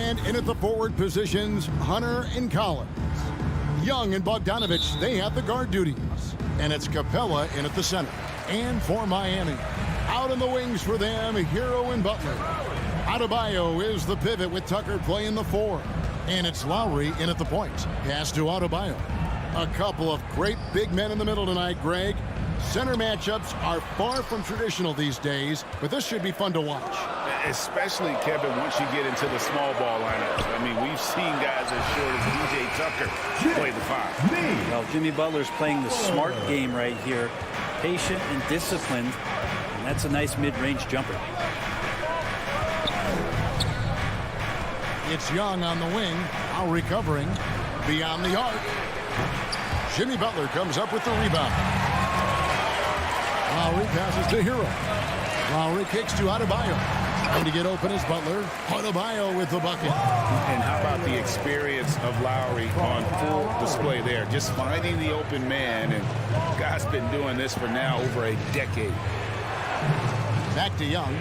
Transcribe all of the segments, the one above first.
And in at the forward positions, Hunter and Collins. Young and Bogdanovich, they have the guard duties. And it's Capella in at the center. And for Miami, out in the wings for them, Hero and Butler. Adebayo is the pivot with Tucker playing the 4. And it's Lowry in at the point. Pass to Adebayo. A couple of great big men in the middle tonight, Greg. Center matchups are far from traditional these days, but this should be fun to watch. Especially, Kevin, once you get into the small ball lineups. I mean, we've seen guys as short as DJ Tucker play the 5. Well, Jimmy Butler's playing the smart game right here. Patient and disciplined. And that's a nice mid-range jumper. It's Young on the wing. Now recovering beyond the arc. Jimmy Butler comes up with the rebound. Lowry passes to Hero. Lowry kicks to Adebayo. Trying to get open is Butler. Adebayo with the bucket. And how about the experience of Lowry on full display there? Just finding the open man. And guy's been doing this for now over a decade. Back to Young.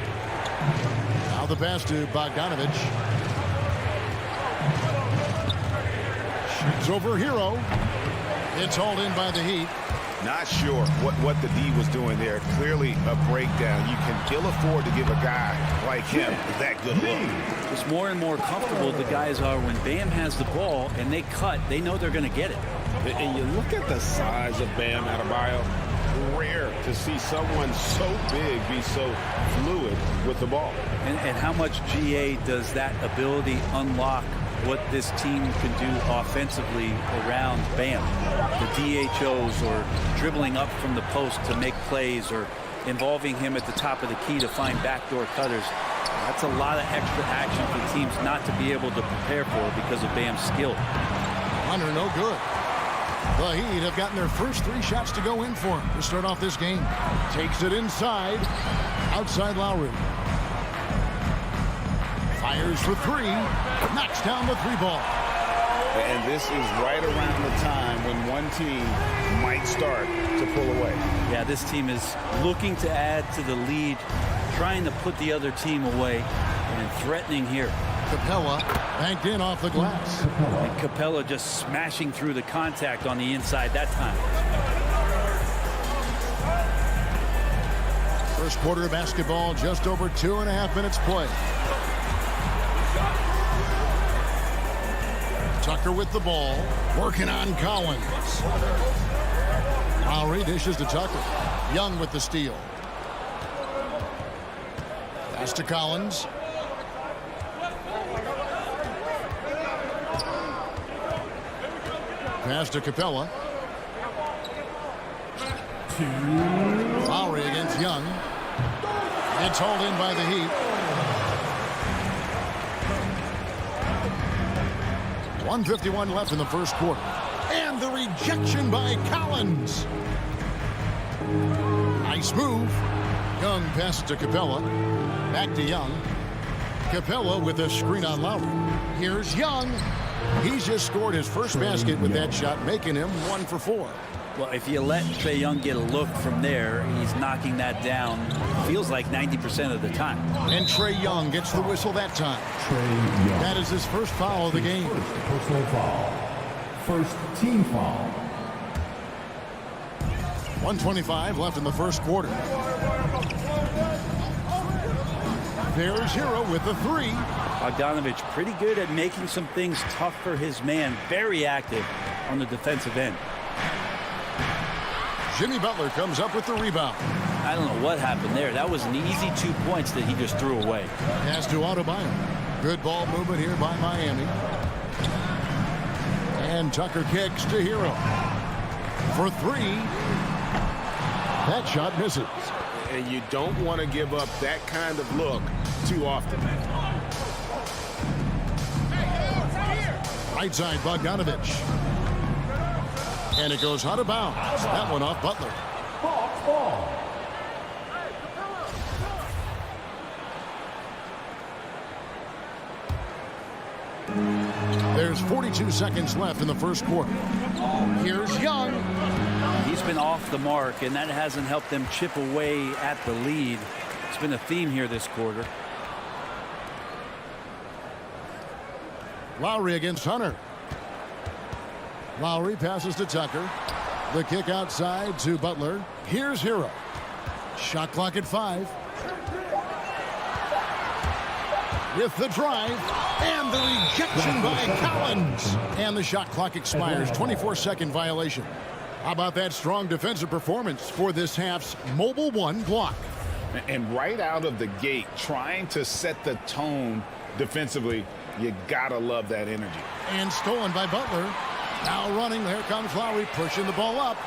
Now the pass to Bogdanovich. Shoots over Hero. It's hauled in by the Heat. Not sure what the D was doing there. Clearly a breakdown. You can ill afford to give a guy like him that good look. It's more and more comfortable the guys are when Bam has the ball and they cut. They know they're going to get it. And you look at the size of Bam Adebayo. Rare to see someone so big be so fluid with the ball. And how much GA does that ability unlock what this team can do offensively around Bam? The DHOs or dribbling up from the post to make plays or involving him at the top of the key to find backdoor cutters. That's a lot of extra action for teams not to be able to prepare for because of Bam's skill. Hunter no good. The Heat have gotten their first 3 shots to go in for him to start off this game. Takes it inside. Outside Lowry. Fires for 3. Knocks down the 3 ball. And this is right around the time when one team might start to pull away. Yeah, this team is looking to add to the lead, trying to put the other team away, and threatening here. Capella banked in off the glass. And Capella just smashing through the contact on the inside that time. First quarter of basketball, just over 2.5 minutes play. Tucker with the ball, working on Collins. Lowry dishes to Tucker. Young with the steal. Pass to Collins. Pass to Capella. Lowry against Young. It's hauled in by the Heat. 1:51 left in the first quarter. And the rejection by Collins. Nice move. Young passes to Capella. Back to Young. Capella with a screen on Lowry. Here's Young. He's just scored his first basket with that shot, making him 1 for 4. Well, if you let Trae Young get a look from there, he's knocking that down, feels like 90% of the time. And Trae Young gets the whistle that time. That is his first foul of the game. Personal foul. First team foul. 1:25 left in the first quarter. There's Hero with the 3. Bogdanovich pretty good at making some things tough for his man. Very active on the defensive end. Jimmy Butler comes up with the rebound. I don't know what happened there. That was an easy 2 points that he just threw away. Pass to Adebayo. Good ball movement here by Miami. And Tucker kicks to Hero. For 3. That shot misses. And you don't want to give up that kind of look too often. Right side, Bogdanovich. And it goes out of bounds. That one off Butler. Ball. There's 42 seconds left in the first quarter. Here's Young. He's been off the mark, and that hasn't helped them chip away at the lead. It's been a theme here this quarter. Lowry against Hunter. Lowry passes to Tucker. The kick outside to Butler. Here's Hero. Shot clock at 5. With the drive and the rejection by Collins. And the shot clock expires. 24-second violation. How about that strong defensive performance for this half's Mobile One block? And right out of the gate, trying to set the tone defensively, you gotta love that energy. And stolen by Butler. Now running, there comes Lowry pushing the ball up.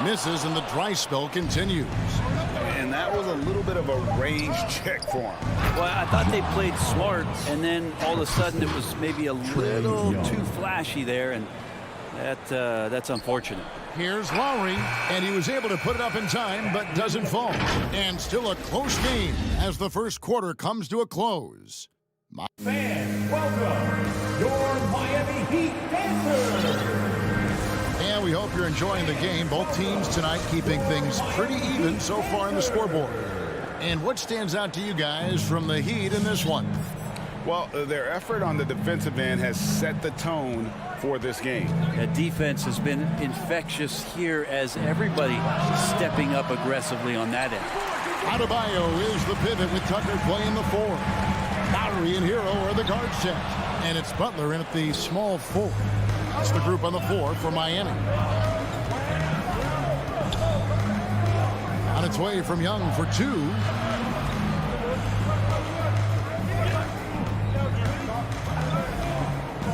Misses, and the dry spell continues. And that was a little bit of a range check for him. Well, I thought they played smart, and then all of a sudden it was maybe a little too flashy there, and that's unfortunate. Here's Lowry, and he was able to put it up in time, but doesn't fall. And still a close game as the first quarter comes to a close. Fans, welcome your Miami Heat dancers. And we hope you're enjoying the game. Both teams tonight keeping things pretty even so far on the scoreboard. And what stands out to you guys from the Heat in this one? Well, their effort on the defensive end has set the tone for this game. That defense has been infectious here as everybody stepping up aggressively on that end. Adebayo is the pivot with Tucker playing the 4. Lowry and Hero are the guard set. And it's Butler in at the small 4. That's the group on the 4 for Miami. On its way from Young for 2.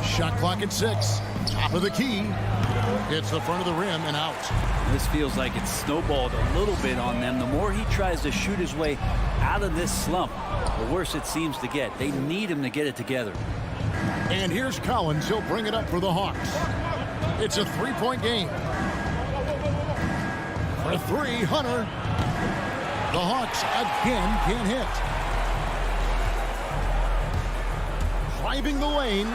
Shot clock at 6. Top of the key. Hits the front of the rim and out. This feels like it's snowballed a little bit on them. The more he tries to shoot his way out of this slump, the worse it seems to get. They need him to get it together. And here's Collins. He'll bring it up for the Hawks. It's a 3-point game. For 3, Hunter. The Hawks again can't hit. Driving the lane.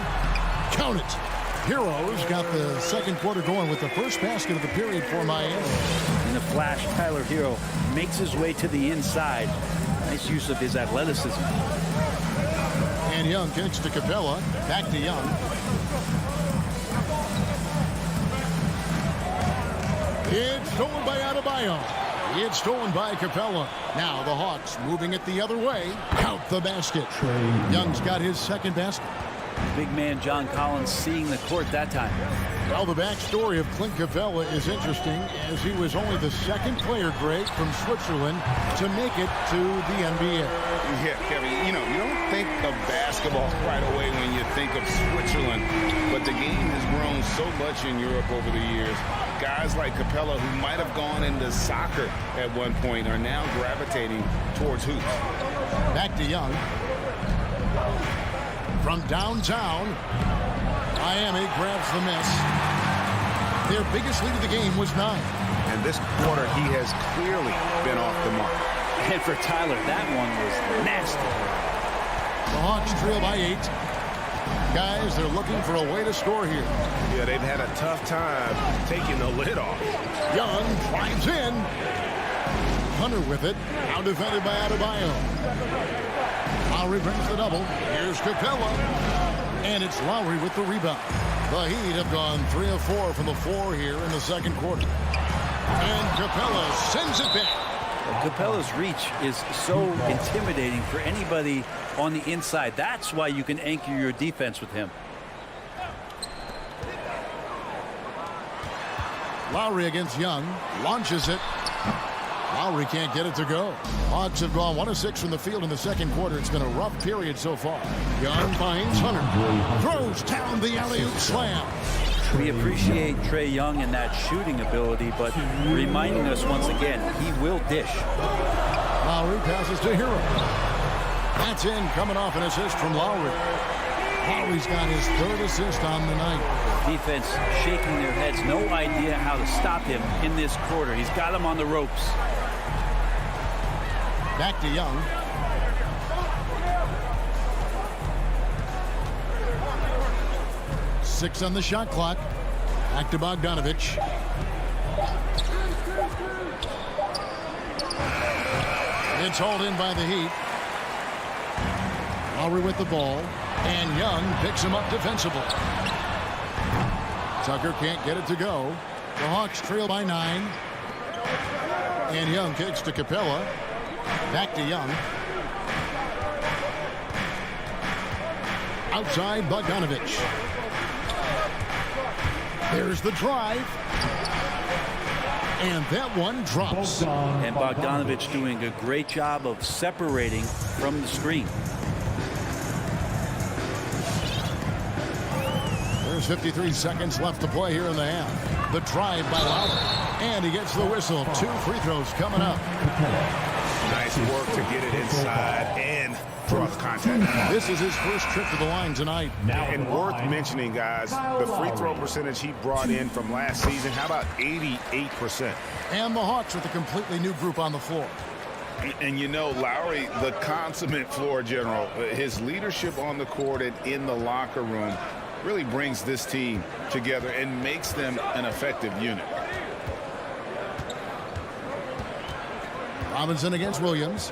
Count it. Heroes got the second quarter going with the first basket of the period for Miami. In the flash, Tyler Hero makes his way to the inside. Nice use of his athleticism. And Young kicks to Capella. Back to Young. It's stolen by Adebayo. It's stolen by Capella. Now the Hawks moving it the other way. Count the basket. Young's got his second basket. Big man John Collins seeing the court that time. Well, the backstory of Clint Capella is interesting, as he was only the second player, Greg, from Switzerland to make it to the NBA. Yeah, Kevin, you don't think of basketball right away when you think of Switzerland, but the game has grown so much in Europe over the years. Guys like Capella, who might have gone into soccer at one point, are now gravitating towards hoops. Back to Young. From downtown, Miami grabs the miss. Their biggest lead of the game was 9. And this quarter, he has clearly been off the mark. And for Tyler, that one was nasty. The Hawks trail by 8. Guys, they're looking for a way to score here. Yeah, they've had a tough time taking the lid off. Young drives in. Hunter with it. Now defended by Adebayo. Lowry brings the double. Here's Capella. And it's Lowry with the rebound. The Heat have gone 3 of 4 from the floor here in the second quarter. And Capella sends it back. Capella's reach is so intimidating for anybody on the inside. That's why you can anchor your defense with him. Lowry against Young. Launches it. Lowry can't get it to go. Hawks have gone 1 of 6 from the field in the second quarter. It's been a rough period so far. Young finds Hunter. Throws down the alley-oop slam. We appreciate Trae Young and that shooting ability, but reminding us once again, he will dish. Lowry passes to Hero. That's in, coming off an assist from Lowry. Lowry's got his 3rd assist on the night. Defense shaking their heads, no idea how to stop him in this quarter. He's got him on the ropes. Back to Young. Six on the shot clock. Back to Bogdanovich. It's hauled in by the Heat. Lowry with the ball. And Young picks him up defensively. Tucker can't get it to go. The Hawks trail by 9. And Young kicks to Capella. Back to Young. Outside Bogdanovich. There's the drive. And that one drops. And Bogdanovich doing a great job of separating from the screen. There's 53 seconds left to play here in the half. The drive by Lowry. And he gets the whistle. 2 free throws coming up. Nice work to get it inside and draw the contact. This is his first trip to the line tonight. And worth mentioning, guys, the free throw percentage he brought in from last season, how about 88%? And the Hawks with a completely new group on the floor. And you know, Lowry, the consummate floor general, his leadership on the court and in the locker room really brings this team together and makes them an effective unit. Robinson against Williams.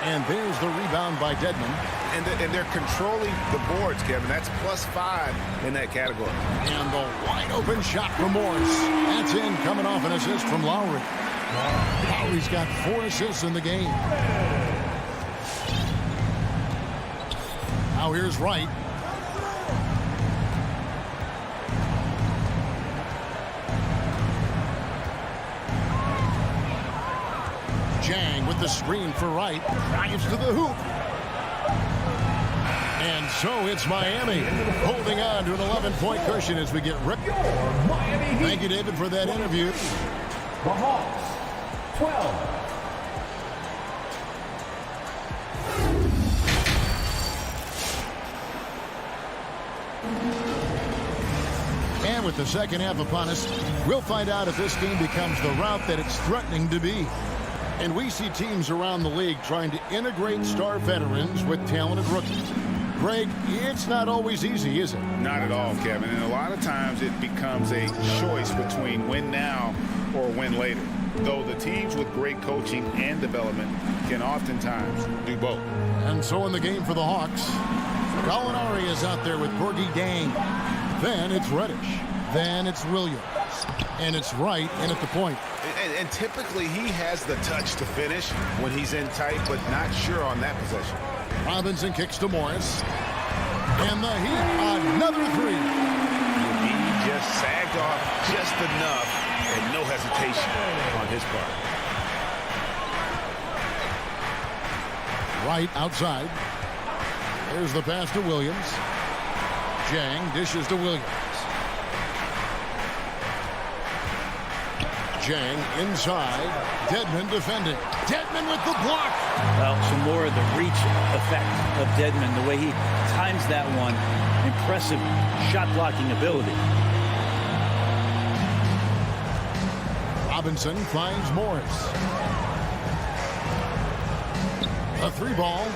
And there's the rebound by Dedmon. And they're controlling the boards, Kevin. That's +5 in that category. And the wide open shot from Morris. That's in, coming off an assist from Lowry. Lowry's got 4 assists in the game. Now here's Wright. Jang with the screen for Wright. Drives to the hoop. And so it's Miami holding on to an 11-point cushion as we get ripped. Thank you, David, for that interview. The Hawks, 12. And with the second half upon us, we'll find out if this game becomes the route that it's threatening to be. And we see teams around the league trying to integrate star veterans with talented rookies. Greg, it's not always easy, is it? Not at all, Kevin. And a lot of times it becomes a choice between win now or win later. Though the teams with great coaching and development can oftentimes do both. And so in the game for the Hawks, Gallinari is out there with Gorgie Dang. Then it's Reddish. Then it's Williams. And it's Wright in at the point. And typically he has the touch to finish when he's in tight, but not sure on that possession. Robinson kicks to Morris. And the Heat, another 3. He just sagged off just enough and no hesitation on his part. Wright outside. There's the pass to Williams. Jang dishes to Williams. Jang inside. Dedmon defending. Dedmon with the block. Well, some more of the reach effect of Dedmon, the way he times that one. Impressive shot blocking ability. Robinson finds Morris. A 3-ball.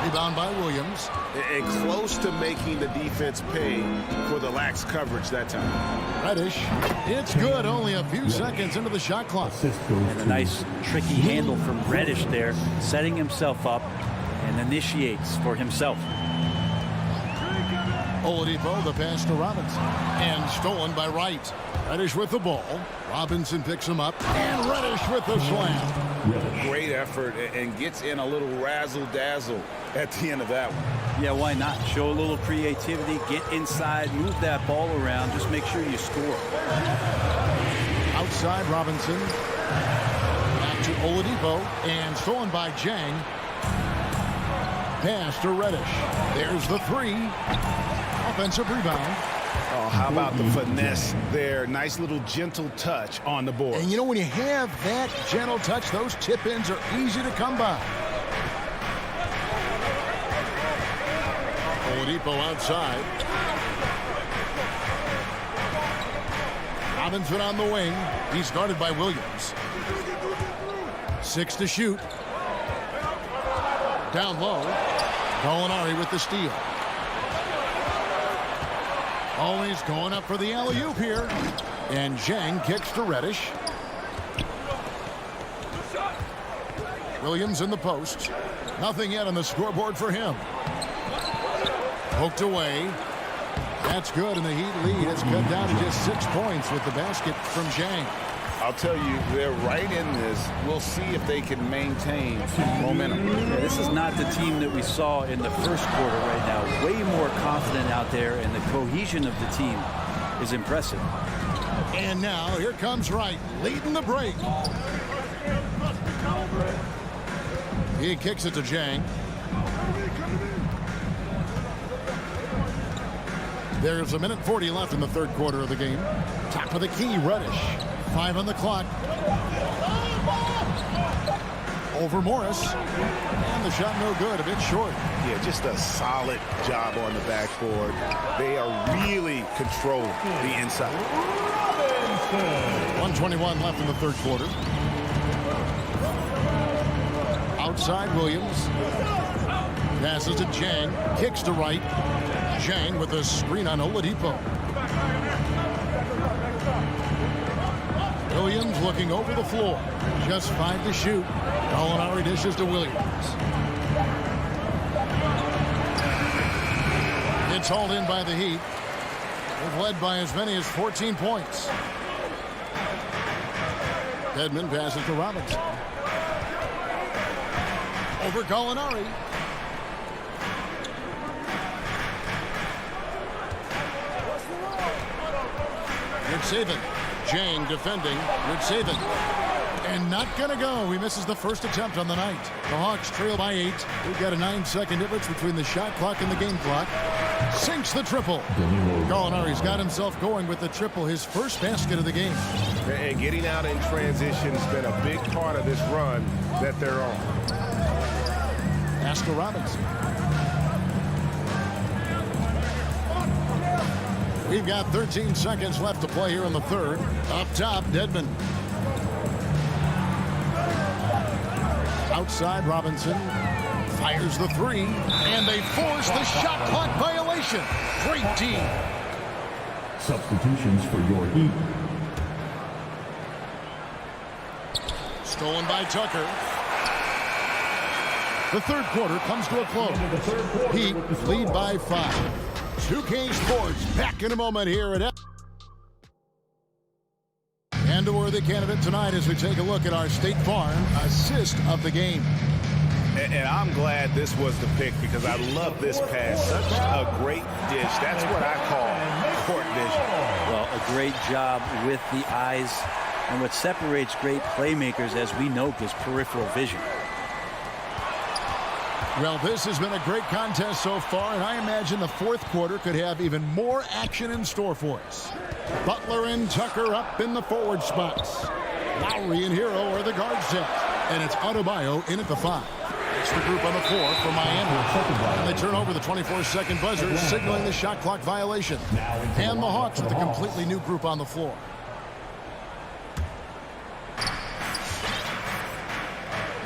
Rebound by Williams. And close to making the defense pay for the lax coverage that time. Reddish. It's good. Only a few seconds into the shot clock. And a nice tricky handle from Reddish there, setting himself up and initiates for himself. Oladipo, the pass to Robinson. And stolen by Wright. Reddish with the ball. Robinson picks him up. And Reddish with the slam. Great effort and gets in a little razzle-dazzle at the end of that one. Yeah, why not? Show a little creativity, get inside, move that ball around, just make sure you score. Outside Robinson. Back to Oladipo. And stolen by Jang. Pass to Reddish. There's the 3. Offensive rebound. Oh, how about the finesse there? Nice little gentle touch on the board. And you know, when you have that gentle touch, those tip-ins are easy to come by. Oladipo outside. Robinson on the wing. He's guarded by Williams. 6 to shoot. Down low. Gallinari with the steal. Always going up for the alley-oop here. And Jang kicks to Reddish. Williams in the post. Nothing yet on the scoreboard for him. Poked away. That's good, and the Heat lead has cut down to just 6 points with the basket from Zhang. I'll tell you, they're right in this. We'll see if they can maintain momentum. Yeah, this is not the team that we saw in the first quarter right now. Way more confident out there, and the cohesion of the team is impressive. And now here comes Wright, leading the break. He kicks it to Zhang. There's 1:40 left in the third quarter of the game. Top of the key, Reddish. 5 on the clock. Over Morris. And the shot no good, a bit short. Yeah, just a solid job on the backboard. They are really controlling the inside. 1:21 left in the third quarter. Outside Williams. Passes to Zhang. Kicks to Wright. Zhang with a screen on Oladipo. Williams looking over the floor. Just 5 to shoot. Gallinari dishes to Williams. It's hauled in by the Heat. They've led by as many as 14 points. Edmond passes to Robinson. Over Gallinari. Saban. Zhang defending. Saban. And not going to go. He misses the first attempt on the night. The Hawks trail by 8. We've got a 9-second difference between the shot clock and the game clock. Sinks the triple. Gallinari's got himself going with the triple, his first basket of the game. And getting out in transition has been a big part of this run that they're on. Pass to Robinson. We've got 13 seconds left to play here in the third. Up top, Dedmon. Outside, Robinson fires the 3, and they force the shot clock violation. Great team. Substitutions for your Heat. Stolen by Tucker. The third quarter comes to a close. Heat lead by 5. 2K Sports back in a moment here at and a worthy candidate tonight as we take a look at our State Farm assist of the game. And I'm glad this was the pick because I love this pass. Such a great dish. That's what I call court vision. Well, a great job with the eyes. And what separates great playmakers, as we know, is peripheral vision. Well, this has been a great contest so far, and I imagine the fourth quarter could have even more action in store for us. Butler and Tucker up in the forward spots. Lowry and Hero are the guard set. And it's Adebayo in at the 5. It's the group on the floor for Miami. And they turn over the 24-second buzzer, signaling the shot clock violation. And the Hawks with a completely new group on the floor.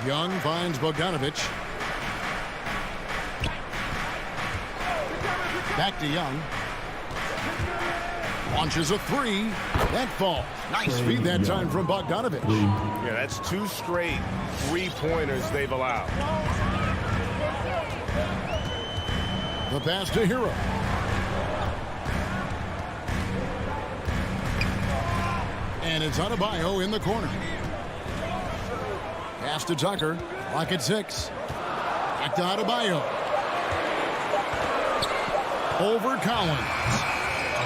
Young finds Bogdanovich. Back to Young. Launches a 3. That falls. Nice feed that time from Bogdanovich. Yeah, that's 2 straight 3-pointers they've allowed. The pass to Hero. And it's Adebayo in the corner. Pass to Tucker. Clock at 6. Back to Adebayo. Over Collins.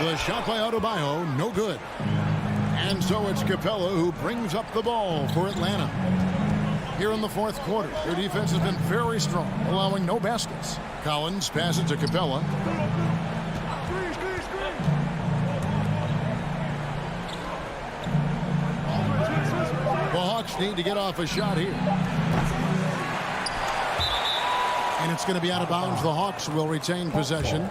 The shot by Adebayo, no good. And so it's Capella who brings up the ball for Atlanta. Here in the fourth quarter, their defense has been very strong, allowing no baskets. Collins passes to Capella. The Hawks need to get off a shot here. And it's going to be out of bounds. The Hawks will retain possession.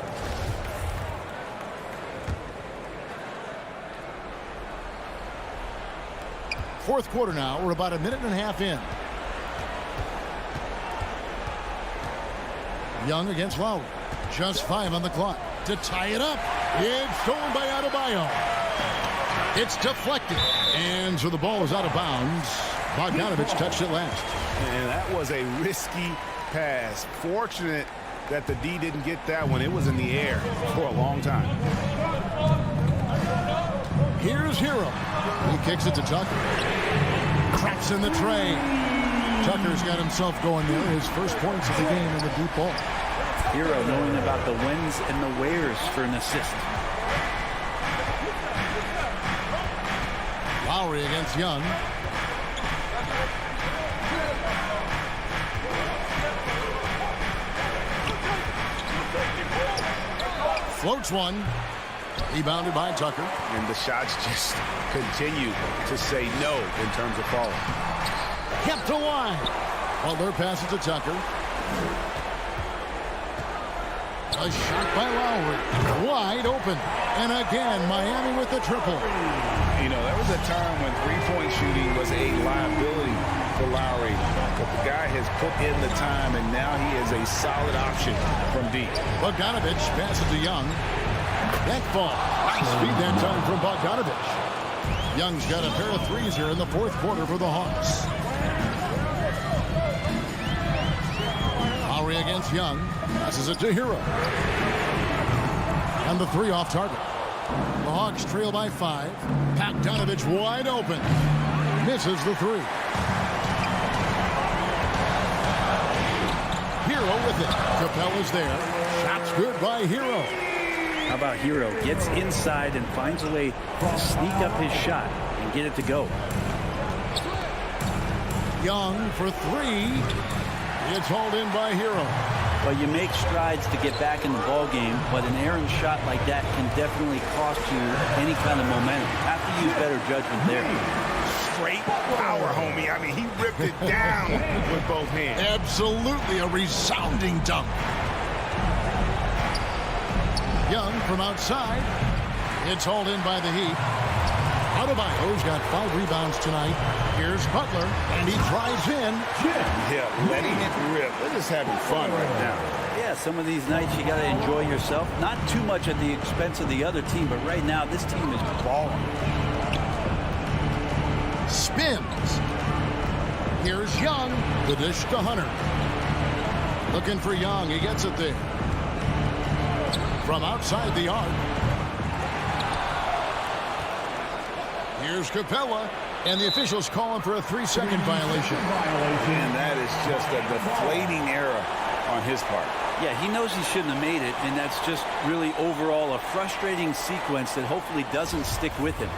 Fourth quarter now. We're about a minute and a half in. Young against Lowry. Just 5 on the clock. To tie it up. It's stolen by Adebayo. It's deflected. And so the ball is out of bounds. Bogdanovich touched it last. And that was a risky pass. Fortunate that the D didn't get that one. It was in the air for a long time. Here's Hero. He kicks it to Tucker. Cracks in the tray. Tucker's got himself going there. His first points of the game in the deep ball. Hero knowing about the whens and the wheres for an assist. Lowry against Young. Floats one. Rebounded by Tucker. And the shots just continue to say no in terms of falling. Kept to line. Butler passes to Tucker. A shot by Lowry. Wide open. And again, Miami with the triple. You know, there was a time when three-point shooting was a liability for Lowry. But the guy has put in the time, and now he is a solid option from deep. Bogdanovich passes to Young. That ball. Nice feed that time from Bogdanovich. Young's got a pair of threes here in the fourth quarter for the Hawks. Lowry against Young. Passes it to Hero. And the three off target. The Hawks trail by 5. Bogdanovich wide open. Misses the three. Hero with it. Capella's there. Shot's good by Hero. How about Hero gets inside and finds a way to sneak up his shot and get it to go. Young for three. It's hauled in by Hero. Well, you make strides to get back in the ball game, but an errant shot like that can definitely cost you any kind of momentum. Have to use better judgment there. Straight power, homie. I mean, he ripped it down with both hands. Absolutely a resounding dunk. Young from outside. It's hauled in by the Heat. Adebayo's got 5 rebounds tonight. Here's Butler, and he drives in. Yeah, letting it rip. They're just having fun right now. Yeah, some of these nights you got to enjoy yourself. Not too much at the expense of the other team, but right now this team is balling. Spins. Here's Young. The dish to Hunter. Looking for Young. He gets it there. From outside the arc. Here's Capella. And the officials calling for a 3-second violation. And that is just a deflating error on his part. Yeah, he knows he shouldn't have made it, and that's just really overall a frustrating sequence that hopefully doesn't stick with him.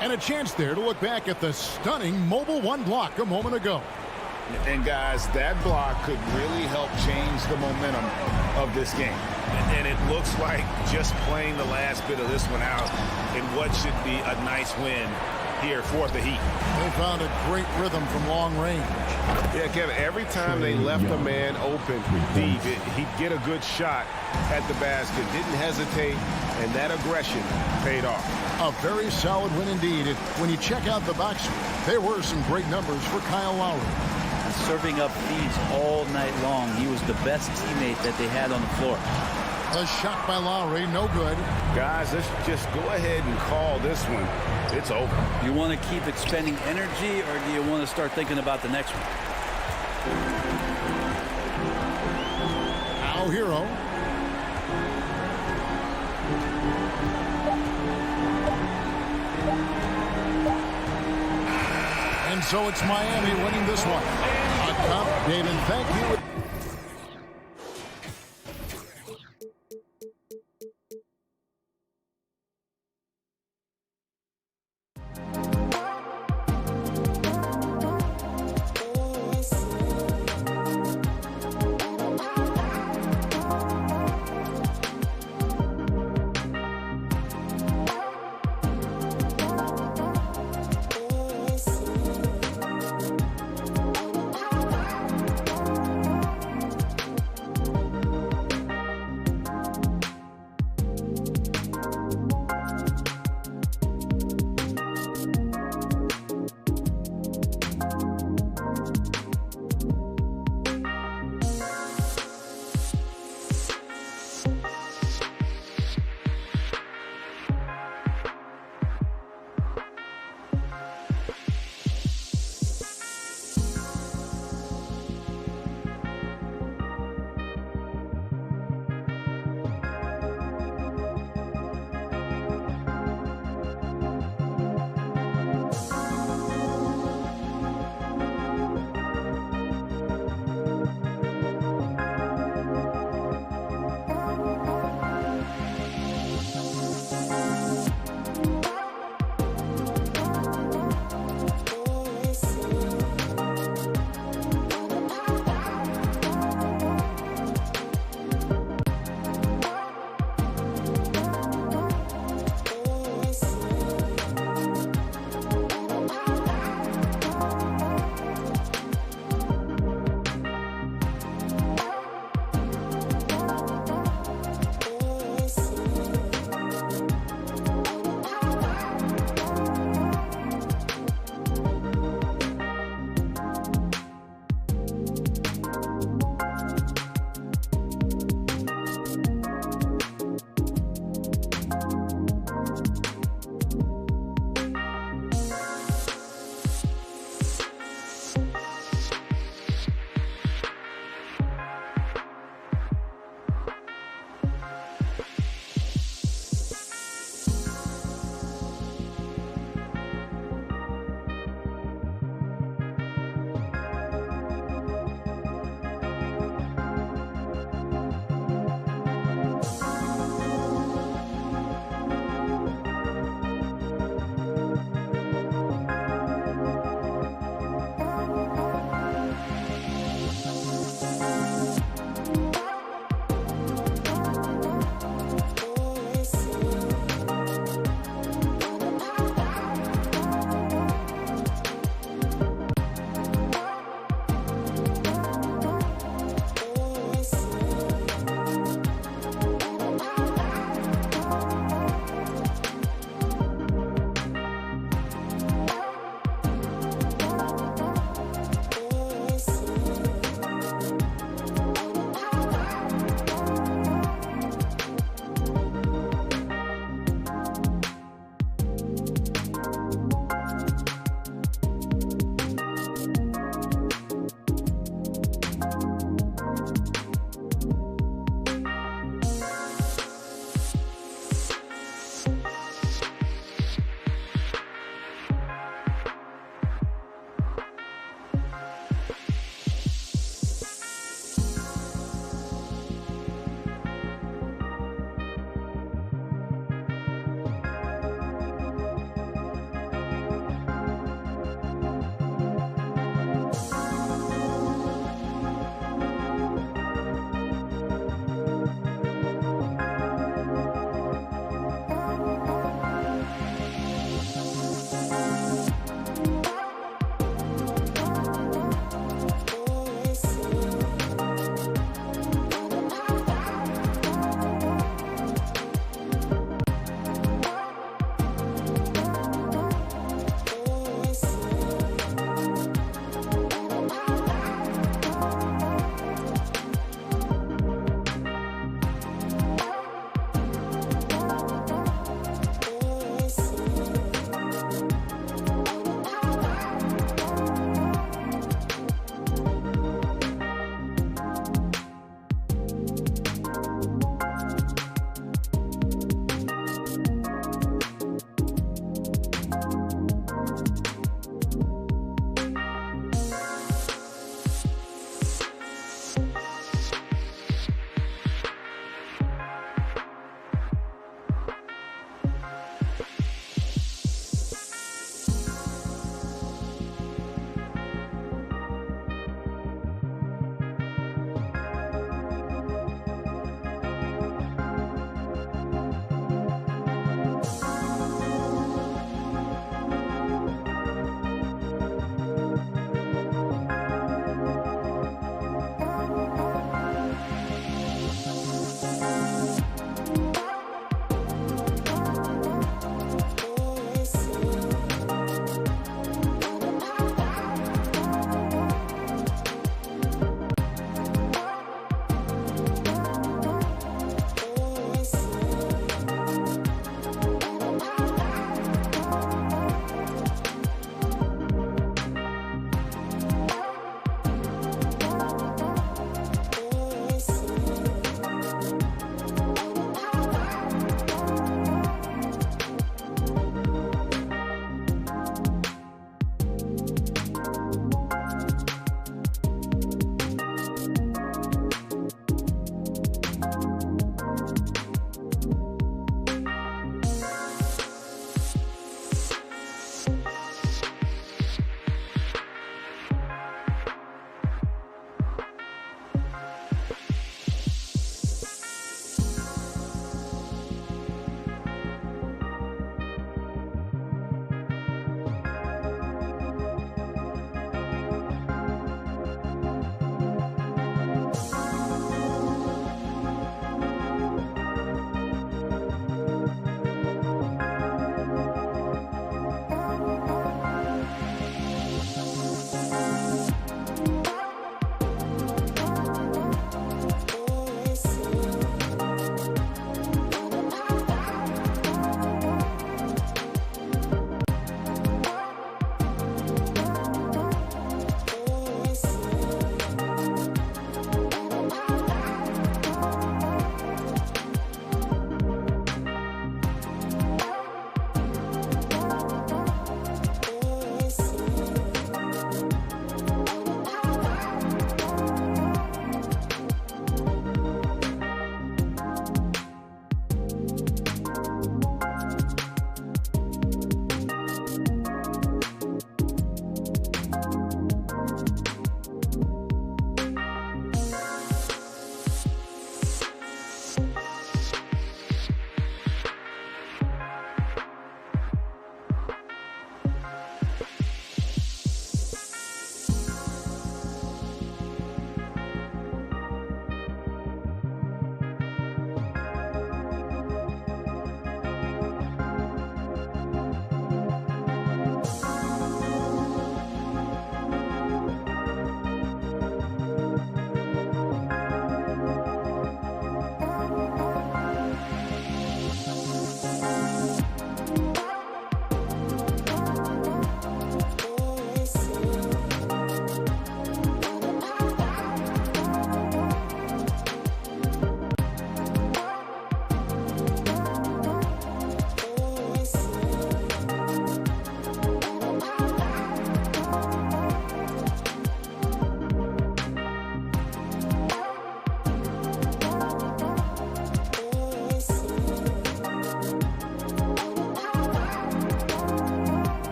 And a chance there to look back at the stunning Mobile One block a moment ago. And guys, that block could really help change the momentum of this game. And it looks like just playing the last bit of this one out in what should be a nice win here for the Heat. They found a great rhythm from long range. Yeah, Kevin, every time they left a man open deep, he'd get a good shot at the basket. Didn't hesitate, and that aggression paid off. A very solid win indeed. And when you check out the box score, there were some great numbers for Kyle Lowry. Serving up feeds all night long. He was the best teammate that they had on the floor. A shot by Lowry, no good. Guys, let's just go ahead and call this one. It's over. You want to keep expending energy, or do you want to start thinking about the next one? Now Hero. And so it's Miami winning this one. A cup, David, thank you.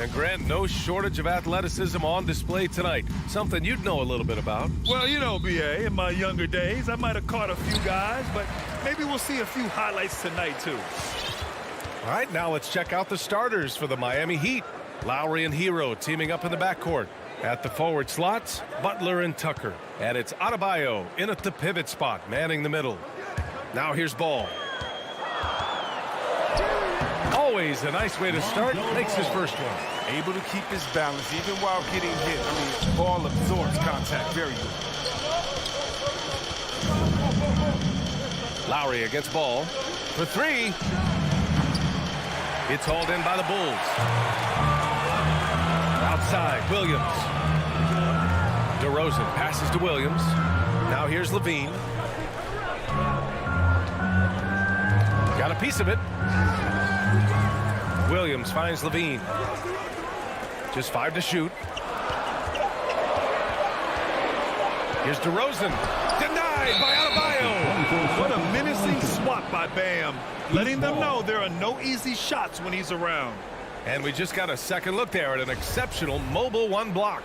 And Grant, no shortage of athleticism on display tonight. Something you'd know a little bit about. Well, you know, B.A., in my younger days, I might have caught a few guys, but maybe we'll see a few highlights tonight, too. All right, now let's check out the starters for the Miami Heat. Lowry and Hero teaming up in the backcourt. At the forward slots, Butler and Tucker. And it's Adebayo in at the pivot spot, manning the middle. Now here's Ball. Always a nice way to start. Makes his first one. Able to keep his balance even while getting hit. I mean, Ball absorbs contact very good. Lowry against Ball for three. It's hauled in by the Bulls. Outside, Williams. DeRozan passes to Williams. Now here's Levine. Got a piece of it. Williams finds Levine. Just 5 to shoot. Here's DeRozan. Denied by Adebayo. What a menacing swat by Bam, letting them know there are no easy shots when he's around. And we just got a second look there at an exceptional mobile one block.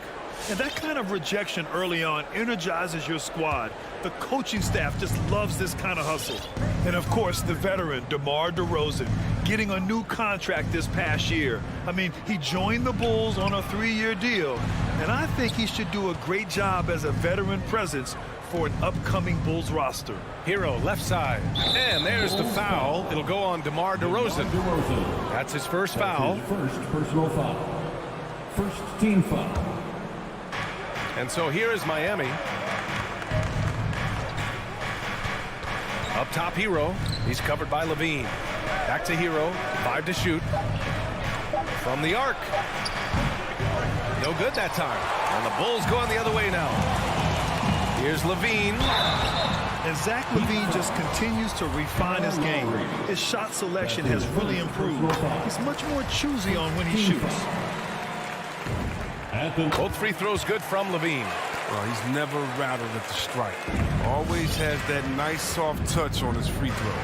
And that kind of rejection early on energizes your squad. The coaching staff just loves this kind of hustle. And, of course, the veteran, DeMar DeRozan, getting a new contract this past year. I mean, he joined the Bulls on a 3-year deal, and I think he should do a great job as a veteran presence for an upcoming Bulls roster. Hero left side. And there's the foul. It'll go on DeMar DeRozan. That's his first foul. First personal foul. First team foul. And so here is Miami. Up top, Hero. He's covered by Levine. Back to Hero. 5 to shoot. From the arc. No good that time. And the Bulls going the other way now. Here's Levine. And Zach LaVine just continues to refine his game. His shot selection has really improved. He's much more choosy on when he shoots. Both free throws good from Levine. Well, he's never rattled at the strike. Always has that nice soft touch on his free throws.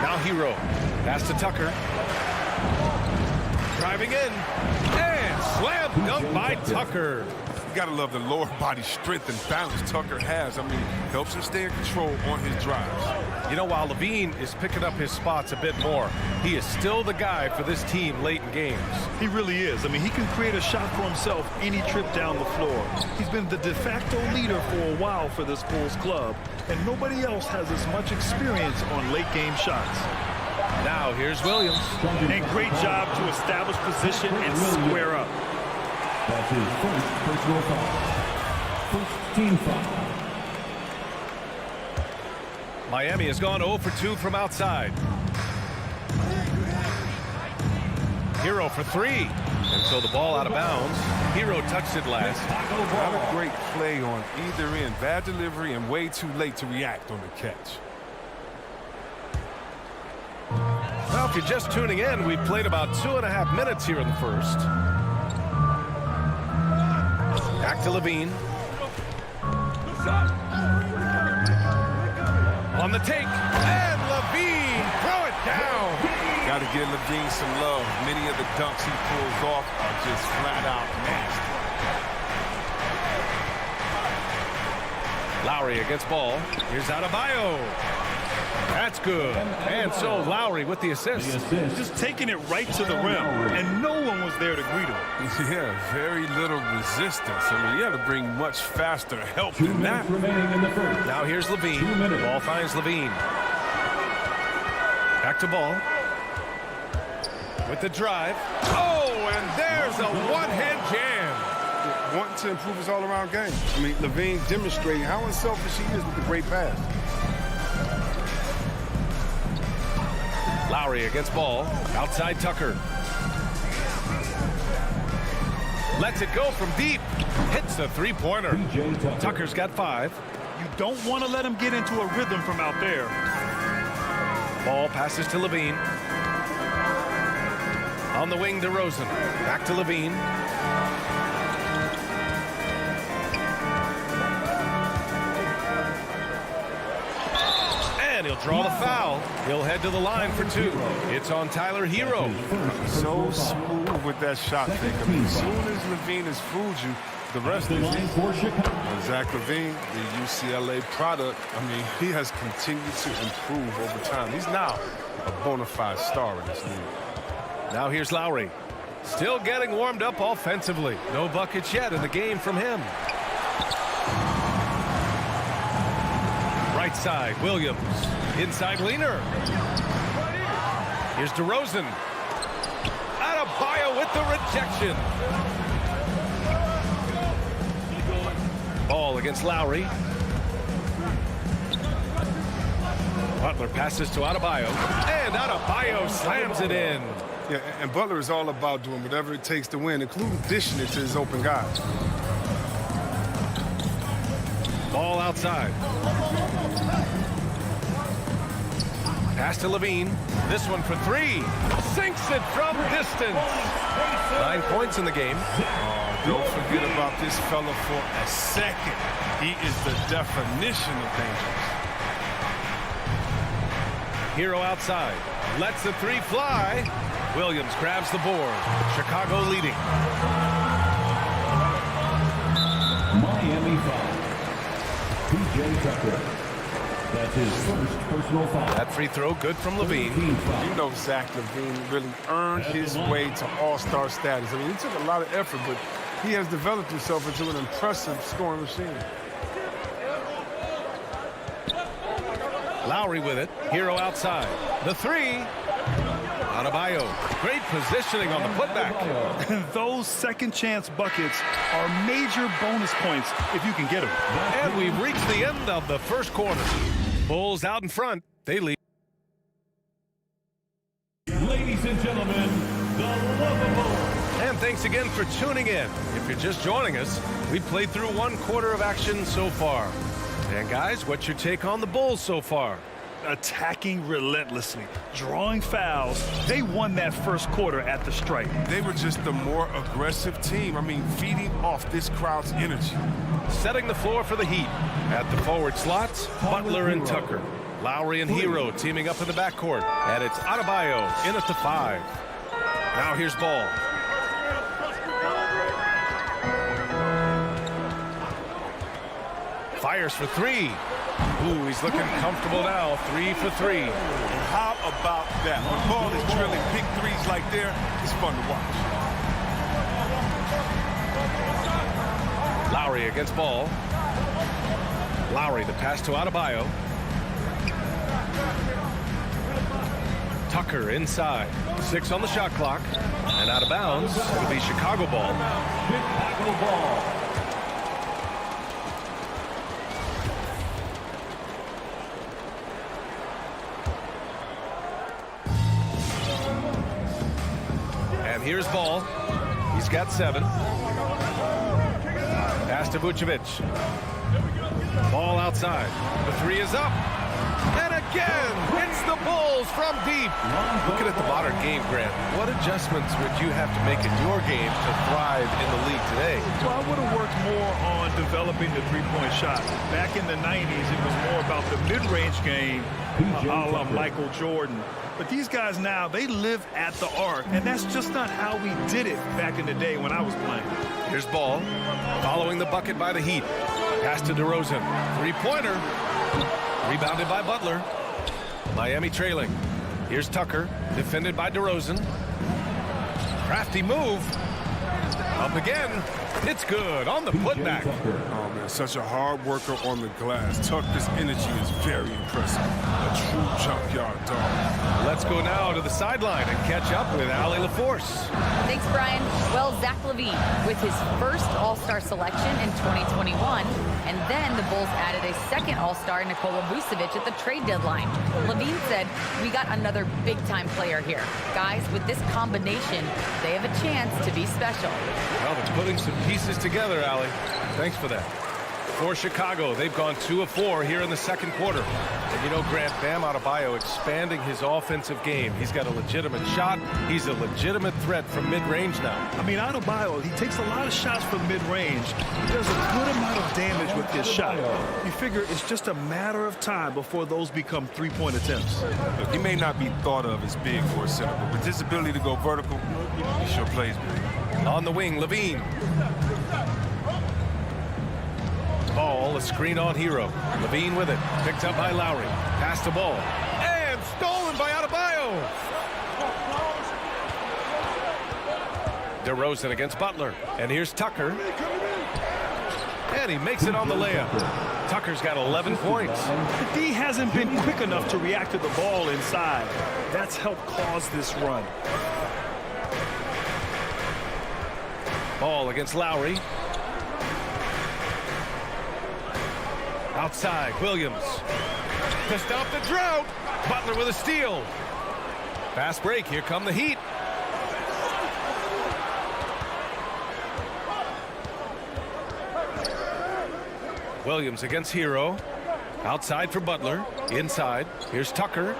Now Hero. Pass to Tucker. Driving in. And slam dunk by Tucker. You gotta love the lower body strength and balance Tucker has. I mean, helps him stay in control on his drives. You know, while Levine is picking up his spots a bit more, he is still the guy for this team late in games. He really is. I mean, he can create a shot for himself any trip down the floor. He's been the de facto leader for a while for this Bulls club, and nobody else has as much experience on late game shots. Now here's Williams. And great job to establish position and square up. That's his first personal foul. First team foul. Miami has gone 0 for 2 from outside. Hero for 3. And so the ball out of bounds. Hero touched it last. Not a great play on either end. Bad delivery and way too late to react on the catch. Well, if you're just tuning in, we've played about 2.5 minutes here in the first. Back to Levine. On the take. And Levine throw it down. Got to give Levine some love. Many of the dunks he pulls off are just flat out nasty. Lowry against Ball. Here's Adebayo. That's good. And so Lowry with the assist. Just taking it right to the rim, and no one was there to greet him. Yeah, very little resistance. I mean, you had to bring much faster help than that. Remaining in the first. Now here's Levine. Ball finds Levine. Back to Ball. With the drive. Oh, and there's a one-hand jam. Wanting to improve his all-around game. I mean, Levine demonstrating how unselfish he is with the great pass. Lowry against Ball. Outside Tucker. Lets it go from deep. Hits the three-pointer. Tucker's got 5. You don't want to let him get into a rhythm from out there. Ball passes to Levine. On the wing, DeRozan. Back to Levine. And and he'll draw the foul. He'll head to the line for 2. It's on Tyler Hero. So smooth with that shot fake. I mean, as soon as Levine has fooled you, the rest is easy. Zach LaVine, the UCLA product, I mean, he has continued to improve over time. He's now a bona fide star in this league. Now here's Lowry. Still getting warmed up offensively. No buckets yet in the game from him. Right side, Williams. Inside leaner. Here's DeRozan. Adebayo with the rejection. Ball against Lowry. Butler passes to Adebayo. And Adebayo slams it in. Yeah, and Butler is all about doing whatever it takes to win, including dishing it to his open guys. Ball outside. Pass to Levine. This one for 3. Sinks it from distance. 9 points in the game. Don't forget about this fella for a second. He is the definition of dangerous. Hero outside. Lets the 3 fly. Williams grabs the board. Chicago leading. Miami foul. P.J. Tucker. That's his first personal foul. That free throw good from Levine. You know Zach LaVine really earned his way to all-star status. I mean, he took a lot of effort, but he has developed himself into an impressive scoring machine. Lowry with it. Hero outside. The 3. Adebayo. Great positioning on the putback. Those second chance buckets are major bonus points if you can get them. And we've reached the end of the first quarter. Bulls out in front. They lead. Ladies and gentlemen, the Lovable. And thanks again for tuning in. If you're just joining us, we played through 1 quarter of action so far. And guys, what's your take on the Bulls so far? Attacking relentlessly, drawing fouls. They won that first quarter at the stripe. They were just the more aggressive team. I mean, feeding off this crowd's energy. Setting the floor for the Heat. At the forward slots, Butler and Tucker. Lowry and Hero teaming up in the backcourt. And it's Adebayo in at the 5. Now here's Ball. Fires for 3. Ooh, he's looking comfortable now. 3 for 3. And how about that? When Ball is drilling big threes like there, it's fun to watch. Lowry against Ball. Lowry, the pass to Adebayo. Tucker inside. 6 on the shot clock. And out of bounds. It'll be Chicago ball. Chicago ball. And here's Ball. He's got 7. Pass to Vucevic. Ball outside. The 3 is up. And again, it's the Bulls from deep. Looking at the modern game, Grant, what adjustments would you have to make in your game to thrive in the league today? Well, I would have worked more on developing the three-point shot. Back in the 90s, it was more about the mid-range game, a la Michael Jordan. But these guys now, they live at the arc, and that's just not how we did it back in the day when I was playing. Here's Ball, following the bucket by the Heat. Pass to DeRozan. 3-pointer. Rebounded by Butler. Miami trailing. Here's Tucker, defended by DeRozan. Crafty move. Up again. It's good on the putback. Oh, man, such a hard worker on the glass. Tucker's energy is very impressive. A true junkyard dog. Let's go now to the sideline and catch up with Allie LaForce. Thanks, Brian. Well, Zach LaVine with his first All-Star selection in 2021, and then the Bulls added a second All-Star, Nikola Vucevic, at the trade deadline. LaVine said, "We got another big-time player here. Guys, with this combination, they have a chance to be special." Well, they're putting some pieces together, Allie. Thanks for that. for Chicago. They've gone 2 of 4 here in the second quarter. And you know, Grant, Bam Adebayo expanding his offensive game. He's got a legitimate shot. He's a legitimate threat from mid-range now. I mean, Adebayo, he takes a lot of shots from mid-range. He does a good amount of damage with his shot. You figure it's just a matter of time before those become three-point attempts. Look, he may not be thought of as big for a center, but with his ability to go vertical, he sure plays big. On the wing, Levine. Ball, a screen on Hero. Levine with it. Picked up by Lowry. Pass to Ball. And stolen by Adebayo. DeRozan against Butler. And here's Tucker. And he makes it on the layup. Tucker's got 11 points. The D hasn't been quick enough to react to the ball inside. That's helped cause this run. Ball against Lowry. Outside, Williams. To stop the drought. Butler with a steal. Fast break. Here come the Heat. Williams against Hero. Outside for Butler. Inside. Here's Tucker.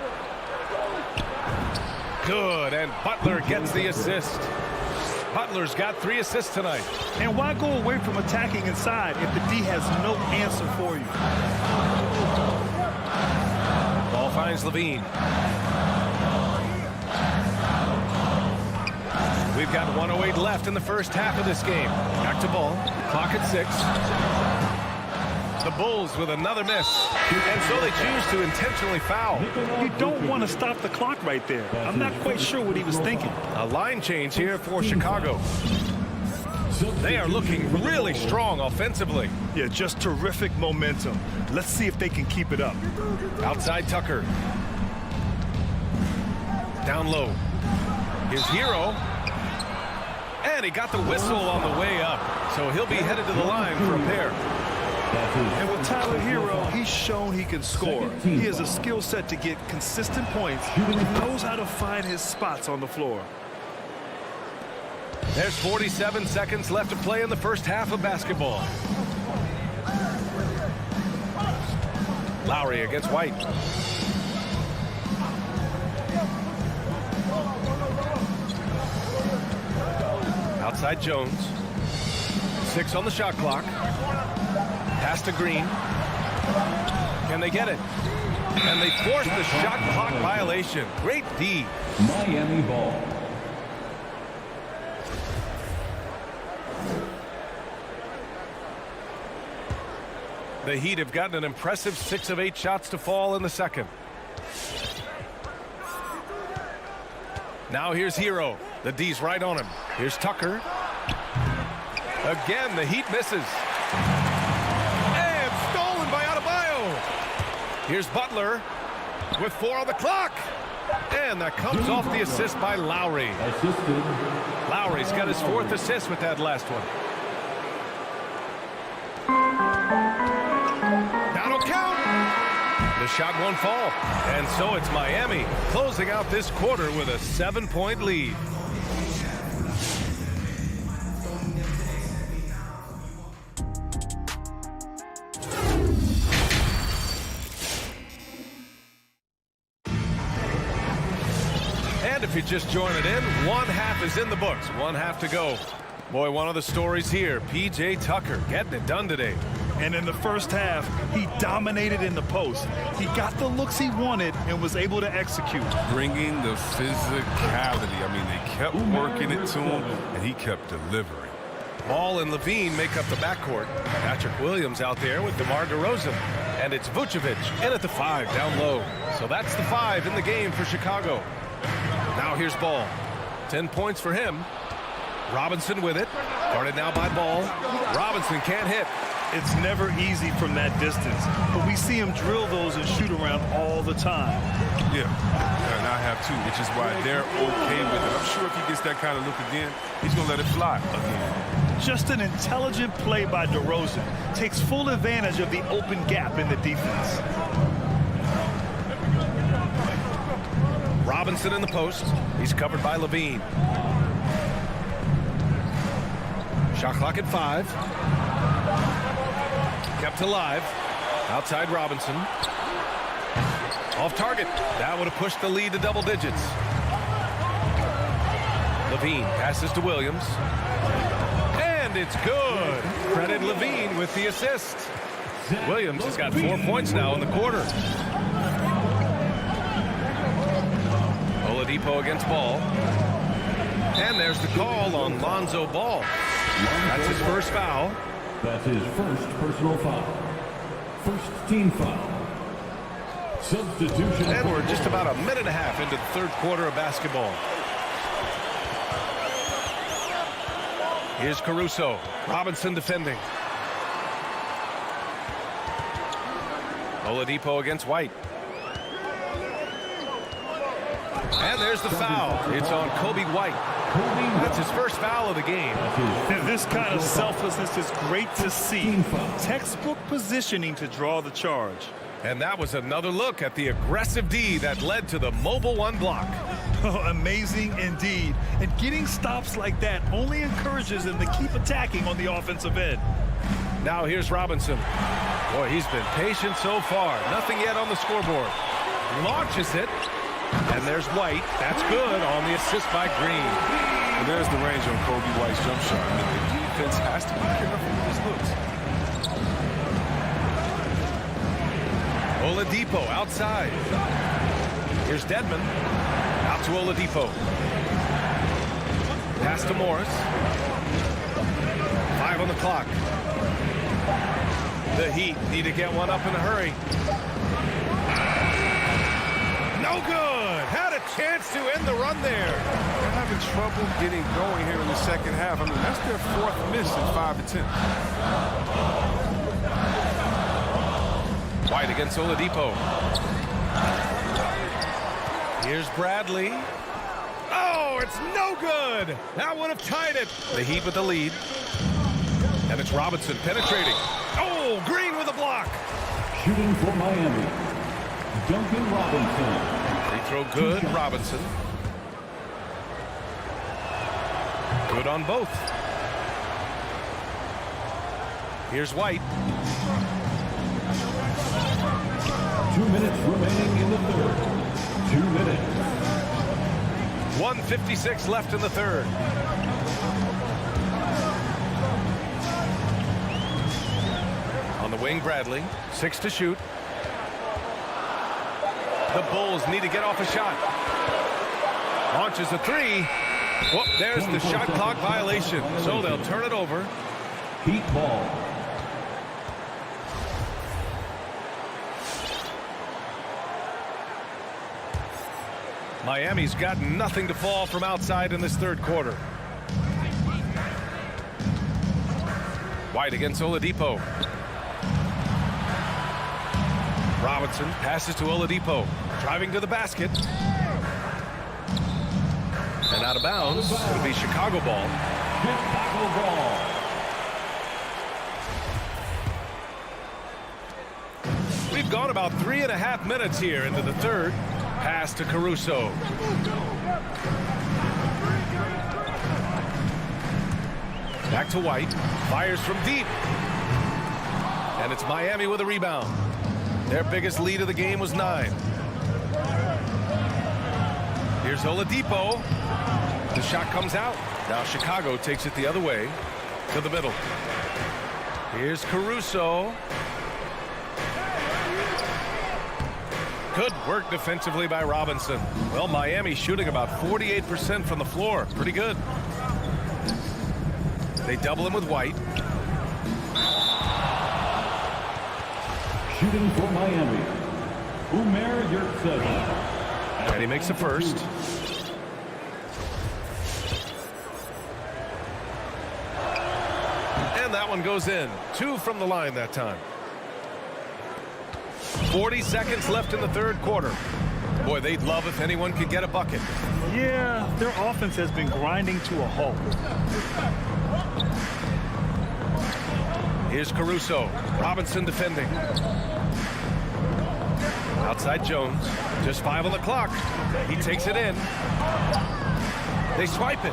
Good, and Butler gets the assist. Butler's got 3 assists tonight. And why go away from attacking inside if the D has no answer for you? Ball finds Levine. We've got 1:08 left in the first half of this game. Back to Ball. Clock at 6. The Bulls with another miss. And so they choose to intentionally foul. You don't want to stop the clock right there. I'm not quite sure what he was thinking. A line change here for Chicago. They are looking really strong offensively. Yeah, just terrific momentum. Let's see if they can keep it up. Outside Tucker. Down low. Here's Hero. And he got the whistle on the way up. So he'll be headed to the line for a pair. And with Tyler Hero, he's shown he can score. He has a skill set to get consistent points. He knows how to find his spots on the floor. There's 47 seconds left to play in the first half of basketball. Lowry against White. Outside Jones. 6 on the shot clock. Pass to Green. Can they get it? And they force the shot clock violation. Great D. Miami ball. The Heat have gotten an impressive 6 of 8 shots to fall in the second. Now here's Hero. The D's right on him. Here's Tucker. Again, the Heat misses. And stolen by Adebayo. Here's Butler with 4 on the clock. And that comes off the assist by Lowry. Lowry's got his 4th assist with that last one. That'll count. The shot won't fall. And so it's Miami closing out this quarter with a 7-point lead. And if you're just joining in, 1 half is in the books. 1 half to go. Boy, one of the stories here, P.J. Tucker getting it done today. And in the first half, he dominated in the post. He got the looks he wanted and was able to execute. Bringing the physicality. I mean, they kept working it to him, and he kept delivering. Ball and Levine make up the backcourt. Patrick Williams out there with DeMar DeRozan. And it's Vucevic in at the 5 down low. So that's the 5 in the game for Chicago. Now here's Ball. 10 points for him. Robinson with it. Guarded now by Ball. Robinson can't hit. It's never easy from that distance, but we see him drill those and shoot around all the time. Yeah, and I have too, which is why they're okay with it. I'm sure if he gets that kind of look again, he's going to let it fly again. Just an intelligent play by DeRozan. Takes full advantage of the open gap in the defense. Robinson in the post. He's covered by Levine. Shot clock at 5. Kept alive. Outside Robinson. Off target. That would have pushed the lead to double digits. Levine passes to Williams. And it's good. Credit Levine with the assist. Williams has got 4 points now in the quarter. Oladipo against Ball. And there's the call on Lonzo Ball. That's his first foul. That's his first personal foul. First team foul. Substitution. And we're just about a minute and a half into the third quarter of basketball. Here's Caruso. Robinson defending. Oladipo against White. And there's the foul. It's on Kobe White. That's his first foul of the game. And this kind of selflessness is great to see. Textbook positioning to draw the charge. And that was another look at the aggressive D that led to the mobile one block. Oh, amazing indeed. And getting stops like that only encourages them to keep attacking on the offensive end. Now here's Robinson. Boy, he's been patient so far. Nothing yet on the scoreboard. Launches it. And there's White. That's good on the assist by Green. And there's the range on Kobe White's jump shot. I mean, the defense has to be careful with his looks. Oladipo outside. Here's Dedmon. Out to Oladipo. Pass to Morris. 5 on the clock. The Heat need to get one up in a hurry. No good. Had a chance to end the run there. They're having trouble getting going here in the second half. I mean, that's their 4th miss in 5 attempts. White against Oladipo. Here's Bradley. Oh, it's no good. That would have tied it. The Heat with the lead. And it's Robinson penetrating. Oh, Green with a block. Shooting for Miami, Duncan Robinson. Free throw good, Robinson. Good on both. Here's White. 2 minutes remaining in the third. 2 minutes. 1:56 left in the third. On the wing, Bradley. 6 to shoot. The Bulls need to get off a shot. Launches a 3. Whoop, there's the shot clock violation. So they'll turn it over. Heat ball. Miami's got nothing to fall from outside in this third quarter. White against Oladipo. Robinson passes to Oladipo. Driving to the basket. And out of bounds. It'll be Chicago ball. Chicago ball. We've gone about 3.5 minutes here into the third. Pass to Caruso. Back to White. Fires from deep. And it's Miami with a rebound. Their biggest lead of the game was 9. Here's Oladipo. The shot comes out. Now Chicago takes it the other way to the middle. Here's Caruso. Good work defensively by Robinson. Well, Miami shooting about 48% from the floor. Pretty good. They double him with White. Shooting for Miami, Umer Yurtseven. And he makes the first. And that one goes in. 2 from the line that time. 40 seconds left in the third quarter. Boy, they'd love if anyone could get a bucket. Yeah, their offense has been grinding to a halt. Here's Caruso. Robinson defending. Outside Jones. Just 5 on the clock. He takes it in. They swipe it.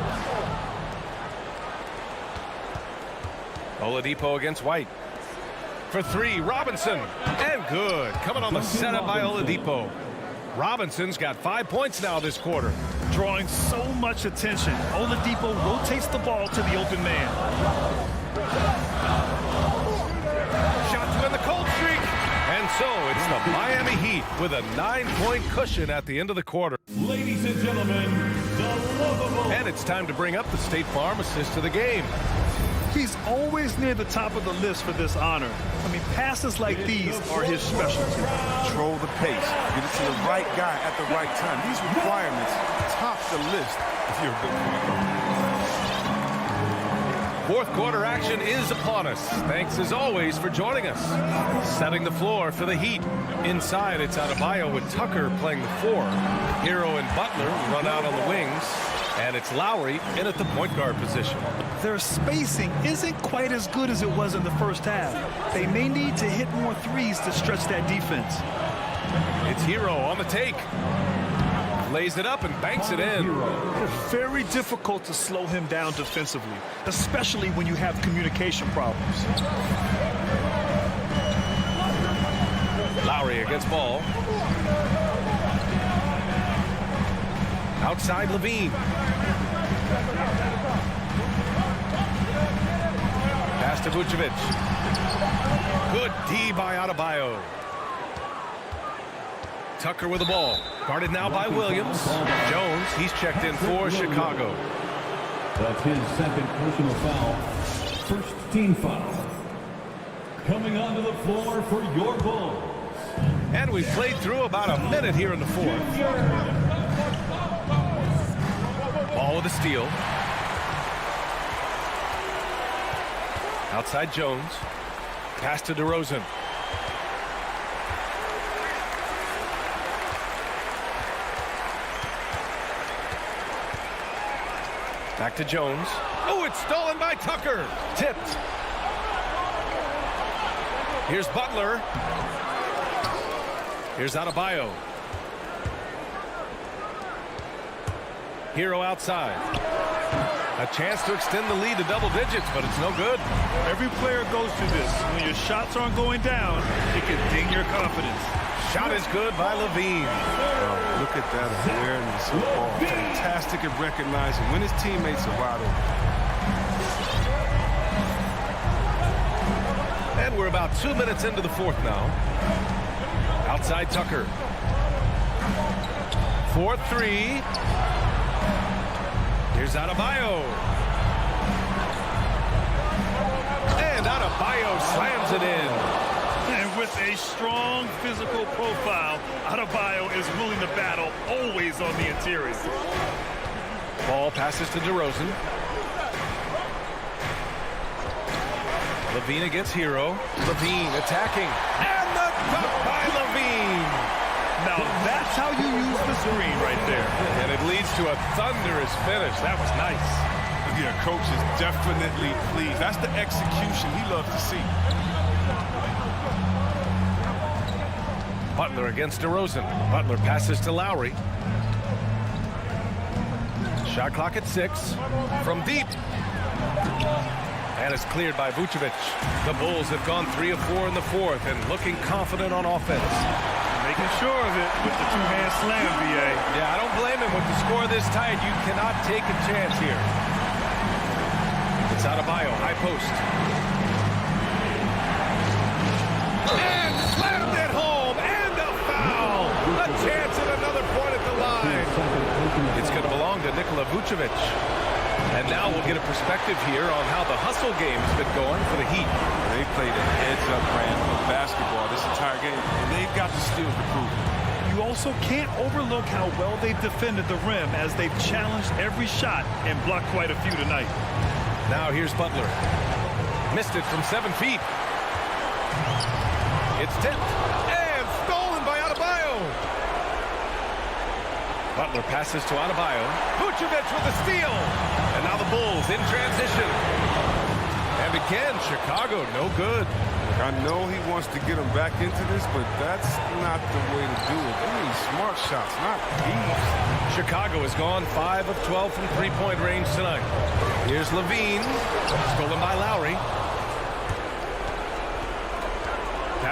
Oladipo against White. for three. Robinson. And good. Coming on the setup by Oladipo. Robinson's got 5 points now this quarter. Drawing so much attention. Oladipo rotates the ball to the open man. Shot to end the cold streak. And so it's the Miami Heat with a 9-point cushion at the end of the quarter. Ladies and gentlemen, the lovable. And it's time to bring up the State Farm assist to the game. He's always near the top of the list for this honor. I mean, passes like these are his specialty. Control the pace. Get it to the right guy at the right time. These requirements top the list if you're a good player. Fourth quarter action is upon us. Thanks as always for joining us. Setting the floor for the Heat. Inside, it's Adebayo with Tucker playing the 4. Hero and Butler run out on the wings. And it's Lowry in at the point guard position. Their spacing isn't quite as good as it was in the first half. They may need to hit more threes to stretch that defense. It's Hero on the take. Lays it up and banks it in. Very difficult to slow him down defensively, especially when you have communication problems. Lowry against ball. Outside Levine. Pass to Vucevic. Good D by Adebayo. Tucker with the ball. Guarded now by Williams. Jones, he's checked in for Chicago. That's his second personal foul. First team foul. Coming onto the floor for your Bulls. And we've played through about a minute here in the fourth. Ball with a steal. Outside Jones. Pass to DeRozan. Back to Jones. Oh, it's stolen by Tucker. Tipped. Here's Butler. Here's Adebayo. Hero outside. A chance to extend the lead to double digits, but it's no good. Every player goes through this. When your shots aren't going down, it can ding your confidence. Shot is good by Levine. Oh, look at that awareness of ball. Fantastic at recognizing when his teammates are wide open. And we're about 2 minutes into the fourth now. Outside Tucker. 4-3. Here's Adebayo. And Adebayo slams it in. And with a strong physical profile, Adebayo is willing to battle, always on the interior. Ball passes to DeRozan. Levine against Hero. Levine attacking. And the dunk by Levine. Now that's how you use the screen right there. And it leads to a thunderous finish. That was nice. Yeah, coach is definitely pleased. That's the execution he loves to see. Butler against DeRozan. Butler passes to Lowry. Shot clock at 6. From deep. And it's cleared by Vucevic. The Bulls have gone 3 of 4 in the fourth and looking confident on offense. Making sure of it with the two-hand slam, BA. Yeah, I don't blame him. With the score this tight, you cannot take a chance here. It's Adebayo, high post. And slammed it home, and a foul. A chance at another point at the line. It's going to belong to Nikola Vucevic. And now we'll get a perspective here on how the hustle game has been going for the Heat. They played an heads-up brand of basketball this entire game, and they've got the steals to prove it. You also can't overlook how well they've defended the rim as they've challenged every shot and blocked quite a few tonight. Now here's Butler. Missed it from 7 feet. It's tipped and stolen by Adebayo. Butler passes to Adebayo. Vucevic with a steal. And now the Bulls in transition. And again, Chicago no good. I know he wants to get them back into this, but that's not the way to do it. They need smart shots, not these. Chicago has gone 5 of 12 from three-point range tonight. Here's Levine. Stolen by Lowry.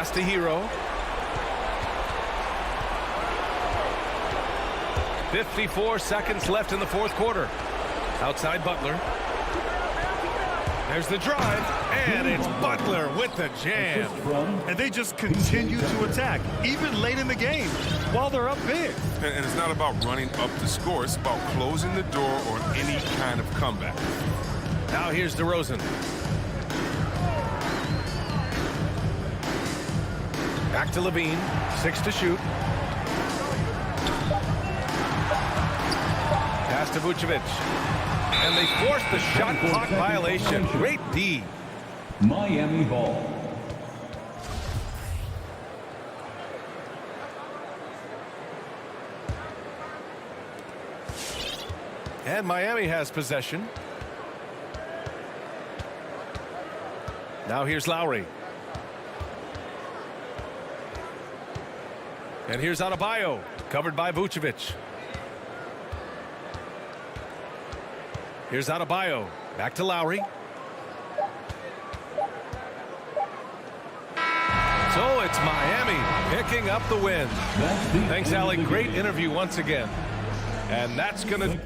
Pass to Hero. 54 seconds left in the fourth quarter. Outside Butler. There's the drive, and it's Butler with the jam. And they just continue to attack, even late in the game, while they're up big. And it's not about running up the score. It's about closing the door on any kind of comeback. Now here's DeRozan. Back to Levine. 6 to shoot. Pass to Vucevic. And they forced the shot clock violation. Great D. Miami ball. And Miami has possession. Now here's Lowry. And here's Adebayo, covered by Vucevic. Here's Adebayo, back to Lowry. So it's Miami picking up the win. Thanks, Allie. Great interview once again. And that's going to...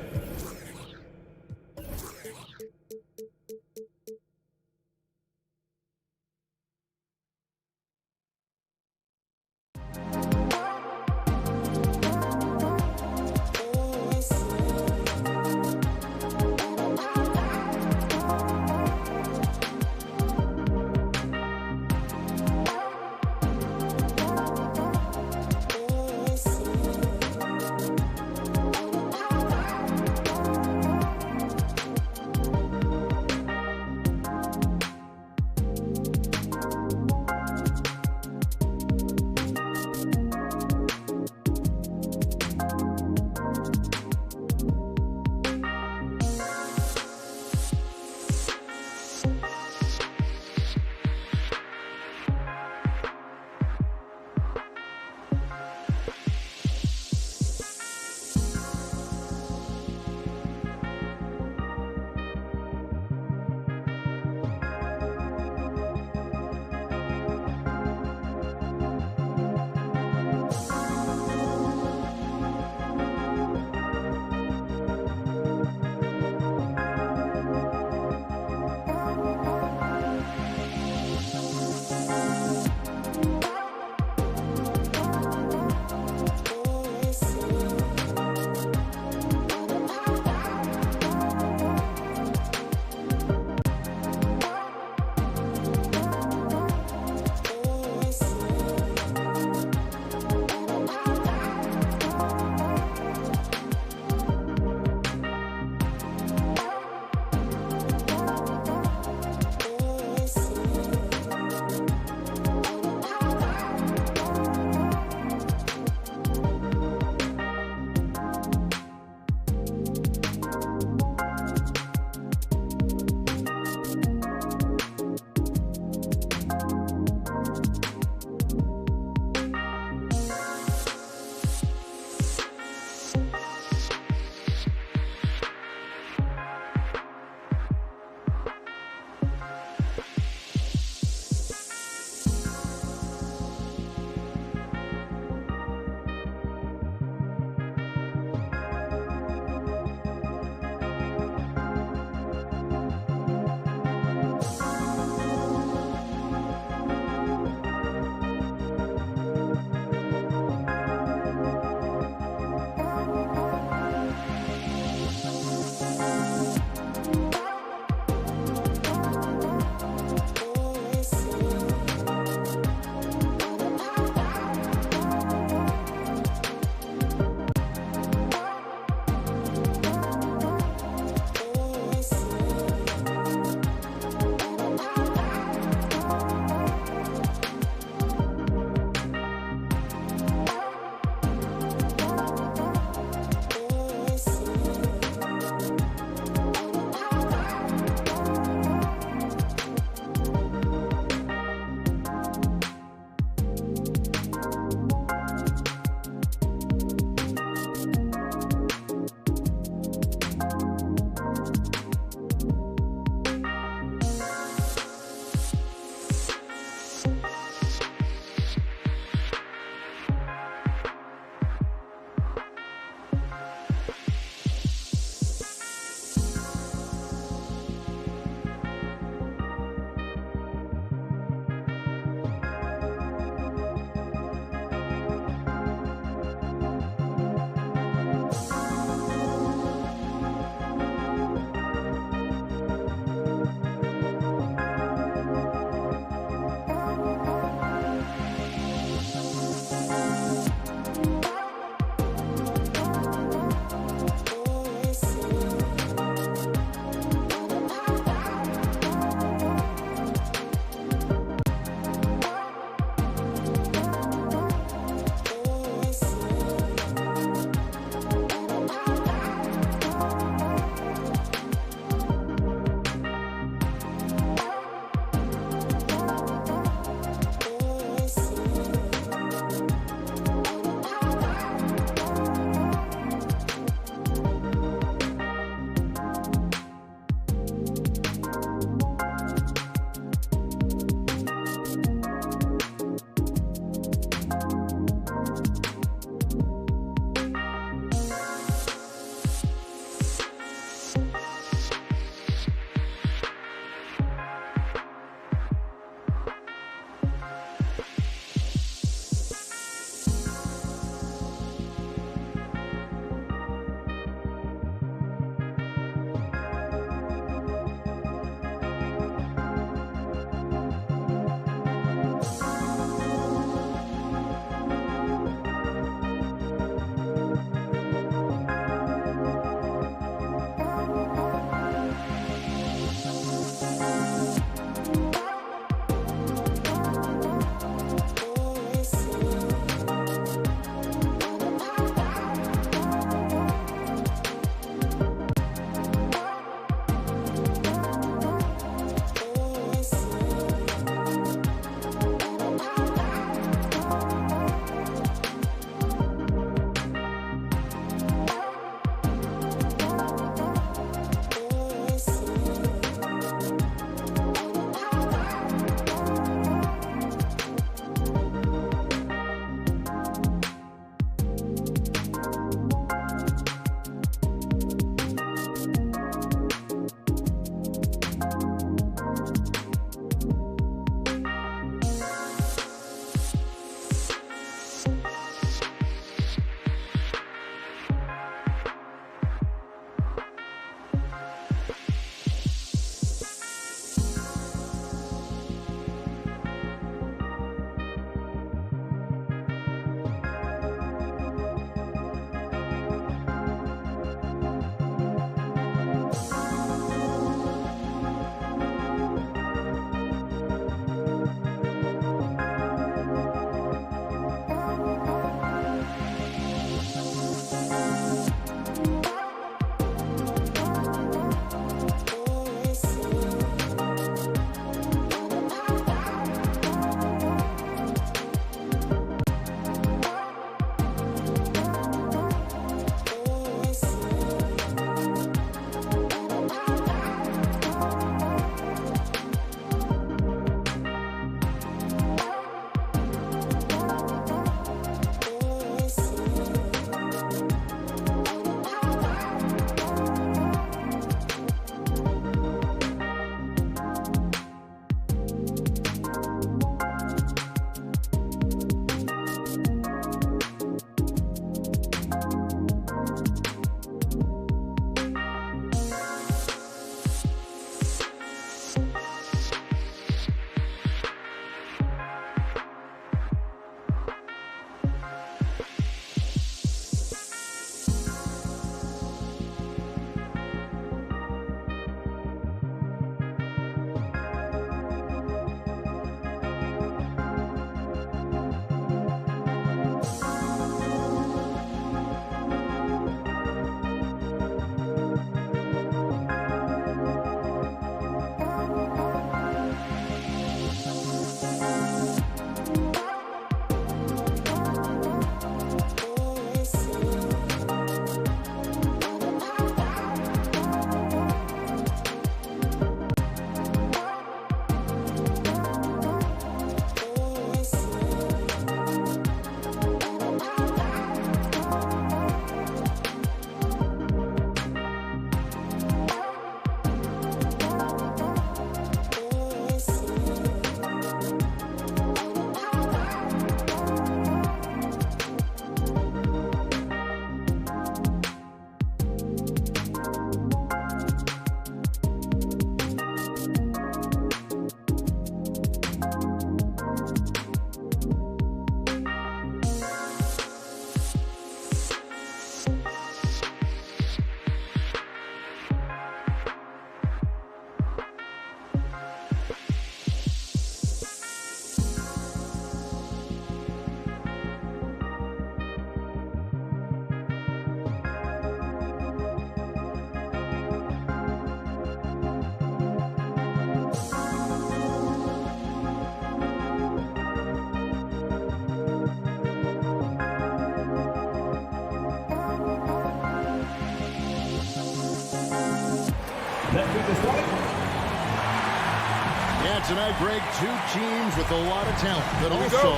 Yeah, tonight, Greg, two teams with a lot of talent, but also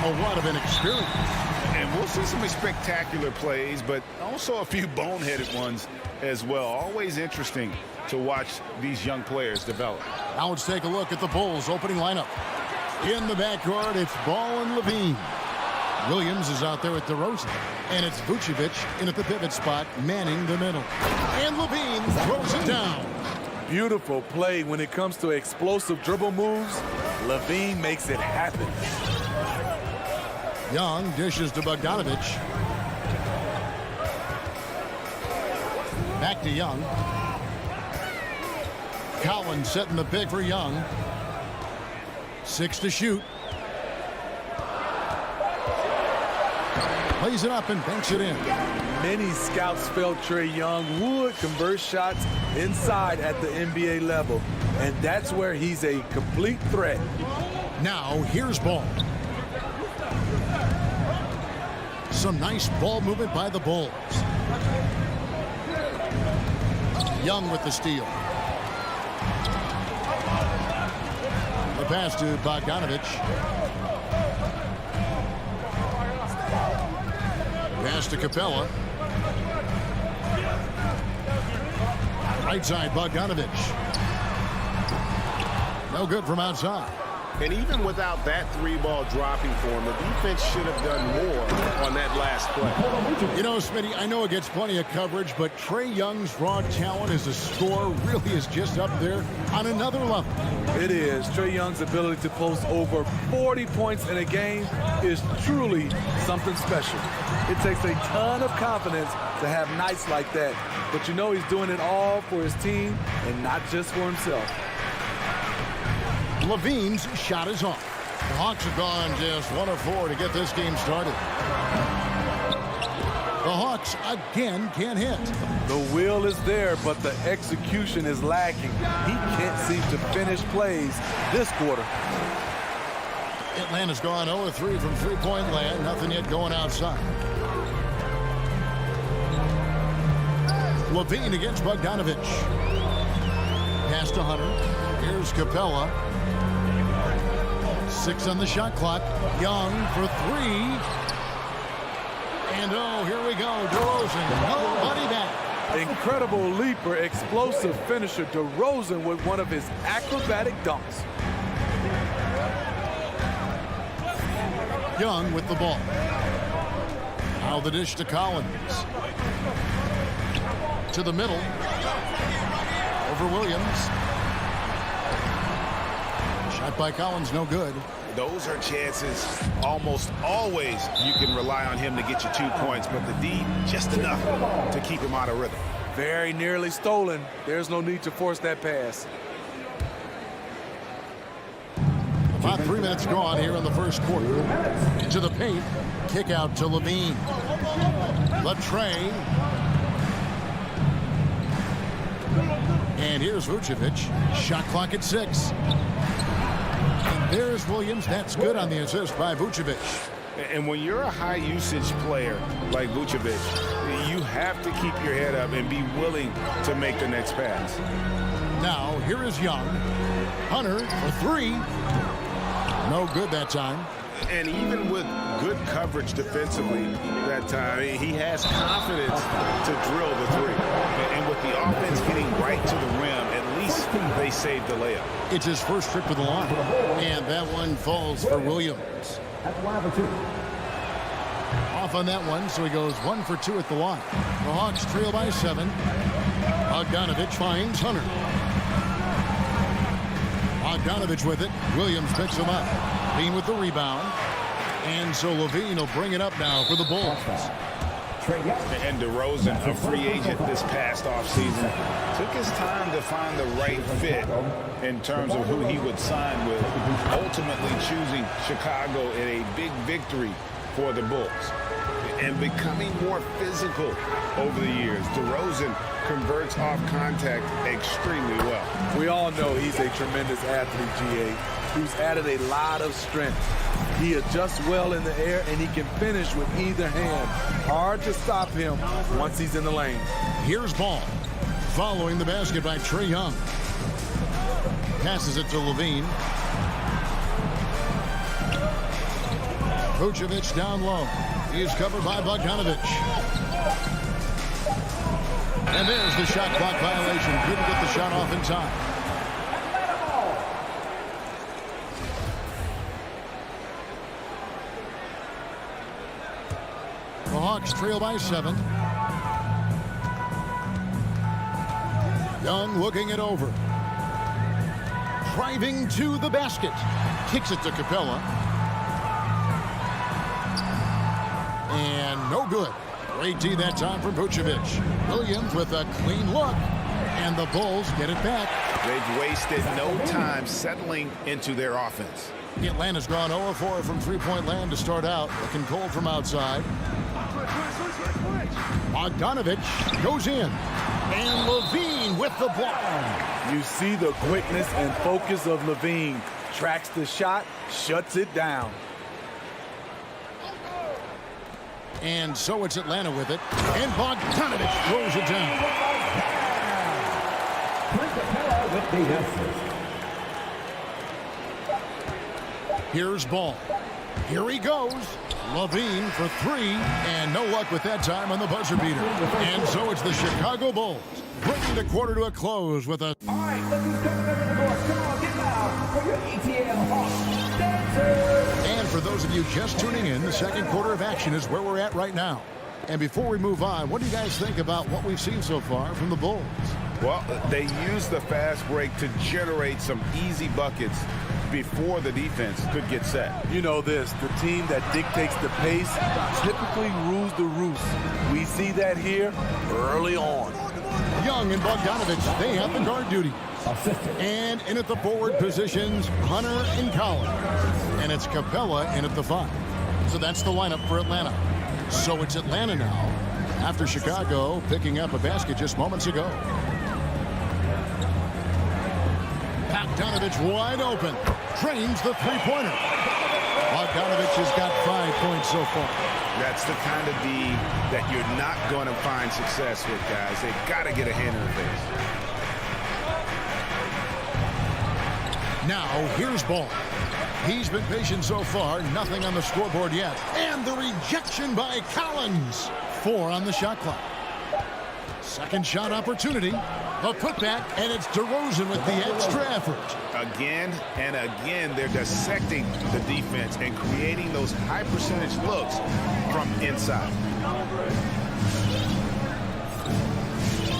a lot of inexperience. And we'll see some spectacular plays, but also a few boneheaded ones as well. Always interesting to watch these young players develop. Now let's take a look at the Bulls' opening lineup. In the backcourt, it's Ball and Levine. Williams is out there with DeRozan. And it's Vucevic in at the pivot spot, manning the middle. And Levine throws it down. Beautiful play when it comes to explosive dribble moves. Levine makes it happen. Young dishes to Bogdanovich. Back to Young. Collins setting the pick for Young. 6 to shoot. Plays it up and banks it in. Many scouts felt Trae Young would convert shots inside at the NBA level, and that's where he's a complete threat. Now here's Ball. Some nice ball movement by the Bulls. Young with the steal. The pass to Bogdanovich. Pass to Capella. Right side, Bogdanovich. No good from outside. And even without that three-ball dropping for him, the defense should have done more on that last play. You know, Smitty, I know it gets plenty of coverage, but Trae Young's raw talent as a scorer really is just up there on another level. It is. Trae Young's ability to post over 40 points in a game is truly something special. It takes a ton of confidence to have nights like that, but you know he's doing it all for his team and not just for himself. Levine's shot is off. The Hawks have gone just 1 of 4 to get this game started. The Hawks again can't hit. The will is there, but the execution is lacking. He can't seem to finish plays this quarter. Atlanta's gone 0 of 3 from three-point land. Nothing yet going outside. Levine against Bogdanovich. Pass to Hunter. Here's Capella. 6 on the shot clock. Young for 3. And oh, here we go. DeRozan, nobody back. Incredible leaper, explosive finisher. DeRozan with one of his acrobatic dunks. Young with the ball. Now the dish to Collins. To the middle. Over Williams. Shot by Collins, no good. Those are chances almost always you can rely on him to get you 2 points, but the D just enough to keep him out of rhythm. Very nearly stolen. There's no need to force that pass. About 3 minutes gone here in the first quarter. Into the paint. Kick out to Levine. Latrey. And here's Vucevic. Shot clock at 6. And there's Williams. That's good on the assist by Vucevic. And when you're a high-usage player like Vucevic, you have to keep your head up and be willing to make the next pass. Now, here is Young. Hunter for 3. No good that time. And even with good coverage defensively that time, he has confidence to drill the 3. And with the offense getting right to the rim, at least they saved the layup. It's his first trip to the line. And that one falls for Williams. Off on that one, so he goes 1 for 2 at the line. The Hawks trail by 7. Bogdanovich finds Hunter. Bogdanovich with it. Williams picks him up. Levine with the rebound. And so Levine will bring it up now for the Bulls. And DeRozan, a free agent this past offseason, took his time to find the right fit in terms of who he would sign with, ultimately choosing Chicago in a big victory for the Bulls. And becoming more physical over the years, DeRozan converts off contact extremely well. We all know he's a tremendous athlete, GA, who's added a lot of strength. He adjusts well in the air, and he can finish with either hand. Hard to stop him once he's in the lane. Here's Ball. Following the basket by Trae Young. Passes it to Levine. Vucevic down low. He's covered by Bogdanovich. And there's the shot clock violation. Couldn't get the shot off in time. The Hawks trail by 7. Young looking it over. Driving to the basket. Kicks it to Capella. And no good. Great D that time from Vucevic. Williams with a clean look. And the Bulls get it back. They've wasted no time settling into their offense. Atlanta's gone 0-4 from three-point land to start out. Looking cold from outside. Bogdanovich goes in. And Levine with the block. You see the quickness and focus of Levine. Tracks the shot, shuts it down. And so it's Atlanta with it. And Bogdanovich throws it down. Here's Ball. Here he goes. Levine for 3. And no luck with that time on the buzzer beater. And so it's the Chicago Bulls bringing the quarter to a close with a... All right, look who's coming in the door. Come on, get loud for your ATL Hawks dancers. And for those of you just tuning in, the second quarter of action is where we're at right now. And before we move on, what do you guys think about what we've seen so far from the Bulls? Well, they used the fast break to generate some easy buckets before the defense could get set. You know this, the team that dictates the pace typically rules the roost. We see that here early on. Young and Bogdanovich, they have the guard duty. And in at the forward positions, Hunter and Collins. And it's Capella in at the 5. So that's the lineup for Atlanta. So it's Atlanta now, after Chicago picking up a basket just moments ago. Bogdanovich wide open. Drains the three-pointer. Bogdanovich has got 5 points so far. That's the kind of D that you're not going to find success with, guys. They've got to get a hand in the face. Now, here's Ball. He's been patient so far. Nothing on the scoreboard yet. And the rejection by Collins. 4 on the shot clock. Second shot opportunity. A putback, and it's DeRozan with the extra effort. Again and again, they're dissecting the defense and creating those high-percentage looks from inside.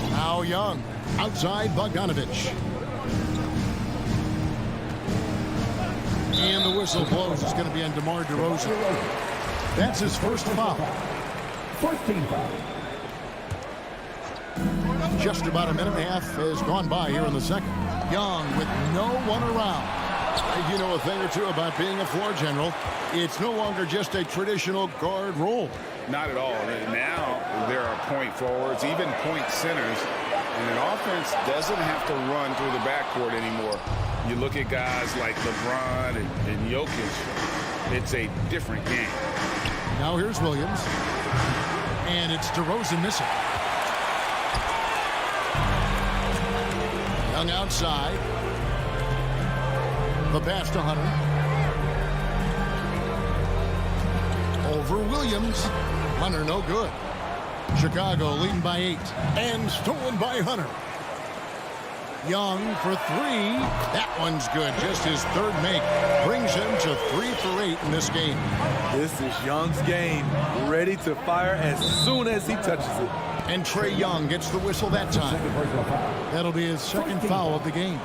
Now Young, outside Bogdanovich. And the whistle blows. It's going to be on DeMar DeRozan. That's his first foul. First team foul. Just about a minute and a half has gone by here in the second. Young with no one around. You know a thing or two about being a floor general. It's no longer just a traditional guard role. Not at all. Now there are point forwards, even point centers, and an offense doesn't have to run through the backcourt anymore. You look at guys like LeBron and Jokic, it's a different game. Now here's Williams. And it's DeRozan missing. Young outside. The pass to Hunter. Over Williams. Hunter no good. Chicago leading by 8. And stolen by Hunter. Young for 3. That one's good. Just his third make. Brings him to 3 for 8 in this game. This is Young's game. Ready to fire as soon as he touches it. And Trae Young gets the whistle that time. That'll be his second foul of the game.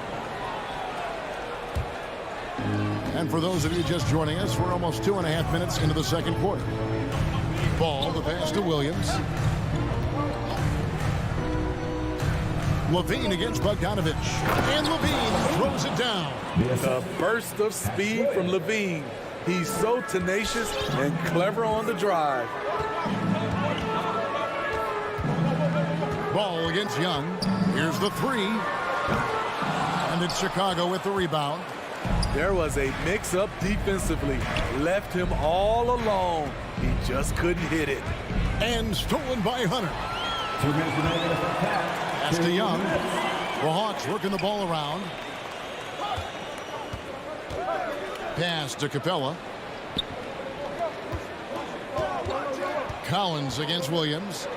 And for those of you just joining us, we're almost 2.5 minutes into the second quarter. Ball, the pass to Williams. Levine against Bogdanovich. And Levine throws it down. A burst of speed from Levine. He's so tenacious and clever on the drive. Ball against Young. Here's the 3. And it's Chicago with the rebound. There was a mix-up defensively. Left him all alone. He just couldn't hit it. And stolen by Hunter. 2 minutes remaining in the first half. Pass to Young. The Hawks working the ball around. Pass to Capella. Collins against Williams.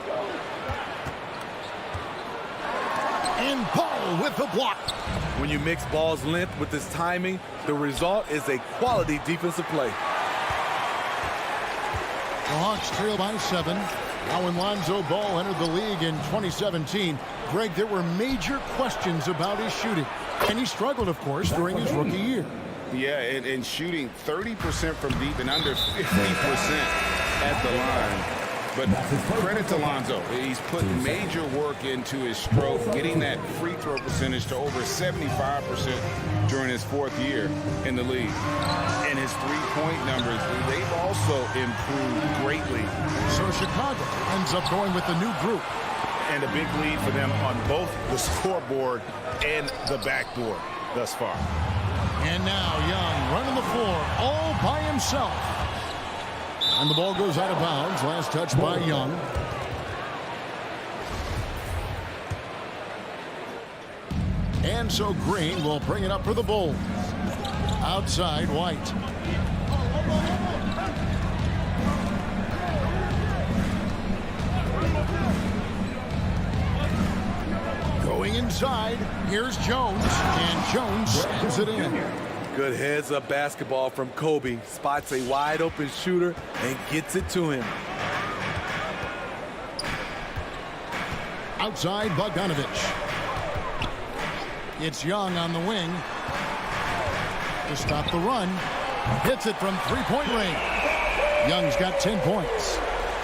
And Paul with the block. When you mix ball's length with his timing, the result is a quality defensive play. The Hawks trail by 7. Now when Lonzo Ball entered the league in 2017, Greg, there were major questions about his shooting. And he struggled, of course, during his rookie year. Yeah, and shooting 30% from deep and under 50% at the line. But credit to Lonzo. He's put major work into his stroke, getting that free throw percentage to over 75% during his 4th year in the league. And his three-point numbers, they've also improved greatly. So Chicago ends up going with the new group. And a big lead for them on both the scoreboard and the backboard thus far. And now Young running the floor all by himself. And the ball goes out of bounds. Last touch by Young. And so Green will bring it up for the Bulls. Outside, White. Going inside. Here's Jones. And Jones slams it in. Good heads-up basketball from Kobe. Spots a wide-open shooter and gets it to him. Outside, Bogdanovich. It's Young on the wing. To stop the run. Hits it from three-point range. Young's got 10 points.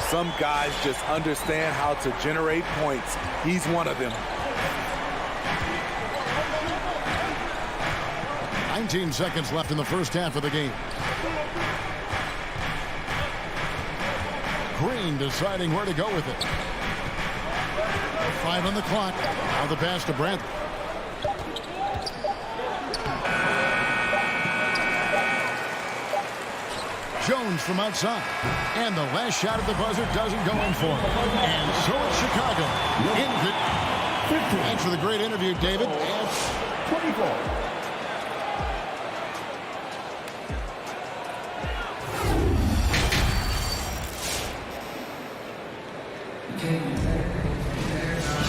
Some guys just understand how to generate points. He's one of them. 19 seconds left in the first half of the game. Green deciding where to go with it. 5 on the clock. Now the pass to Bradley. Jones from outside. And the last shot at the buzzer doesn't go in for him. And so it's Chicago. In it. Thanks for the great interview, David. It's 24.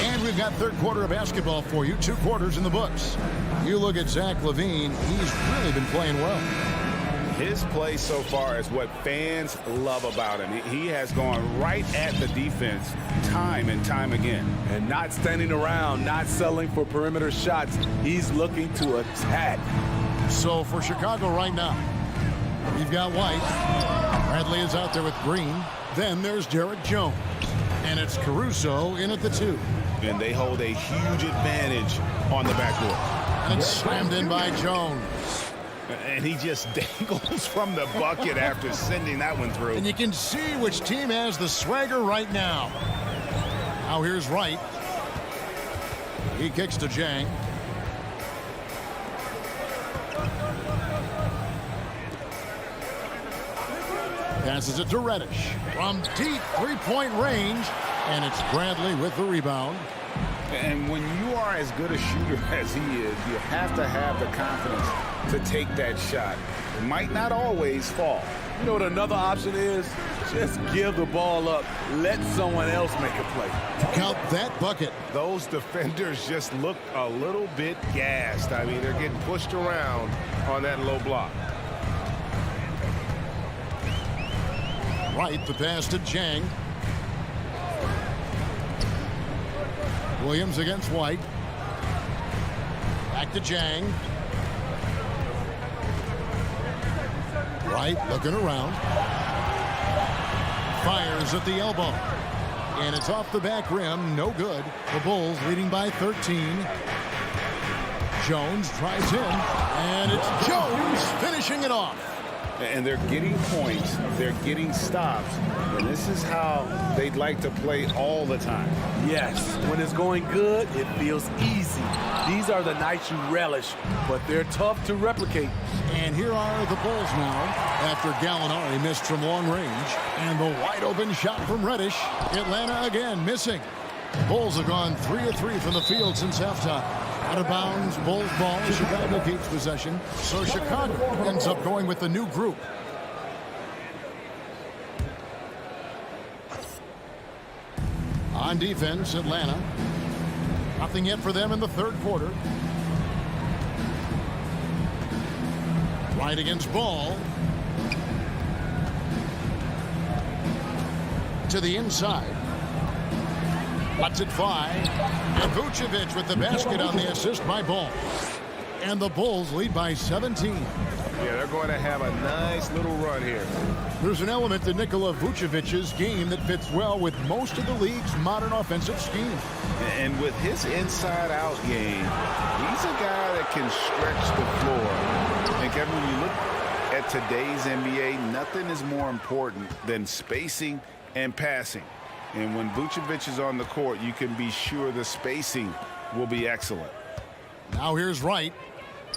And we've got third quarter of basketball for you. 2 quarters in the books. You look at Zach LaVine. He's really been playing well. His play so far is what fans love about him. He has gone right at the defense time and time again. And not standing around, not settling for perimeter shots. He's looking to attack. So for Chicago right now, we've got White. Bradley is out there with Green. Then there's Derek Jones. And it's Caruso in at the 2. And they hold a huge advantage on the backboard. And it's slammed in by Jones. And he just dangles from the bucket after sending that one through. And you can see which team has the swagger right now. Now here's Wright. He kicks to Jang. Passes it to Reddish. From deep three-point range. And it's Bradley with the rebound. And when you are as good a shooter as he is, you have to have the confidence to take that shot. It might not always fall. You know what another option is? Just give the ball up. Let someone else make a play. Count that bucket. Those defenders just look a little bit gassed. I mean, they're getting pushed around on that low block. Right, the pass to Jang. Williams against White. Back to Jang. Wright looking around. Fires at the elbow. And it's off the back rim. No good. The Bulls leading by 13. Jones tries him. And it's Jones finishing it off. And they're getting points. They're getting stops. And this is how they'd like to play all the time. Yes, when it's going good, it feels easy. These are the nights you relish, but they're tough to replicate. And here are the Bulls now after Gallinari missed from long range. And the wide open shot from Reddish. Atlanta again missing. Bulls have gone 3 of 3 from the field since halftime. Out of bounds, Bulls ball. Chicago keeps possession. So Chicago ends up going with the new group. On defense, Atlanta. Nothing yet for them in the third quarter. Right against Ball. To the inside. Lets it fly. And Vucevic with the basket on the assist by Ball. And the Bulls lead by 17. Yeah, they're going to have a nice little run here. There's an element to Nikola Vucevic's game that fits well with most of the league's modern offensive scheme. And with his inside-out game, he's a guy that can stretch the floor. And Kevin, when you look at today's NBA, nothing is more important than spacing and passing. And when Vucevic is on the court, you can be sure the spacing will be excellent. Now here's Wright.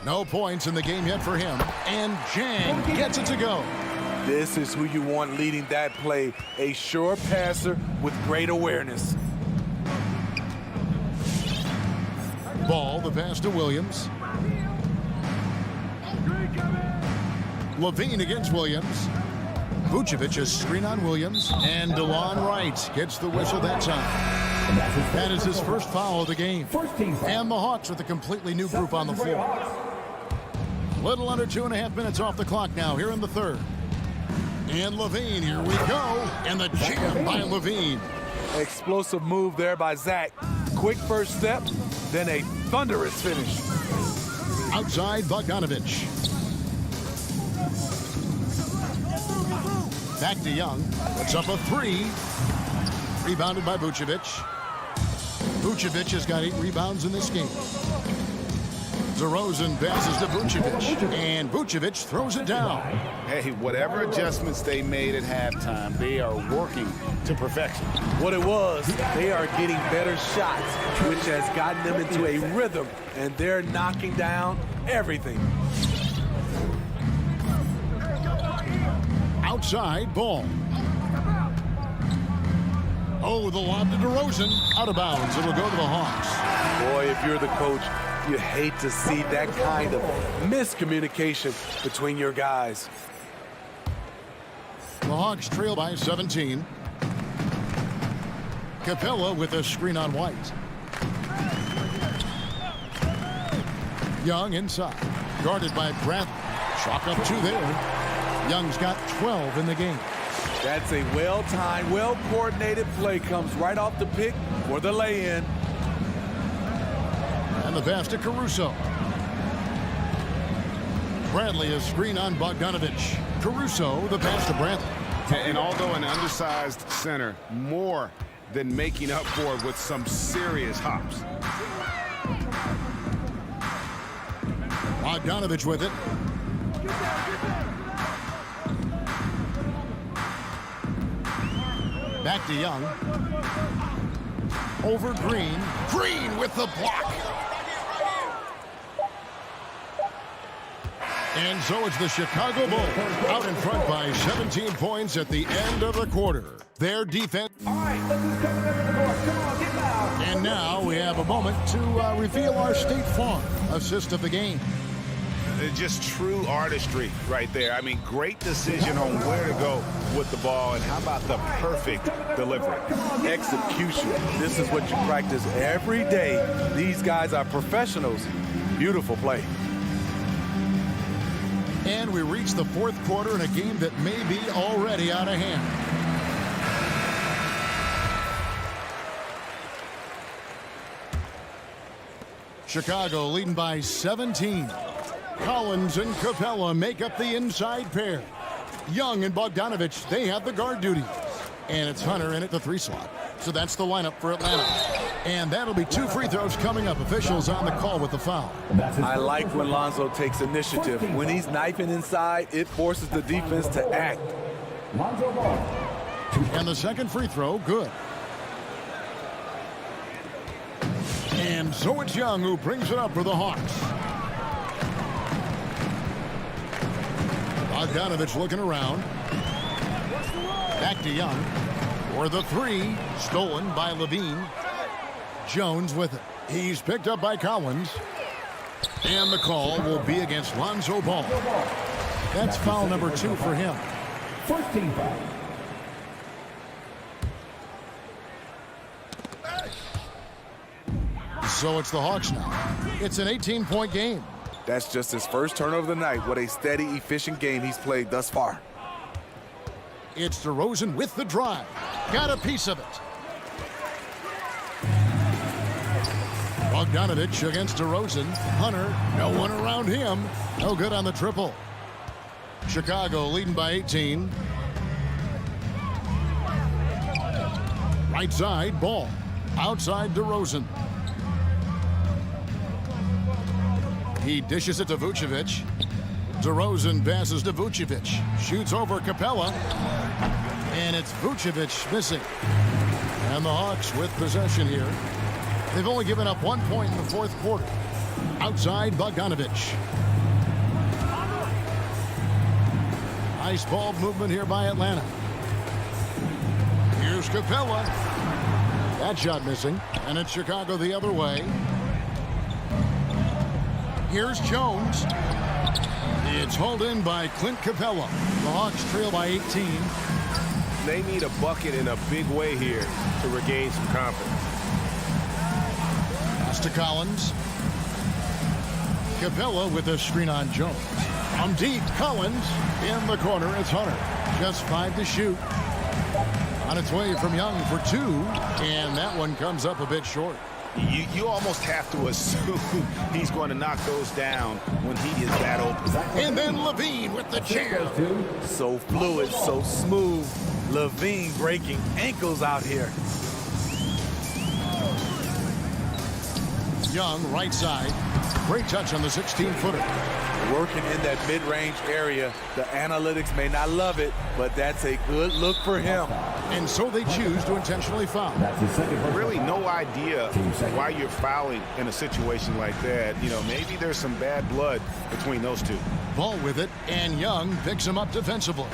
No points in the game yet for him. And Jang gets it to go. This is who you want leading that play. A sure passer with great awareness. Ball, the pass to Williams. Levine against Williams. Vucevic a screen on Williams. And DeLon Wright gets the whistle that time. That is his first foul of the game. And the Hawks with a completely new group on the floor. Little under 2.5 minutes off the clock now here in the third. And Levine, here we go. And the jam by Levine. Explosive move there by Zach. Quick first step, then a thunderous finish. Outside Bogdanovich. Back to Young. Puts up a three. Rebounded by Vucevic. Vucevic has got 8 rebounds in this game. DeRozan passes to Vucevic. And Vucevic throws it down. Hey, whatever adjustments they made at halftime, they are working to perfection. What it was, they are getting better shots, which has gotten them into a rhythm, and they're knocking down everything. Outside, Ball. Oh, the lob to DeRozan. Out of bounds. It'll go to the Hawks. Boy, if you're the coach, you hate to see that kind of miscommunication between your guys. The Hawks trail by 17. Capella with a screen on White. Young inside. Guarded by Bradley. Chalk up 2 there. Young's got 12 in the game. That's a well-timed, well-coordinated play. Comes right off the pick for the lay-in. And the pass to Caruso. Bradley a screen on Bogdanovich. Caruso the pass to Bradley. And although an undersized center, more than making up for it with some serious hops. Bogdanovich with it. Back to Young. Over Green. Green with the block. And so it's the Chicago Bulls out in front by 17 points at the end of the quarter. Their defense. All right, look who's coming into the court. Come on, get loud. And now we have a moment to reveal our State Farm assist of the game. Just true artistry right there. I mean, great decision on where to go with the ball, and how about the perfect delivery? Execution. This is what you practice every day. These guys are professionals. Beautiful play. And we reach the fourth quarter in a game that may be already out of hand. Chicago leading by 17. Collins and Capella make up the inside pair. Young and Bogdanovich, they have the guard duty. And it's Hunter in at the 3 slot. So that's the lineup for Atlanta. And that'll be 2 free throws coming up. Officials on the call with the foul. I like when Lonzo takes initiative. When he's knifing inside, it forces the defense to act. Lonzo Ball. And the second free throw, good. And so it's Young who brings it up for the Hawks. Bogdanovich looking around. Back to Young. For the 3, stolen by Levine. Jones with it. He's picked up by Collins. And the call will be against Lonzo Ball. That's foul number 2 for him. First team foul. So it's the Hawks now. It's an 18-point game. That's just his first turnover of the night. What a steady, efficient game he's played thus far. It's DeRozan with the drive. Got a piece of it. Bogdanovich against DeRozan. Hunter, no one around him. No good on the triple. Chicago leading by 18. Right side, Ball. Outside, DeRozan. He dishes it to Vucevic. DeRozan passes to Vucevic. Shoots over Capella. And it's Vucevic missing. And the Hawks with possession here. They've only given up 1 point in the fourth quarter. Outside, Bogdanovich. Nice ball movement here by Atlanta. Here's Capella. That shot missing. And it's Chicago the other way. Here's Jones. It's hauled in by Clint Capella. The Hawks trail by 18. They need a bucket in a big way here to regain some confidence. Pass to Collins. Capella with a screen on Jones. From deep, Collins. In the corner, it's Hunter. Just 5 to shoot. On its way from Young for 2. And that one comes up a bit short. You almost have to assume he's going to knock those down when he is that open. And then Levine with the jam. So fluid, so smooth. Levine breaking ankles out here. Young, right side. Great touch on the 16-footer. Working in that mid-range area. The analytics may not love it, but that's a good look for him. And so they choose to intentionally foul. Really no idea why you're fouling in a situation like that. You know, maybe there's some bad blood between those two. Ball with it, and Young picks him up defensively.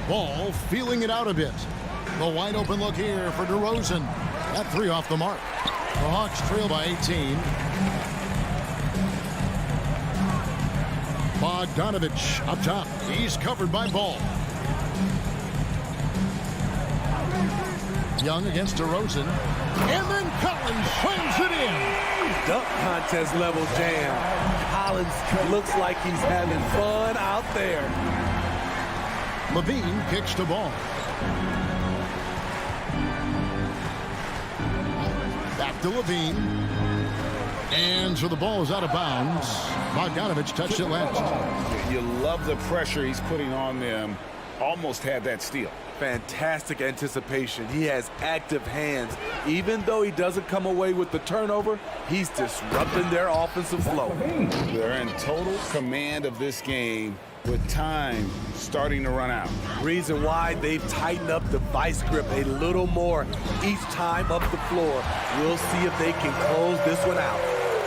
Ball feeling it out a bit. The wide open look here for DeRozan. That 3 off the mark. The Hawks trail by 18. Bogdanovich up top. He's covered by Ball. Young against DeRozan. And then Collins slams it in. Dunk contest level jam. Collins looks like he's having fun out there. Levine kicks to Ball. Back to Levine. And so the ball is out of bounds. Bogdanovich touched it last. You love the pressure he's putting on them. Almost had that steal. Fantastic anticipation. He has active hands. Even though he doesn't come away with the turnover, he's disrupting their offensive flow. They're in total command of this game with time starting to run out. Reason why they've tightened up the vice grip a little more each time up the floor. We'll see if they can close this one out.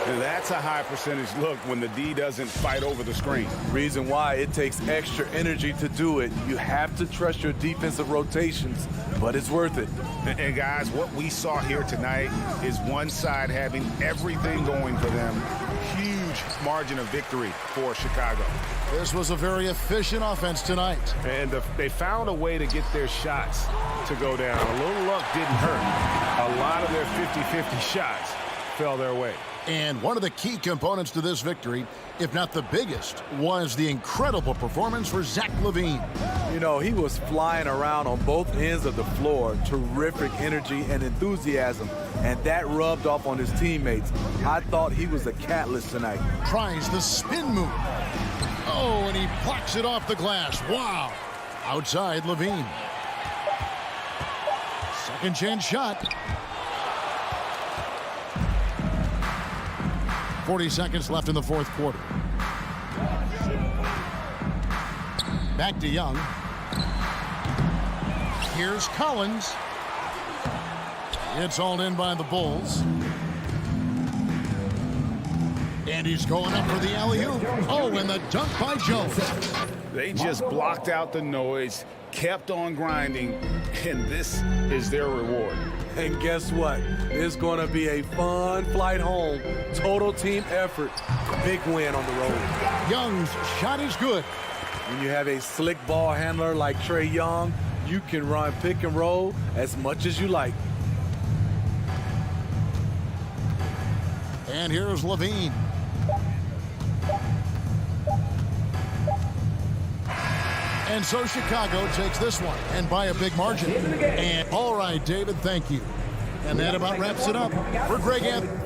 And that's a high percentage look when the D doesn't fight over the screen. Reason why it takes extra energy to do it. You have to trust your defensive rotations, but it's worth it. And guys, what we saw here tonight is one side having everything going for them. Huge margin of victory for Chicago. This was a very efficient offense tonight. And they found a way to get their shots to go down. A little luck didn't hurt. A lot of their 50-50 shots fell their way. And one of the key components to this victory, if not the biggest, was the incredible performance for Zach LaVine. You know, he was flying around on both ends of the floor. Terrific energy and enthusiasm. And that rubbed off on his teammates. I thought he was a catalyst tonight. Tries the spin move. Oh, and he blocks it off the glass. Wow. Outside, LaVine. Second chance shot. 40 seconds left in the fourth quarter. Back to Young. Here's Collins. It's hauled in by the Bulls. And he's going up for the alley-oop. Oh, and the dunk by Jones. They just blocked out the noise, kept on grinding, and this is their reward. And guess what? It's going to be a fun flight home. Total team effort. Big win on the road. Young's shot is good. When you have a slick ball handler like Trae Young, you can run pick and roll as much as you like. And here's Levine. And so Chicago takes this one, and by a big margin. And all right, David, thank you. And that about wraps it up for Greg Anthony.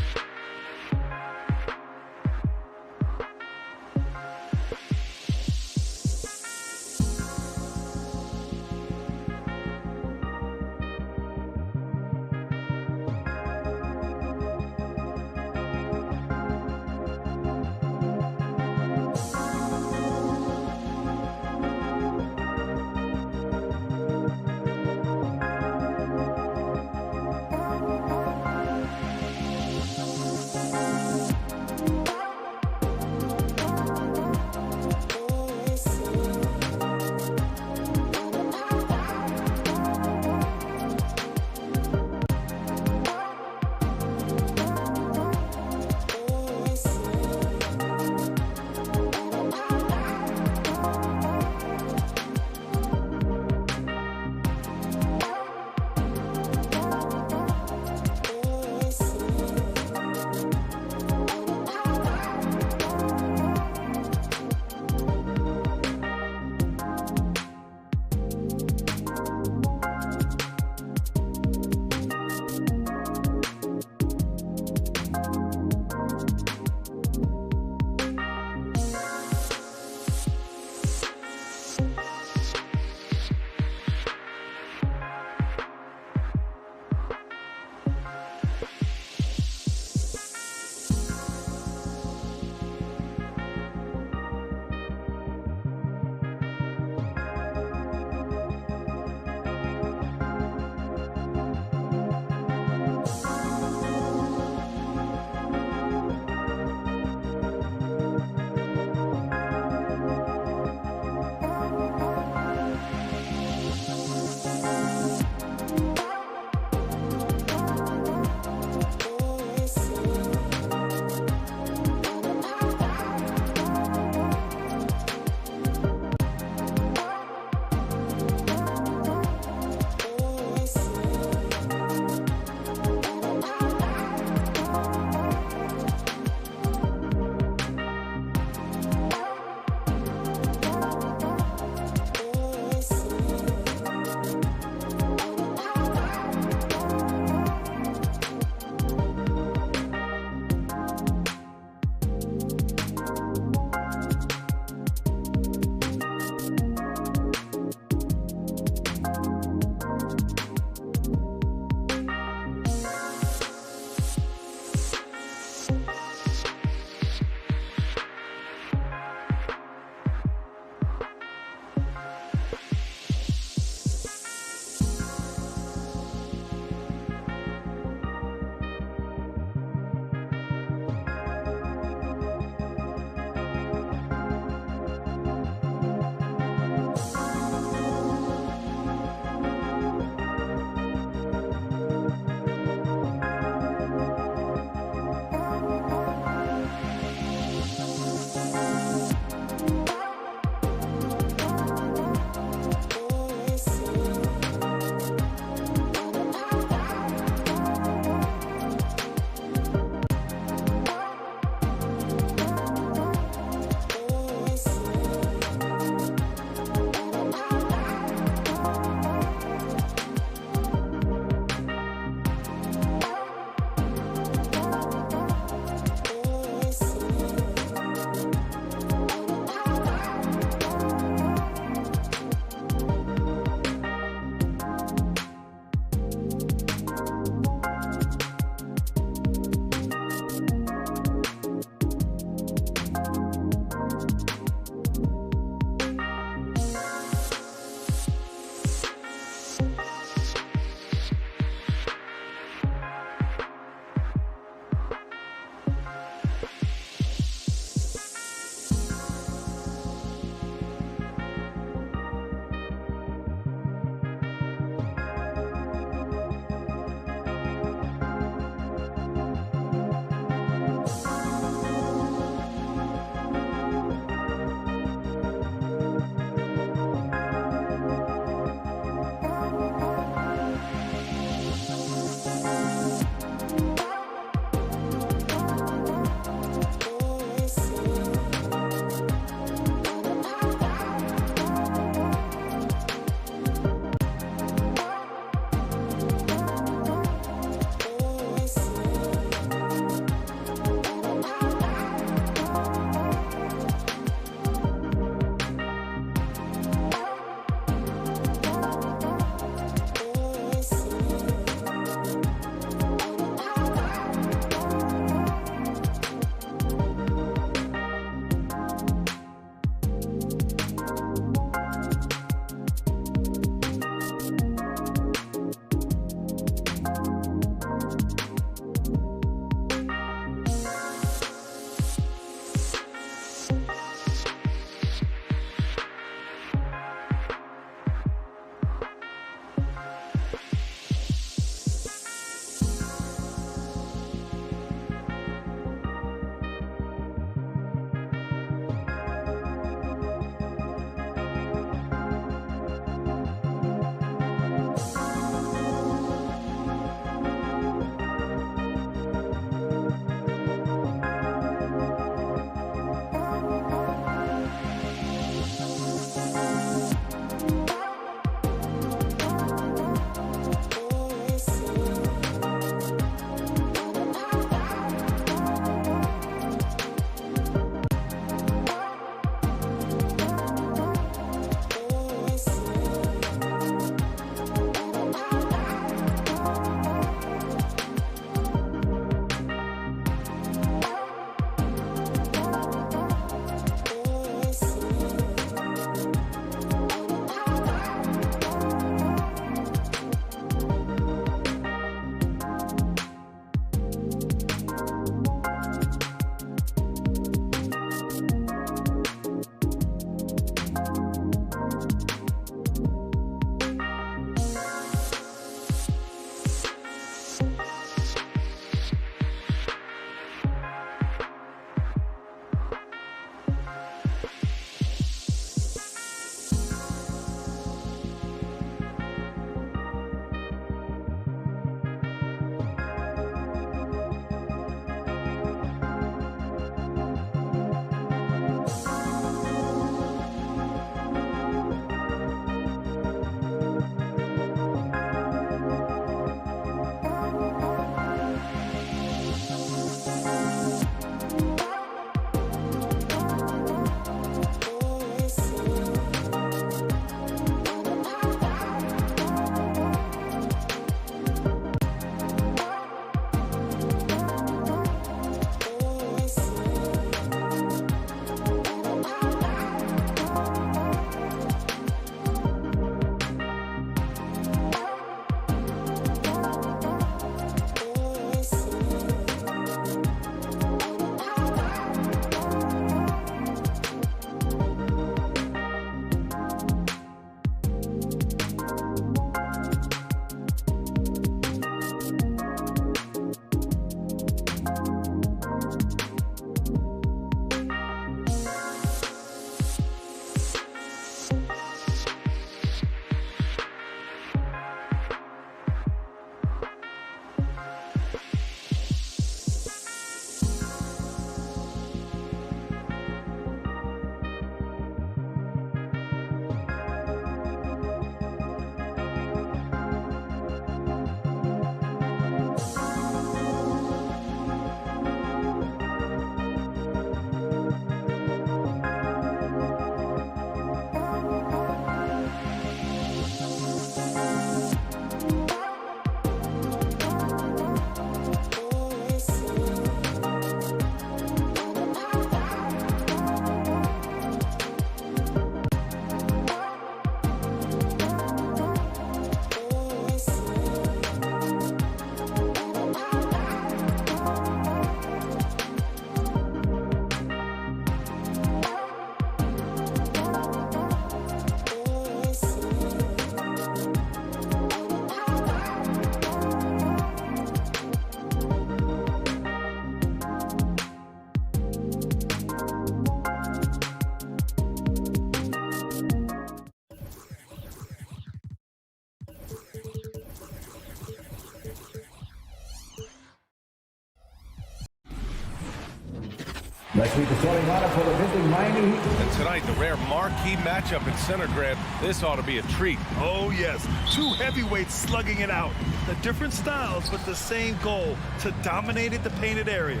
Let's meet the starting lineup for the visiting Miami Heat. And tonight, the rare marquee matchup in center, Grant. This ought to be a treat. Oh, yes. Two heavyweights slugging it out. The different styles, but the same goal, to dominate the painted area.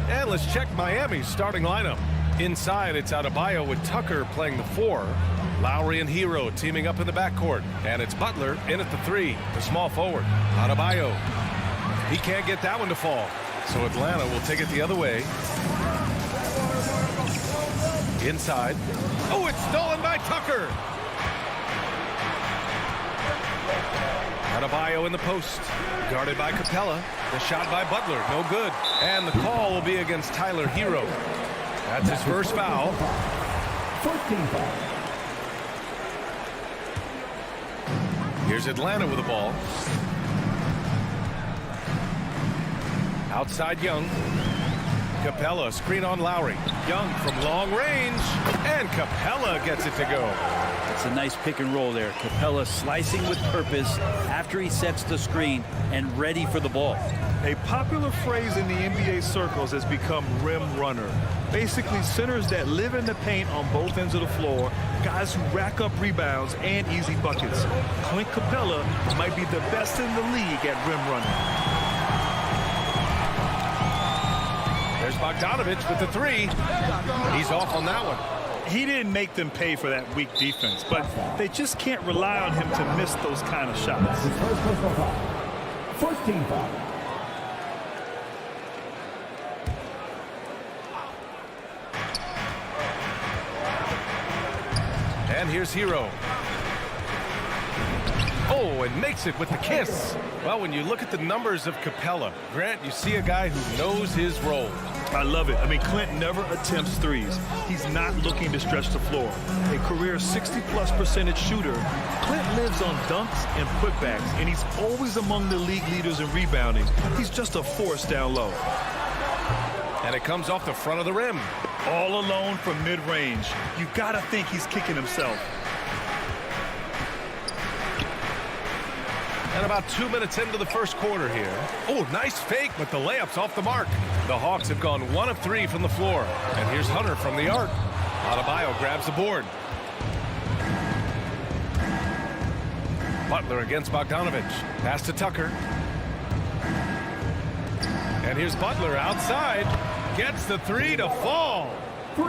And let's check Miami's starting lineup. Inside, it's Adebayo with Tucker playing the 4. Lowry and Hero teaming up in the backcourt. And it's Butler in at the 3, the small forward. Adebayo. He can't get that one to fall. So Atlanta will take it the other way. Inside. Oh, it's stolen by Tucker. Adebayo in the post. Guarded by Capella. The shot by Butler. No good. And the call will be against Tyler Hero. That's his first foul. First team foul. Here's Atlanta with the ball. Outside Young. Capella, screen on Lowry. Young from long range. And Capella gets it to go. It's a nice pick and roll there. Capella slicing with purpose after he sets the screen and ready for the ball. A popular phrase in the NBA circles has become rim runner. Basically, centers that live in the paint on both ends of the floor, guys who rack up rebounds and easy buckets. Clint Capella might be the best in the league at rim running. There's Bogdanovich with the 3. He's off on that one. He didn't make them pay for that weak defense, but they just can't rely on him to miss those kind of shots. His first personal foul. First team foul. And here's Hero. Oh, and makes it with the kiss. Well, when you look at the numbers of Capella, Grant, you see a guy who knows his role. I love it. I mean, Clint never attempts threes. He's not looking to stretch the floor. A career 60+% shooter, Clint lives on dunks and putbacks, and he's always among the league leaders in rebounding. He's just a force down low. And it comes off the front of the rim. All alone from mid-range. You gotta think he's kicking himself. And about 2 minutes into the first quarter here. Oh, nice fake, but the layup's off the mark. The Hawks have gone 1 of 3 from the floor. And here's Hunter from the arc. Adebayo grabs the board. Butler against Bogdanovich. Pass to Tucker. And here's Butler outside. Gets the 3 to fall.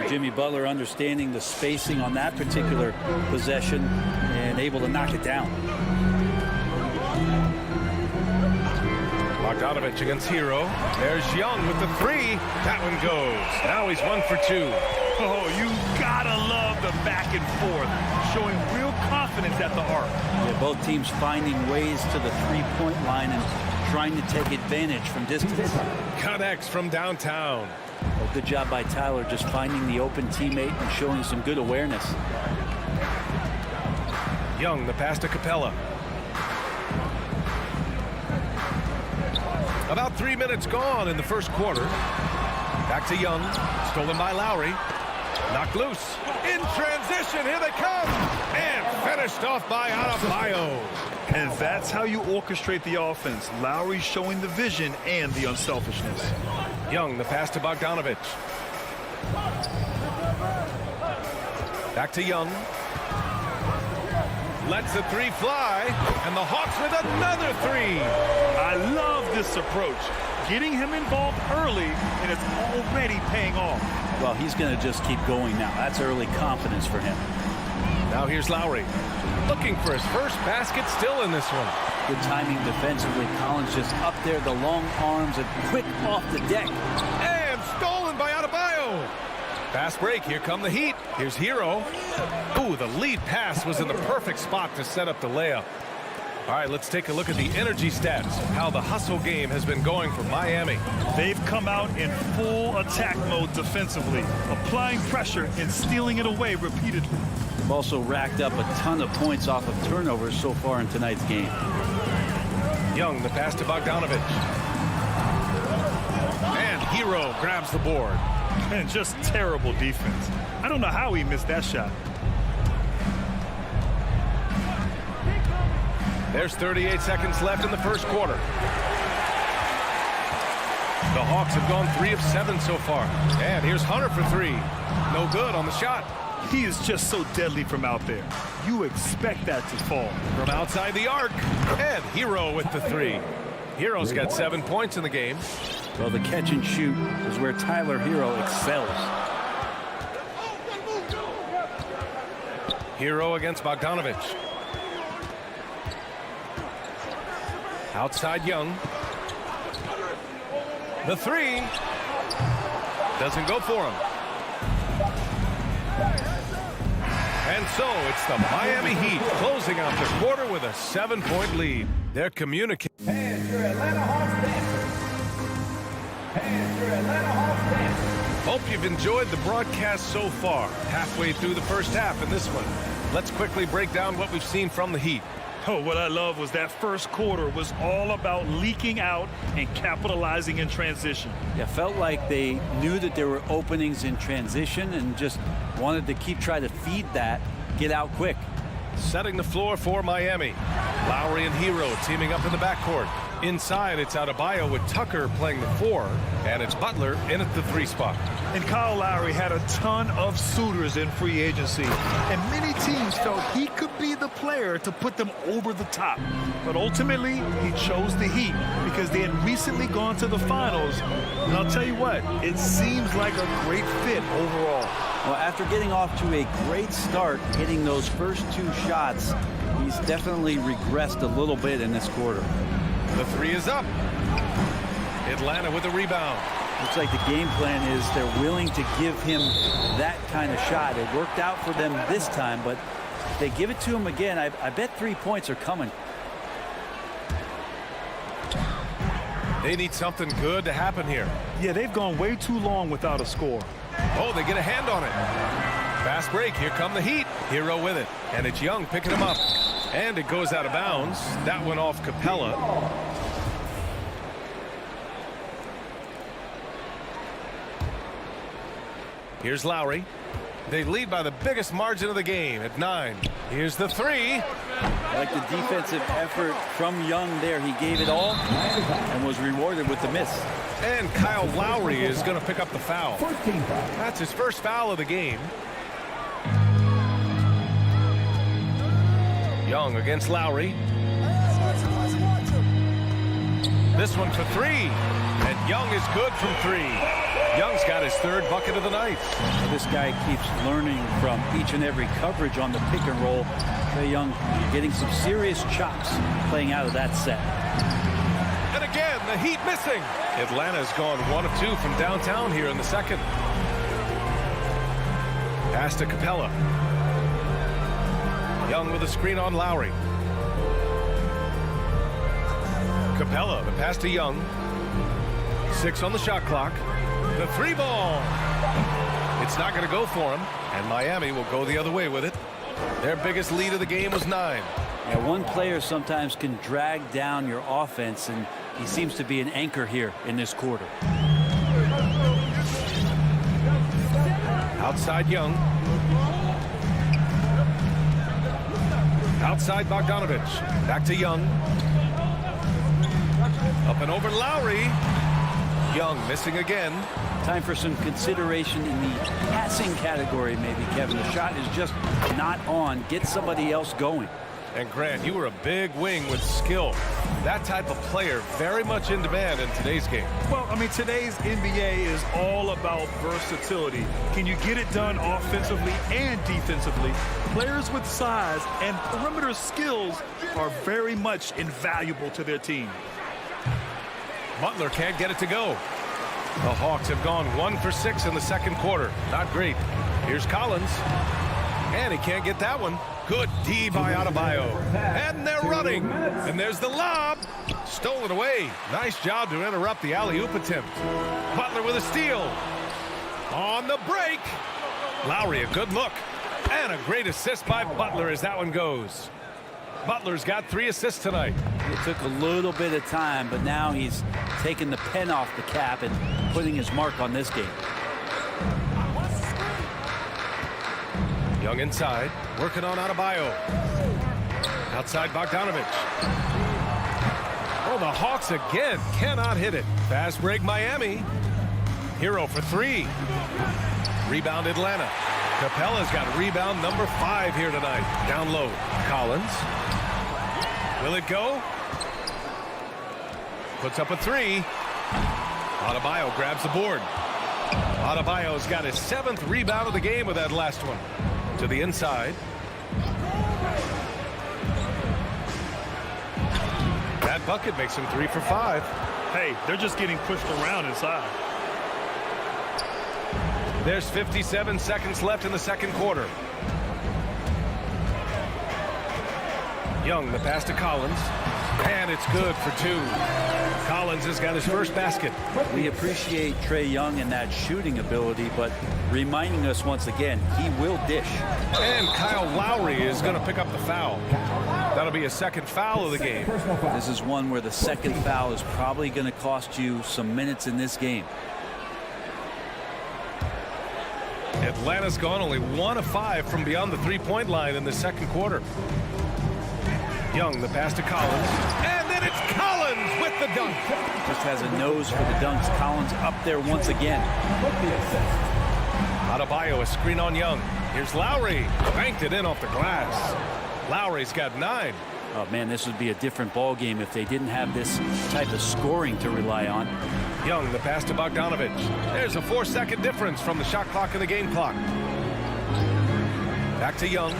Jimmy Butler understanding the spacing on that particular possession and able to knock it down. Bogdanovich against Hero. There's Young with the 3. That one goes. Now he's 1 for 2. Oh, you gotta love the back and forth, showing real confidence at the arc. Yeah, both teams finding ways to the three-point line and trying to take advantage from distance. Connects from downtown. Well, good job by Tyler just finding the open teammate and showing some good awareness. Young, the pass to Capella. About 3 minutes gone in the first quarter. Back to Young. Stolen by Lowry. Knocked loose. In transition. Here they come. And finished off by Adebayo. And that's how you orchestrate the offense. Lowry showing the vision and the unselfishness. Young, the pass to Bogdanovich. Back to Young. Lets the 3 fly. And the Hawks with another 3. I love this approach. Getting him involved early, and it's already paying off. Well, he's going to just keep going now. That's early confidence for him. Now here's Lowry. Looking for his first basket still in this one. Good timing defensively. Collins just up there, the long arms, and quick off the deck. And stolen by Adebayo. Fast break. Here come the Heat. Here's Hero. Ooh, the lead pass was in the perfect spot to set up the layup. All right, let's take a look at the energy stats, how the hustle game has been going for Miami. They've come out in full attack mode defensively, applying pressure and stealing it away repeatedly. They've also racked up a ton of points off of turnovers so far in tonight's game. Young, the pass to Bogdanovich. And Hero grabs the board. And just terrible defense. I don't know how he missed that shot. There's 38 seconds left in the first quarter. The Hawks have gone 3 of 7 so far. And here's Hunter for 3. No good on the shot. He is just so deadly from out there. You expect that to fall. From outside the arc, and Hero with the 3. Hero's got 7 points in the game. Well, the catch and shoot is where Tyler Hero excels. Hero against Bogdanovich. Outside Young. The 3 doesn't go for him. And so it's the Miami Heat closing out the quarter with a 7-point lead. They're communicating. And your Atlanta Hawks dancers. And your Atlanta Hawks dancers. Hope you've enjoyed the broadcast so far. Halfway through the first half in this one. Let's quickly break down what we've seen from the Heat. Oh, what I love was that first quarter was all about leaking out and capitalizing in transition. Yeah, felt like they knew that there were openings in transition and just wanted to keep trying to feed that, get out quick. Setting the floor for Miami. Lowry and Hero teaming up in the backcourt. Inside, it's Adebayo with Tucker playing the 4, and it's Butler in at the 3 spot. And Kyle Lowry had a ton of suitors in free agency, and many teams felt he could be the player to put them over the top. But ultimately, he chose the Heat because they had recently gone to the finals. And I'll tell you what, it seems like a great fit overall. Well, after getting off to a great start, hitting those first 2 shots, he's definitely regressed a little bit in this quarter. The 3 is up. Atlanta with a rebound. Looks like the game plan is they're willing to give him that kind of shot. It worked out for them this time, but if they give it to him again, I bet 3 points are coming. They need something good to happen here. Yeah, they've gone way too long without a score. Oh, they get a hand on it. Fast break. Here come the Heat. Hero with it. And it's Young picking him up. And it goes out of bounds. That went off Capella. Here's Lowry. They lead by the biggest margin of the game at 9. Here's the 3. I like the defensive effort from Young there. He gave it all and was rewarded with the miss. And Kyle Lowry is going to pick up the foul. That's his first foul of the game. Young against Lowry. This one for 3. And Young is good from 3. Young's got his 3rd bucket of the night. This guy keeps learning from each and every coverage on the pick and roll. Trae Young getting some serious chops playing out of that set. And again, the Heat missing. Atlanta's gone 1 of 2 from downtown here in the second. Pass to Capella. Young with a screen on Lowry. Capella, the pass to Young. 6 on the shot clock. The 3 ball. It's not going to go for him, and Miami will go the other way with it. Their biggest lead of the game was 9. Yeah, one player sometimes can drag down your offense, and he seems to be an anchor here in this quarter. Outside Young. Outside Bogdanovich. Back to Young. Up and over Lowry. Young missing again. Time for some consideration in the passing category, maybe, Kevin. The shot is just not on. Get somebody else going. And Grant, you were a big wing with skill. That type of player very much in demand in today's game. Well, I mean, today's NBA is all about versatility. Can you get it done offensively and defensively? Players with size and perimeter skills are very much invaluable to their team. Butler can't get it to go. The Hawks have gone 1 for 6 in the second quarter. Not great. Here's Collins. And he can't get that one. Good D by Adebayo. And they're running. And there's the lob. Stolen away. Nice job to interrupt the alley-oop attempt. Butler with a steal. On the break. Lowry, a good look. And a great assist by Butler as that one goes. Butler's got 3 assists tonight. It took a little bit of time, but now he's taking the pen off the cap and putting his mark on this game. Young inside, working on Adebayo. Outside Bogdanovich. Oh, the Hawks again cannot hit it. Fast break Miami. Hero for 3. Rebound Atlanta. Capella's got rebound number 5 here tonight. Down low. Collins. Will it go? Puts up a 3. Adebayo grabs the board. Adebayo's got his 7th rebound of the game with that last one. To the inside. That bucket makes him 3 for 5. Hey, they're just getting pushed around inside. There's 57 seconds left in the second quarter. Young, the pass to Collins. And it's good for 2. Collins has got his first basket. We appreciate Trae Young and that shooting ability, but reminding us once again, he will dish. And Kyle Lowry is going to pick up the foul. That'll be a second foul of the game. This is one where the second foul is probably going to cost you some minutes in this game. Atlanta's gone only 1 of 5 from beyond the 3-point line in the second quarter. Young, the pass to Collins. And then it's Collins with the dunk. Just has a nose for the dunks. Collins up there once again. Adebayo, a screen on Young. Here's Lowry. Banked it in off the glass. Lowry's got 9. Oh, man, this would be a different ball game if they didn't have this type of scoring to rely on. Young, the pass to Bogdanovich. There's a 4-second difference from the shot clock and the game clock. Back to Young.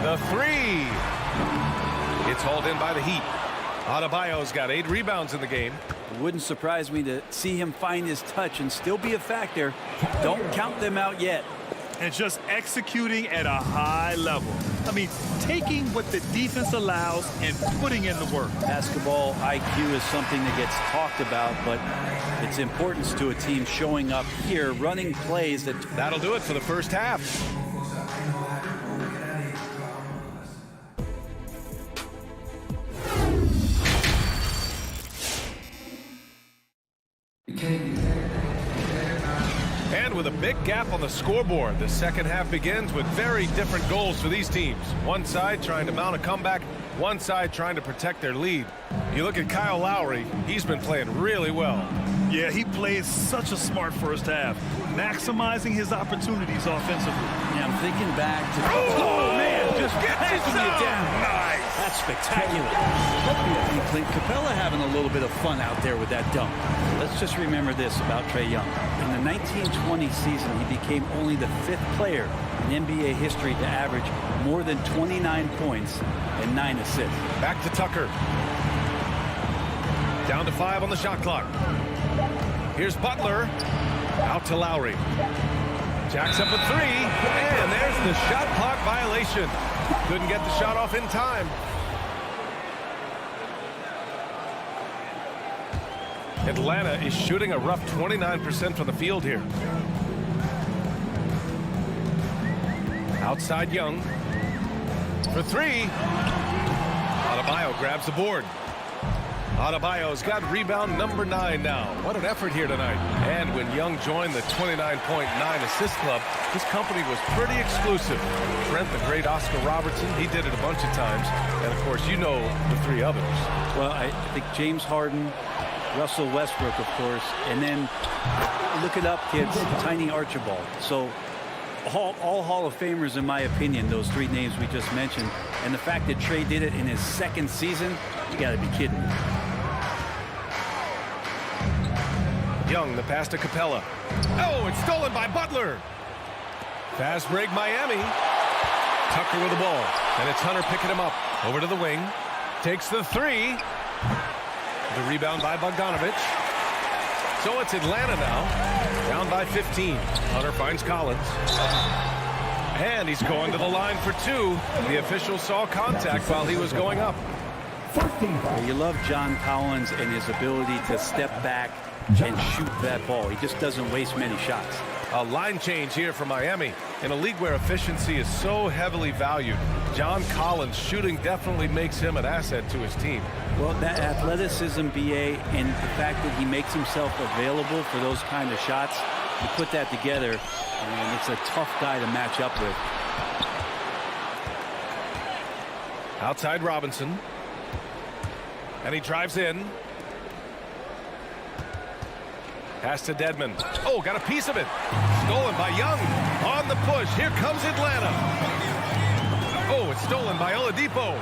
The 3. It's hauled in by the Heat. Adebayo's got 8 rebounds in the game. It wouldn't surprise me to see him find his touch and still be a factor. Don't count them out yet. And just executing at a high level. I mean, taking what the defense allows and putting in the work. Basketball IQ is something that gets talked about, but its importance to a team showing up here, running plays That'll do it for the first half. And with a big gap on the scoreboard, the second half begins with very different goals for these teams. One side trying to mount a comeback, one side trying to protect their lead. You look at Kyle Lowry, he's been playing really well. Yeah, he played such a smart first half, maximizing his opportunities offensively. Yeah, I'm thinking back to... Oh, man, just passing it down. Nice. That's spectacular. Clint Capella having a little bit of fun out there with that dunk. Let's just remember this about Trae Young. In the 1920 season, he became only the 5th player in NBA history to average more than 29 points and 9 assists. Back to Tucker. Down to 5 on the shot clock. Here's Butler. Out to Lowry. Jacks up a 3. And there's the shot clock violation. Couldn't get the shot off in time. Atlanta is shooting a rough 29% from the field here. Outside Young. For 3. Adebayo grabs the board. Adebayo's got rebound number 9 now. What an effort here tonight. And when Young joined the 29.9 assist club, his company was pretty exclusive. Trent, the great Oscar Robertson, he did it a bunch of times. And, of course, you know the 3 others. Well, I think James Harden, Russell Westbrook, of course, and then look it up, kids, Tiny Archibald. So all Hall of Famers, in my opinion, those 3 names we just mentioned. And the fact that Trae did it in his 2nd season, you got to be kidding me. Young, the pass to Capella. Oh, it's stolen by Butler. Fast break Miami. Tucker with the ball. And it's Hunter picking him up. Over to the wing. Takes the 3. The rebound by Bogdanovich. So it's Atlanta now. Down by 15. Hunter finds Collins. And he's going to the line for 2. The official saw contact while he was going up. You love John Collins and his ability to step back and shoot that ball. He just doesn't waste many shots. A line change here for Miami. In a league where efficiency is so heavily valued, John Collins' shooting definitely makes him an asset to his team. Well, that athleticism, BA, and the fact that he makes himself available for those kind of shots, you put that together, and it's a tough guy to match up with. And he drives in. Pass to Dedmon. Oh, got a piece of it. Stolen by Young. On the push. Here comes Atlanta. Oh, it's stolen by Oladipo.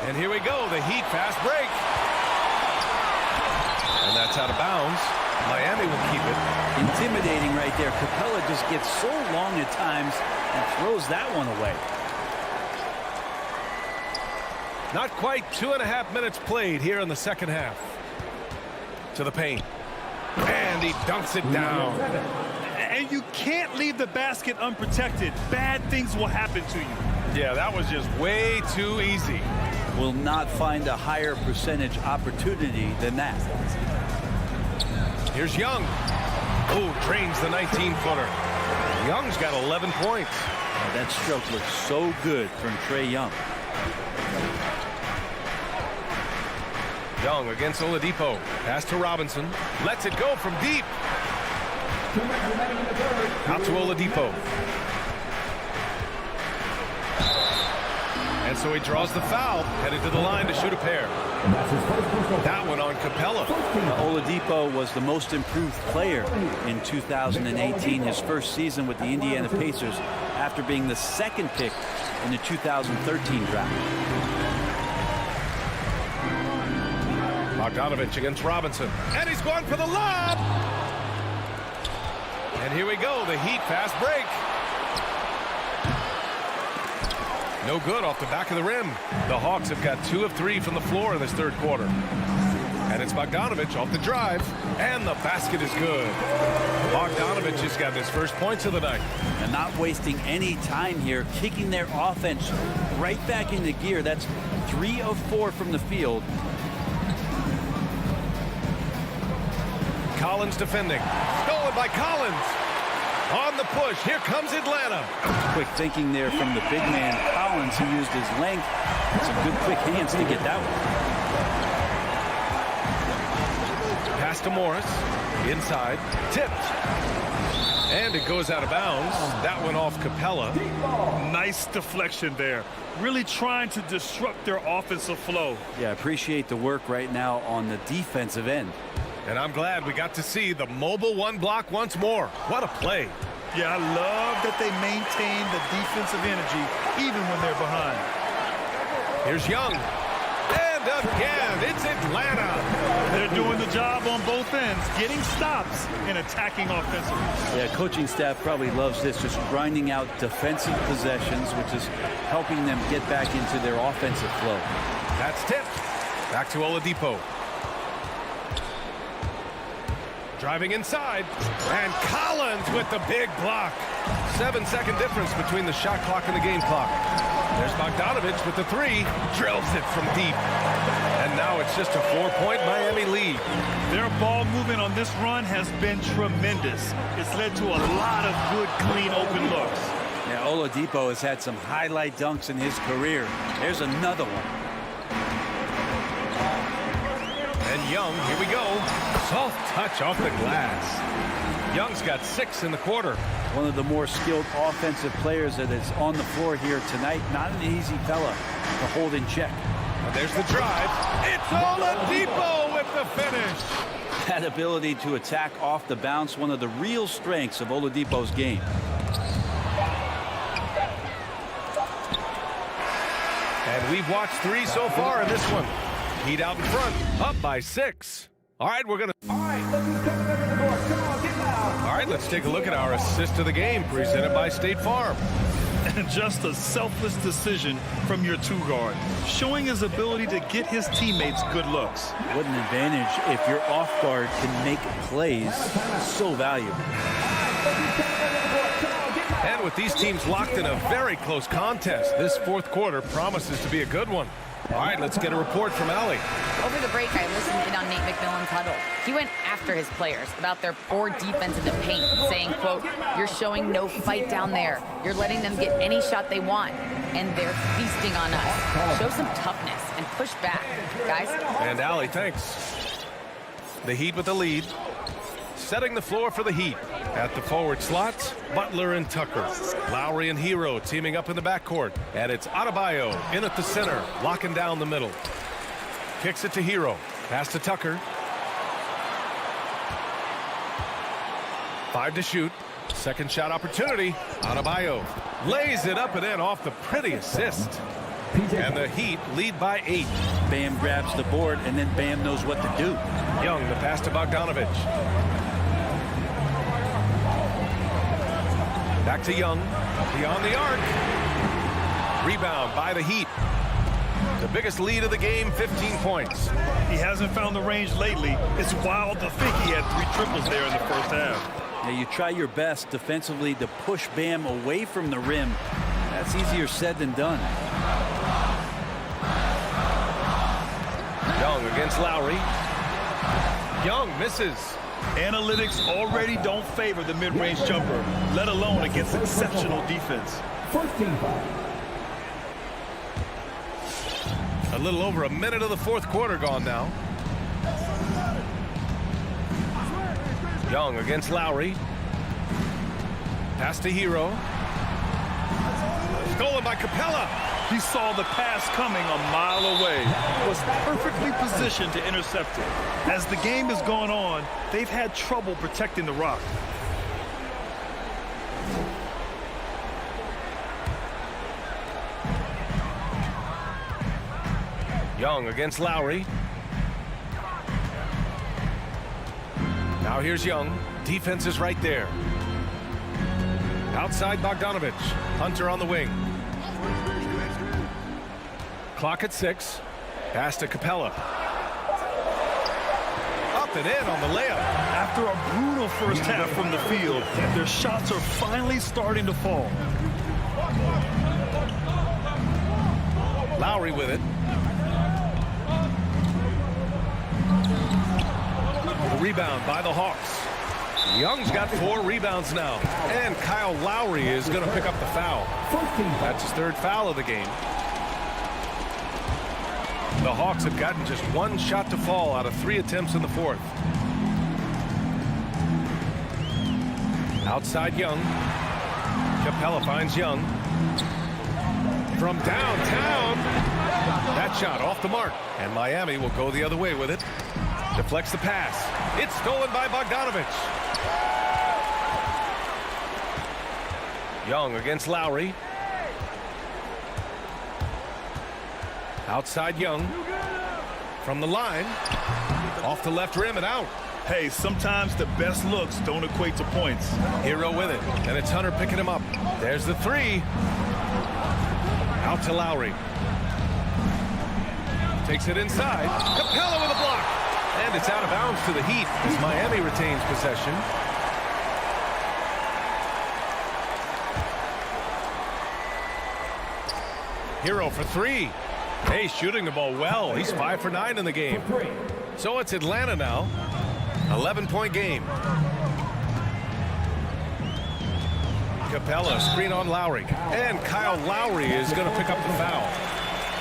And here we go. The Heat fast break. And that's out of bounds. Miami will keep it. Intimidating right there. Capella just gets so long at times and throws that one away. Not quite 2.5 minutes played here in the second half. To the paint. And he dunks it down. And you can't leave the basket unprotected. Bad things will happen to you. Yeah, that was just way too easy. Will not find a higher percentage opportunity than that. Here's Young. Oh, drains the 19-footer. Young's got 11 points. Oh, that stroke looks so good from Trae Young. Young against Oladipo. Pass to Robinson. Lets it go from deep. Out to Oladipo. And so he draws the foul. Headed to the line to shoot a pair. That one on Capella. Oladipo was the most improved player in 2018, his first season with the Indiana Pacers, after being the second pick in the 2013 draft. Bogdanovich against Robinson. And he's going for the lob. And here we go. The Heat fast break. No good off the back of the rim. The Hawks have got 2 of 3 from the floor in this third quarter. And it's Bogdanovich off the drive. And the basket is good. Bogdanovich has got his first points of the night. And not wasting any time here. Kicking their offense right back into gear. That's 3 of 4 from the field. Collins defending. Stolen by Collins. On the push. Here comes Atlanta. Quick thinking there from the big man Collins. He used his length. Some good quick hands to get that one. Pass to Morris. Inside. Tipped. And it goes out of bounds. That went off Capella. Nice deflection there. Really trying to disrupt their offensive flow. Yeah, appreciate the work right now on the defensive end. And I'm glad we got to see the mobile one block once more. What a play. Yeah, I love that they maintain the defensive energy even when they're behind. Here's Young. And again, it's Atlanta. They're doing the job on both ends, getting stops and attacking offensively. Yeah, coaching staff probably loves this, just grinding out defensive possessions, which is helping them get back into their offensive flow. That's tipped. Back to Oladipo. Driving inside, and Collins with the big block. 7-second difference between the shot clock and the game clock. There's Bogdanovich with the 3, drills it from deep. And now it's just a 4-point Miami lead. Their ball movement on this run has been tremendous. It's led to a lot of good, clean, open looks. Yeah, Oladipo has had some highlight dunks in his career. There's another one. And Young, here we go. Soft touch off the glass. Young's got 6 in the quarter. One of the more skilled offensive players that is on the floor here tonight. Not an easy fella to hold in check. And there's the drive. It's Oladipo with the finish. That ability to attack off the bounce, one of the real strengths of Oladipo's game. And we've watched 3 so far in this one. Heat out in front, up by 6. All right, we're going to... All right, let's take a look at our assist of the game, presented by State Farm. And just a selfless decision from your 2-guard, showing his ability to get his teammates good looks. What an advantage if your off guard can make plays. So valuable. And with these teams locked in a very close contest, this fourth quarter promises to be a good one. All right, let's get a report from Allie. Over the break, I listened in on Nate McMillan's huddle. He went after his players about their poor defense in the paint, saying, quote, "You're showing no fight down there. You're letting them get any shot they want, and they're feasting on us. Show some toughness and push back, guys." And Allie, thanks. The Heat with the lead. Setting the floor for the Heat. At the forward slots, Butler and Tucker. Lowry and Hero teaming up in the backcourt. And it's Adebayo in at the center, locking down the middle. Kicks it to Hero. Pass to Tucker. 5 to shoot. Second shot opportunity. Adebayo lays it up and in off the pretty assist. And the Heat lead by 8. Bam grabs the board, and then Bam knows what to do. Young, the pass to Bogdanovich. Back to Young. Beyond the arc. Rebound by the Heat. The biggest lead of the game, 15 points. He hasn't found the range lately. It's wild to think he had 3 triples there in the first half. Now you try your best defensively to push Bam away from the rim. That's easier said than done. Young against Lowry. Young misses. Analytics already don't favor the mid-range jumper, let alone against exceptional defense. First team foul. A little over a minute of the fourth quarter gone now. Young against Lowry. Pass to Hero. Stolen by Capella. He saw the pass coming a mile away, was perfectly positioned to intercept it. As the game has gone on, they've had trouble protecting the rock. Young against Lowry. Now here's Young. Defense is right there. Outside Bogdanovich. Hunter on the wing. Clock at 6. Pass to Capella. Up and in on the layup. After a brutal first half from the field, their shots are finally starting to fall. Lowry with it. The rebound by the Hawks. Young's got 4 rebounds now. And Kyle Lowry is going to pick up the foul. That's his 3rd foul of the game. The Hawks have gotten just 1 shot to fall out of 3 attempts in the 4th. Outside Young. Capella finds Young. From downtown. That shot off the mark. And Miami will go the other way with it. Deflects the pass. It's stolen by Bogdanovich. Young against Lowry. Outside Young. From the line. Off the left rim and out. Hey, sometimes the best looks don't equate to points. Hero with it. And it's Hunter picking him up. There's the 3. Out to Lowry. Takes it inside. Capella with a block. And it's out of bounds to the Heat as Miami retains possession. Hero for 3. Hey, shooting the ball well. He's 5 for 9 in the game. So it's Atlanta now. 11-point game. Capella screen on Lowry. And Kyle Lowry is going to pick up the foul.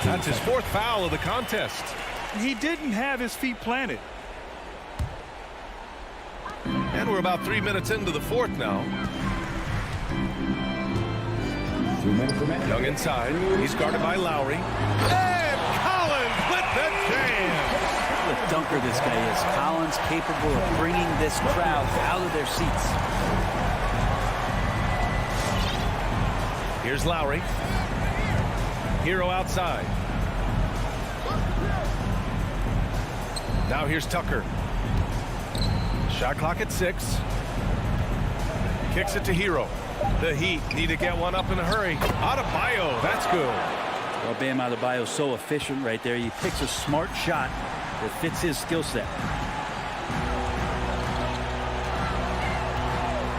That's his 4th foul of the contest. He didn't have his feet planted. And we're about 3 minutes into the 4th now. Young inside. He's guarded by Lowry. And Collins with the jam. What a dunker this guy is. Collins capable of bringing this crowd out of their seats. Here's Lowry. Hero outside. Now here's Tucker. Shot clock at 6. Kicks it to Hero. The Heat need to get one up in a hurry. Adebayo, that's good. Well, Bam Adebayo is so efficient right there. He picks a smart shot that fits his skill set.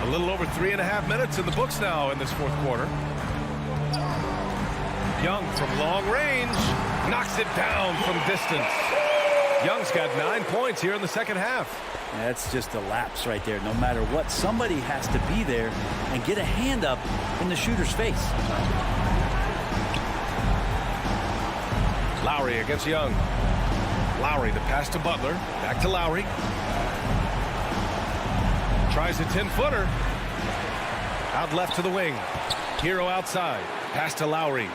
A little over 3.5 minutes in the books now in this 4th quarter. Young from long range knocks it down from distance. Young's got 9 points here in the 2nd half. That's just a lapse right there. No matter what, somebody has to be there and get a hand up in the shooter's face. Lowry against Young. Lowry, the pass to Butler. Back to Lowry. Tries a 10-footer. Out left to the wing. Hero outside. Pass to Lowry.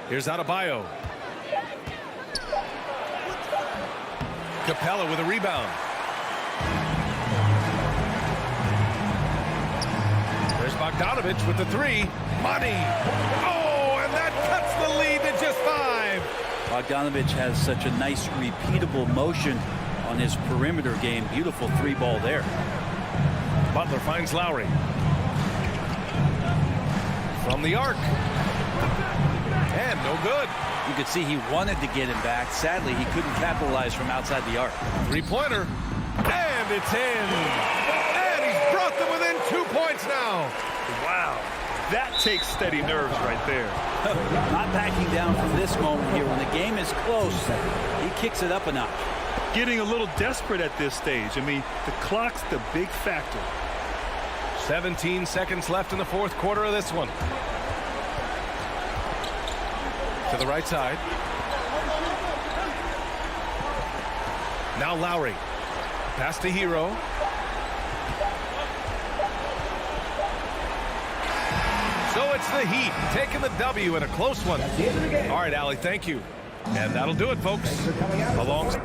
Here's Adebayo. Capella with a rebound. There's Bogdanovich with the three. Money. Oh, and that cuts the lead to just 5. Bogdanovich has such a nice repeatable motion on his perimeter game. Beautiful 3-ball there. Butler finds Lowry. From the arc. And no good. You could see he wanted to get him back. Sadly, he couldn't capitalize from outside the arc. 3-pointer. And it's in. And he's brought them within 2 points now. Wow. That takes steady nerves right there. Not backing down from this moment here. When the game is close, he kicks it up a notch. Getting a little desperate at this stage. I mean, the clock's the big factor. 17 seconds left in the fourth quarter of this one. To the right side. Now Lowry. Pass to Hero. So it's the Heat taking the W in a close one. All right, Allie, thank you. And that'll do it, folks. Along.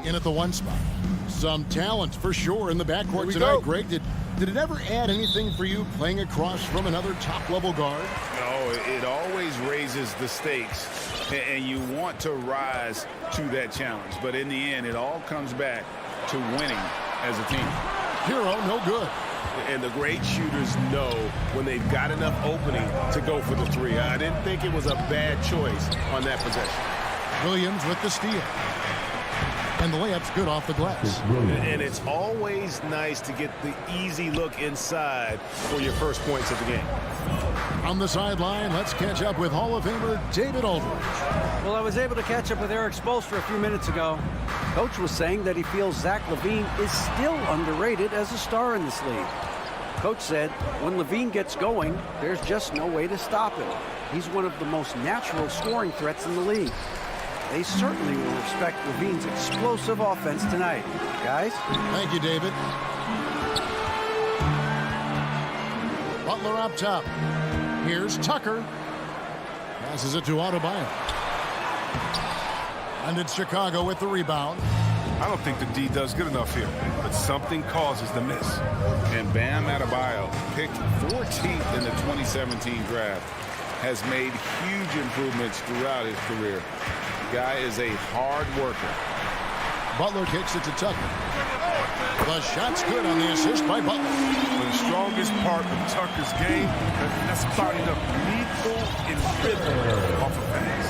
in at the 1 spot. Some talent for sure in the backcourt tonight. Go. Greg, did it ever add anything for you playing across from another top-level guard? No, it always raises the stakes, and you want to rise to that challenge. But in the end, it all comes back to winning as a team. Hero, no good. And the great shooters know when they've got enough opening to go for the 3. I didn't think it was a bad choice on that possession. Williams with the steal. And the layup's good off the glass. And it's always nice to get the easy look inside for your first points of the game. On the sideline, let's catch up with Hall of Famer David Aldridge. Well, I was able to catch up with Eric Spoelstra a few minutes ago. Coach was saying that he feels Zach LaVine is still underrated as a star in this league. Coach said when LaVine gets going, there's just no way to stop him. He's one of the most natural scoring threats in the league. They certainly will respect LaVine's explosive offense tonight. Guys? Thank you, David. Butler up top. Here's Tucker. Passes it to Adebayo. And it's Chicago with the rebound. I don't think the D does good enough here, but something causes the miss. And Bam Adebayo, picked 14th in the 2017 draft, has made huge improvements throughout his career. The guy is a hard worker. Butler kicks it to Tucker. The shot's good on the assist by Butler. The strongest part of Tucker's game, that's starting up lethal and rhythm off of pass.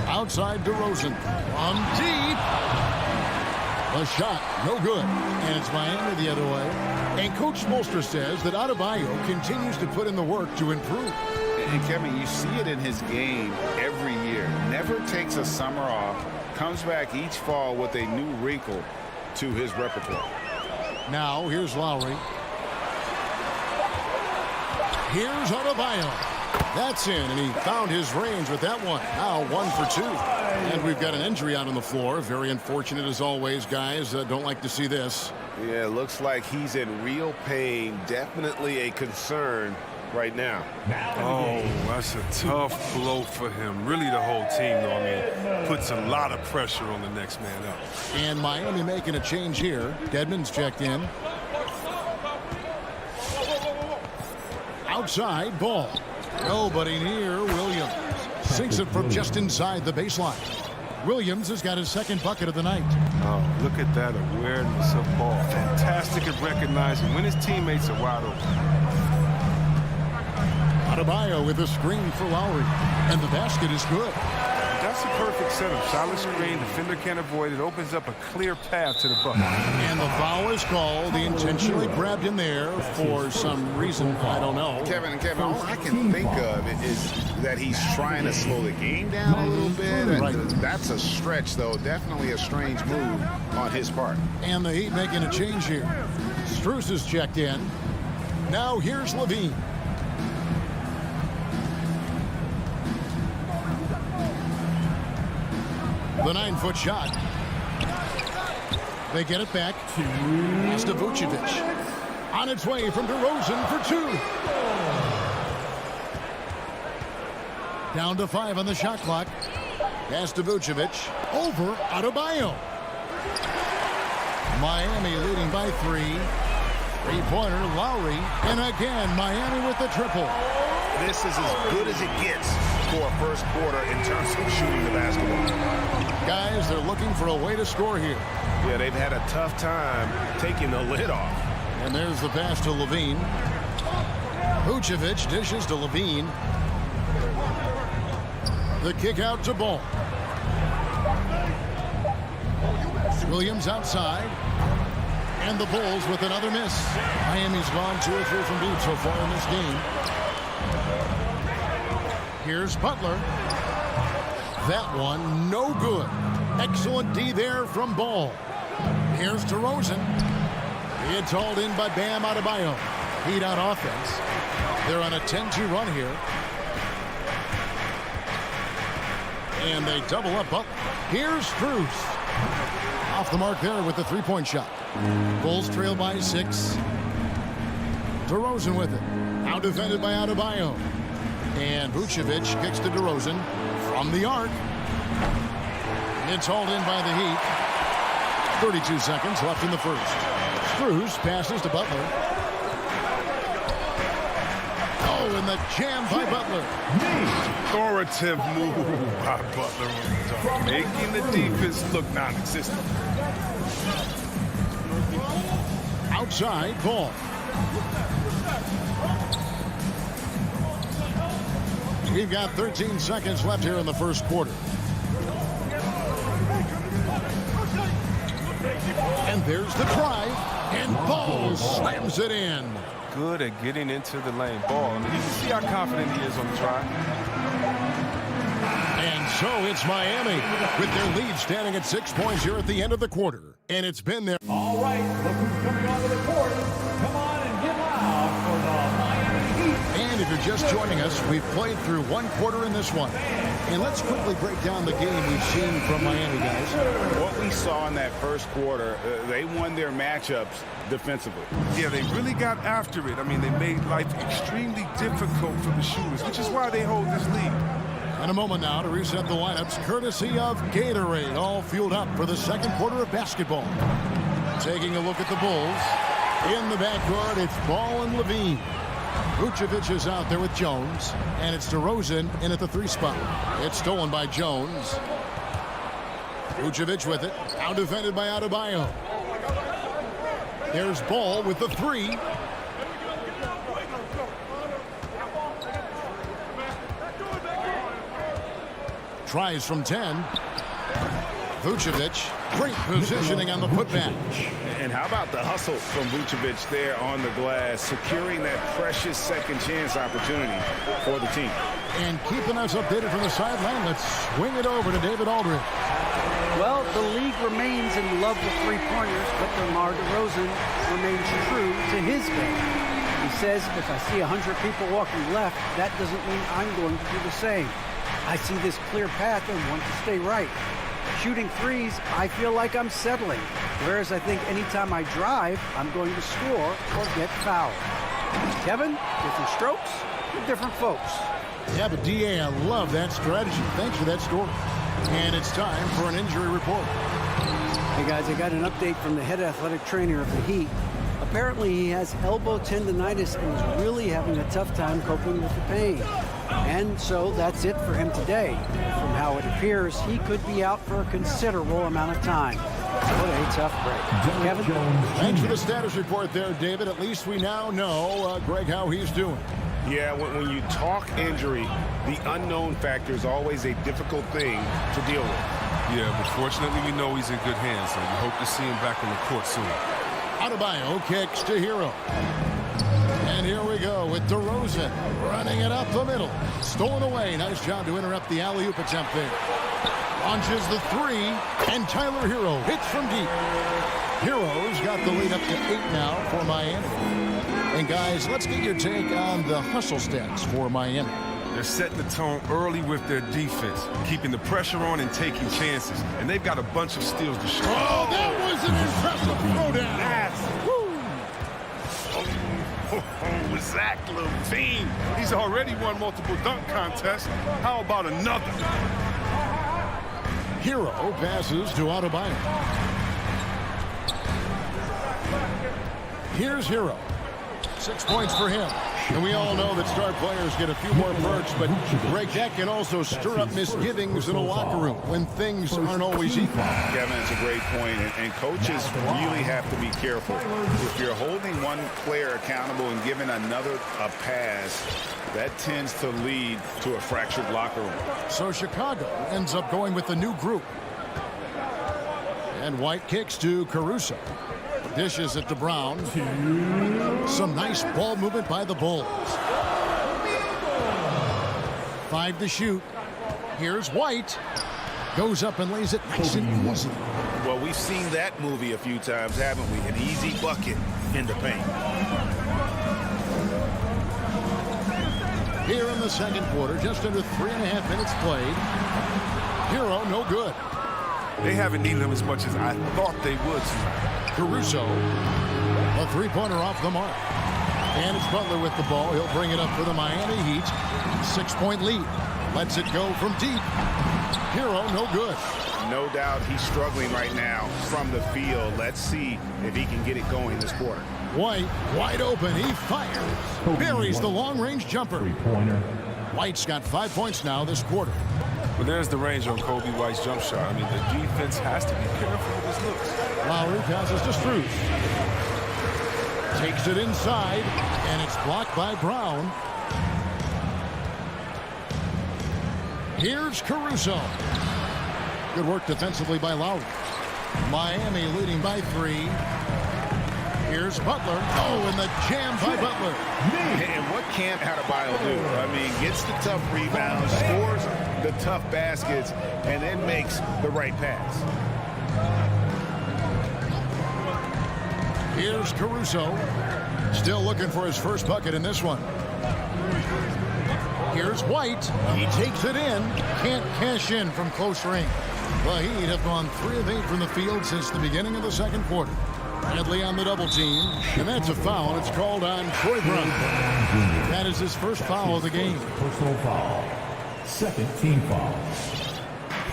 Outside DeRozan. On deep. The shot, no good. And it's Miami the other way. And Coach Spoelstra says that Adebayo continues to put in the work to improve. And Kevin, you see it in his game every year. Never takes a summer off. Comes back each fall with a new wrinkle to his repertoire. Now, here's Lowry. Here's Adebayo. That's in, and he found his range with that one. Now 1 for 2. And we've got an injury out on the floor. Very unfortunate as always, guys. Don't like to see this. Yeah, looks like he's in real pain. Definitely a concern right now. Oh, that's a tough blow for him. Really the whole team, though. I mean, puts a lot of pressure on the next man up. And Miami making a change here. Dedmon's checked in. Outside, Ball. Nobody near Williams. Sinks it from just inside the baseline. Williams has got his second bucket of the night. Oh, look at that awareness of ball. Fantastic at recognizing when his teammates are wide open. Adebayo with a screen for Lowry. And the basket is good. That's a perfect setup. Solid screen. Defender can't avoid it. Opens up a clear path to the bucket. And the foul is called. He intentionally grabbed in there for some reason. I don't know. Kevin, all I can think of is that he's trying to slow the game down a little bit. Right. That's a stretch, though. Definitely a strange move on his part. And the Heat making a change here. Strus is checked in. Now here's LaVine. The 9-foot shot. They get it back. Pass to Vucevic. On its way from DeRozan for 2. Down to 5 on the shot clock. Pass to Vucevic. Over Adebayo. Miami leading by 3. Three-pointer, Lowry. And again, Miami with the triple. This is as good as it gets for a first quarter in terms of shooting the basketball. Guys, they're looking for a way to score here. Yeah, they've had a tough time taking the lid off. And there's the pass to LaVine. Vucevic dishes to LaVine. The kick out to Ball. Williams outside. And the Bulls with another miss. Miami's gone 2 or 3 from deep so far in this game. Here's Butler. That one, no good. Excellent D there from Ball. Here's DeRozan. It's hauled in by Bam Adebayo. Heat on offense. They're on a 10-2 run here. And they double up Butler. Here's Strus. Off the mark there with the three-point shot. Bulls trail by 6. DeRozan with it. Now defended by Adebayo. And Vucevic kicks to DeRozan from the arc. It's hauled in by the Heat. 32 seconds left in the first. Strus passes to Butler. Oh, and the jam by Butler. Authoritative move by Butler, making the defense look non-existent. Outside ball. We've got 13 seconds left here in the first quarter. And there's the drive, and Ball slams it in. Good at getting into the lane. Ball, I mean, you can see how confident he is on the drive. And so it's Miami with their lead standing at 6 points here at the end of the quarter. And it's been there. All right, look who's coming onto the court. Come on and get loud for the Miami Heat. And if you're just joining us, we've played through one quarter in this one. And let's quickly break down the game we've seen from Miami, guys. What we saw in that first quarter, they won their matchups defensively. Yeah, they really got after it. I mean, they made life extremely difficult for the shooters, which is why they hold this lead. In a moment now to reset the lineups, courtesy of Gatorade, all fueled up for the second quarter of basketball. Taking a look at the Bulls. In the backcourt, it's Ball and Levine. Vucevic is out there with Jones, and it's DeRozan in at the 3 spot. It's stolen by Jones. Vucevic with it, out defended by Adebayo. There's Ball with the 3. Tries from 10. Vucevic, great positioning on the putback. And how about the hustle from Vucevic there on the glass, securing that precious second chance opportunity for the team. And keeping us updated from the sideline, let's swing it over to David Aldridge. Well, the league remains in love with three-pointers, but DeMar DeRozan remains true to his game. He says, if I see 100 people walking left, that doesn't mean I'm going to do the same. I see this clear path and want to stay right. Shooting threes, I feel like I'm settling. Whereas I think anytime I drive, I'm going to score or get fouled. Kevin, different strokes for different folks. Yeah, but DA, I love that strategy. Thanks for that story. And it's time for an injury report. Hey guys, I got an update from the head athletic trainer of the Heat. Apparently he has elbow tendonitis and is really having a tough time coping with the pain. And so that's it for him today. From how it appears, he could be out for a considerable amount of time. What a tough break. Kevin? Thanks for the status report there, David. At least we now know, Greg, how he's doing. Yeah, when you talk injury, the unknown factor is always a difficult thing to deal with. Yeah, but fortunately we know he's in good hands, so we hope to see him back on the court soon. Adebayo kicks to Hero. And here we go with DeRozan running it up the middle. Stolen away. Nice job to interrupt the alley-oop attempt there. Launches the 3, and Tyler Hero hits from deep. Hero's got the lead up to 8 now for Miami. And guys, let's get your take on the hustle stats for Miami. They're setting the tone early with their defense, keeping the pressure on and taking chances. And they've got a bunch of steals to show. Oh, that was an impressive throwdown. Zach LaVine. He's already won multiple dunk contests. How about another? Hero passes to Adebayo. Here's Hero. 6 points for him. And we all know that star players get a few more perks, but Greg, that can also stir up misgivings in a locker room when things aren't always equal. Kevin, it's a great point, and coaches really have to be careful. If you're holding one player accountable and giving another a pass, that tends to lead to a fractured locker room. So Chicago ends up going with the new group. And White kicks to Caruso. Dishes it to Brown. Some nice ball movement by the Bulls. 5 to shoot. Here's White. Goes up and lays it nice and easy. Well, we've seen that movie a few times, haven't we? An easy bucket in the paint. Here in the second quarter, just under 3.5 minutes played. Hero, no good. They haven't needed him as much as I thought they would tonight. Caruso, a three-pointer off the mark. And it's Butler with the ball. He'll bring it up for the Miami Heat. 6-point lead. Lets it go from deep. Hero, no good. No doubt he's struggling right now from the field. Let's see if he can get it going this quarter. White, wide open. He fires. Buries the long-range jumper. Three-pointer. White's got 5 points now this quarter. But there's the range on Kobe White's jump shot. I mean, the defense has to be careful with his looks. Lowry passes to Strus. Takes it inside, and it's blocked by Brown. Here's Caruso. Good work defensively by Lowry. Miami leading by 3. Here's Butler. Oh, and the jam by Butler. And what can't Adebayo do? I mean, gets the tough rebounds, scores the tough baskets, and then makes the right pass. Here's Caruso. Still looking for his first bucket in this one. Here's White. He takes it in. Can't cash in from close range. The Heat have gone 3 of 8 from the field since the beginning of the second quarter. Bradley on the double team, and that's a foul. It's called on Troy Brown. That is his first foul of the game. Personal foul. Second team foul.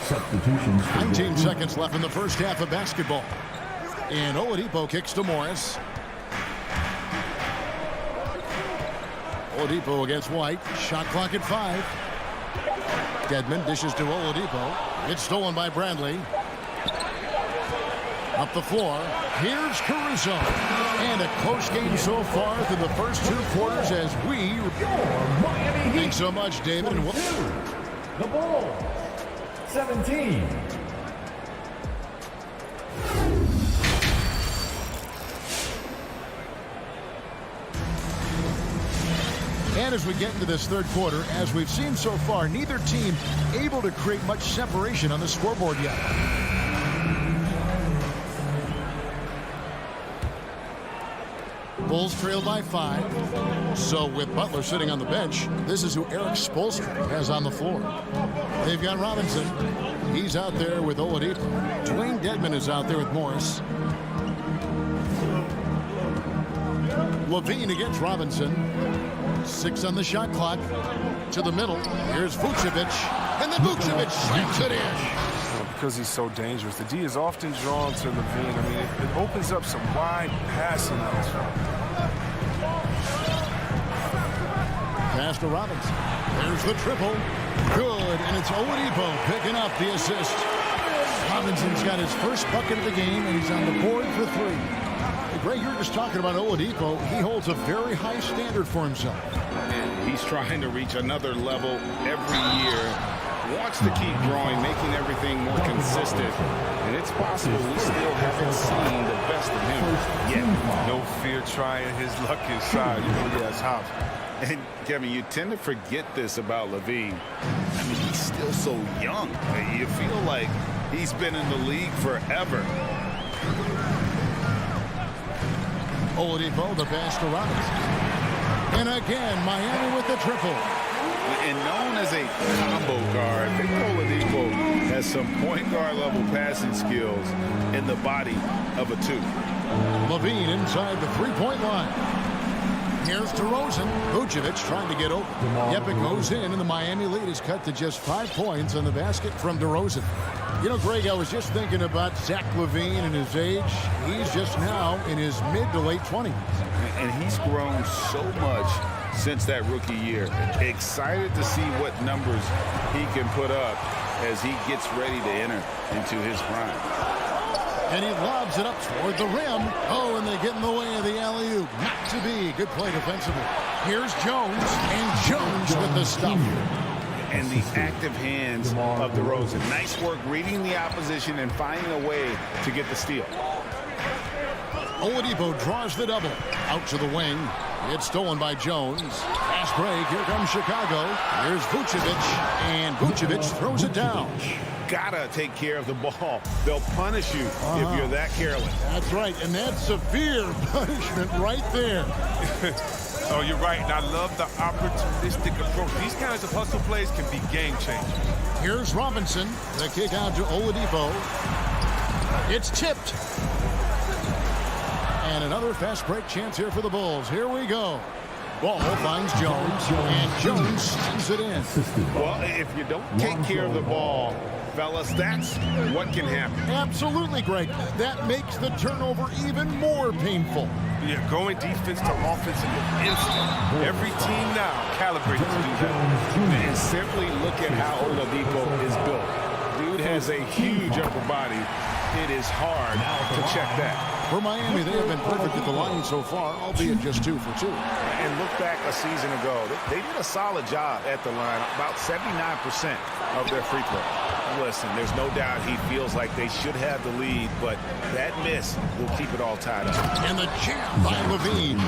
Substitutions. 19 seconds left in the first half of basketball. And Oladipo kicks to Morris. Oladipo against White. Shot clock at 5. Dedmon dishes to Oladipo. It's stolen by Bradley. Up the floor. Here's Caruso. And a close game so far through the first 2 quarters as we... Thanks so much, David. And the ball. 17. And as we get into this third quarter, as we've seen so far, neither team able to create much separation on the scoreboard yet. Bulls trail by 5. So with Butler sitting on the bench, this is who Eric Spoelstra has on the floor. They've got Robinson. He's out there with Oladipo. Dwayne Dedmon is out there with Morris. Levine against Robinson. 6 on the shot clock. To the middle. Here's Vucevic. And then Vucevic slams it in. Because he's so dangerous. The D is often drawn to Levine. I mean, it opens up some wide passing lanes for him. Pass to Robinson. There's the triple. Good. And it's Oladipo picking up the assist. Robinson's got his first bucket of the game, and he's on the board for 3. Greg, you're just talking about Oladipo. He holds a very high standard for himself. He's trying to reach another level every year. Wants to keep growing, making everything more consistent. And it's possible we still haven't seen the best of him yet. No fear trying his luck inside. You know he has hops. And, Kevin, you tend to forget this about Levine. I mean, he's still so young. You feel like he's been in the league forever. Oladipo, the pass to Robinson. And again, Miami with the triple. And known as a combo guard, Victor Oladipo has some point guard level passing skills in the body of a 2. Levine inside the 3-point line. Here's DeRozan. Vucevic trying to get open. Yepik goes in, and the Miami lead is cut to just 5 points on the basket from DeRozan. You know, Greg, I was just thinking about Zach LaVine and his age. He's just now in his mid to late 20s. And he's grown so much since that rookie year. Excited to see what numbers he can put up as he gets ready to enter into his prime. And he lobs it up toward the rim. Oh, and they get in the way of the alley-oop. Not to be. Good play defensively. Here's Jones, and Jones with the stuff. And the active hands of DeRozan. Nice work reading the opposition and finding a way to get the steal. Oladipo draws the double. Out to the wing. It's stolen by Jones. Fast break. Here comes Chicago. Here's Vucevic. And Vucevic throws it down. Gotta take care of the ball. They'll punish you if you're that careless. That's right. And that's severe punishment right there. Oh, you're right. And I love the opportunistic approach. These kinds of hustle plays can be game changing. Here's Robinson. The kick out to Oladipo. It's tipped. And another fast break chance here for the Bulls. Here we go. Ball finds Jones. And Jones sends it in. Well, if you don't take care of the ball, Fellas, that's what can happen. Absolutely, Greg. That makes the turnover even more painful. Yeah, going defense to offense in an instant. Every team now calibrated to do that. And simply look at how Oladipo is built. Dude has a huge upper body. It is hard to check that. For Miami, they have been perfect at the line so far, albeit just 2 for 2. And look back a season ago, they did a solid job at the line, about 79% of their free throw. Listen, there's no doubt he feels like they should have the lead, but that miss will keep it all tied up. And the jam by Levine.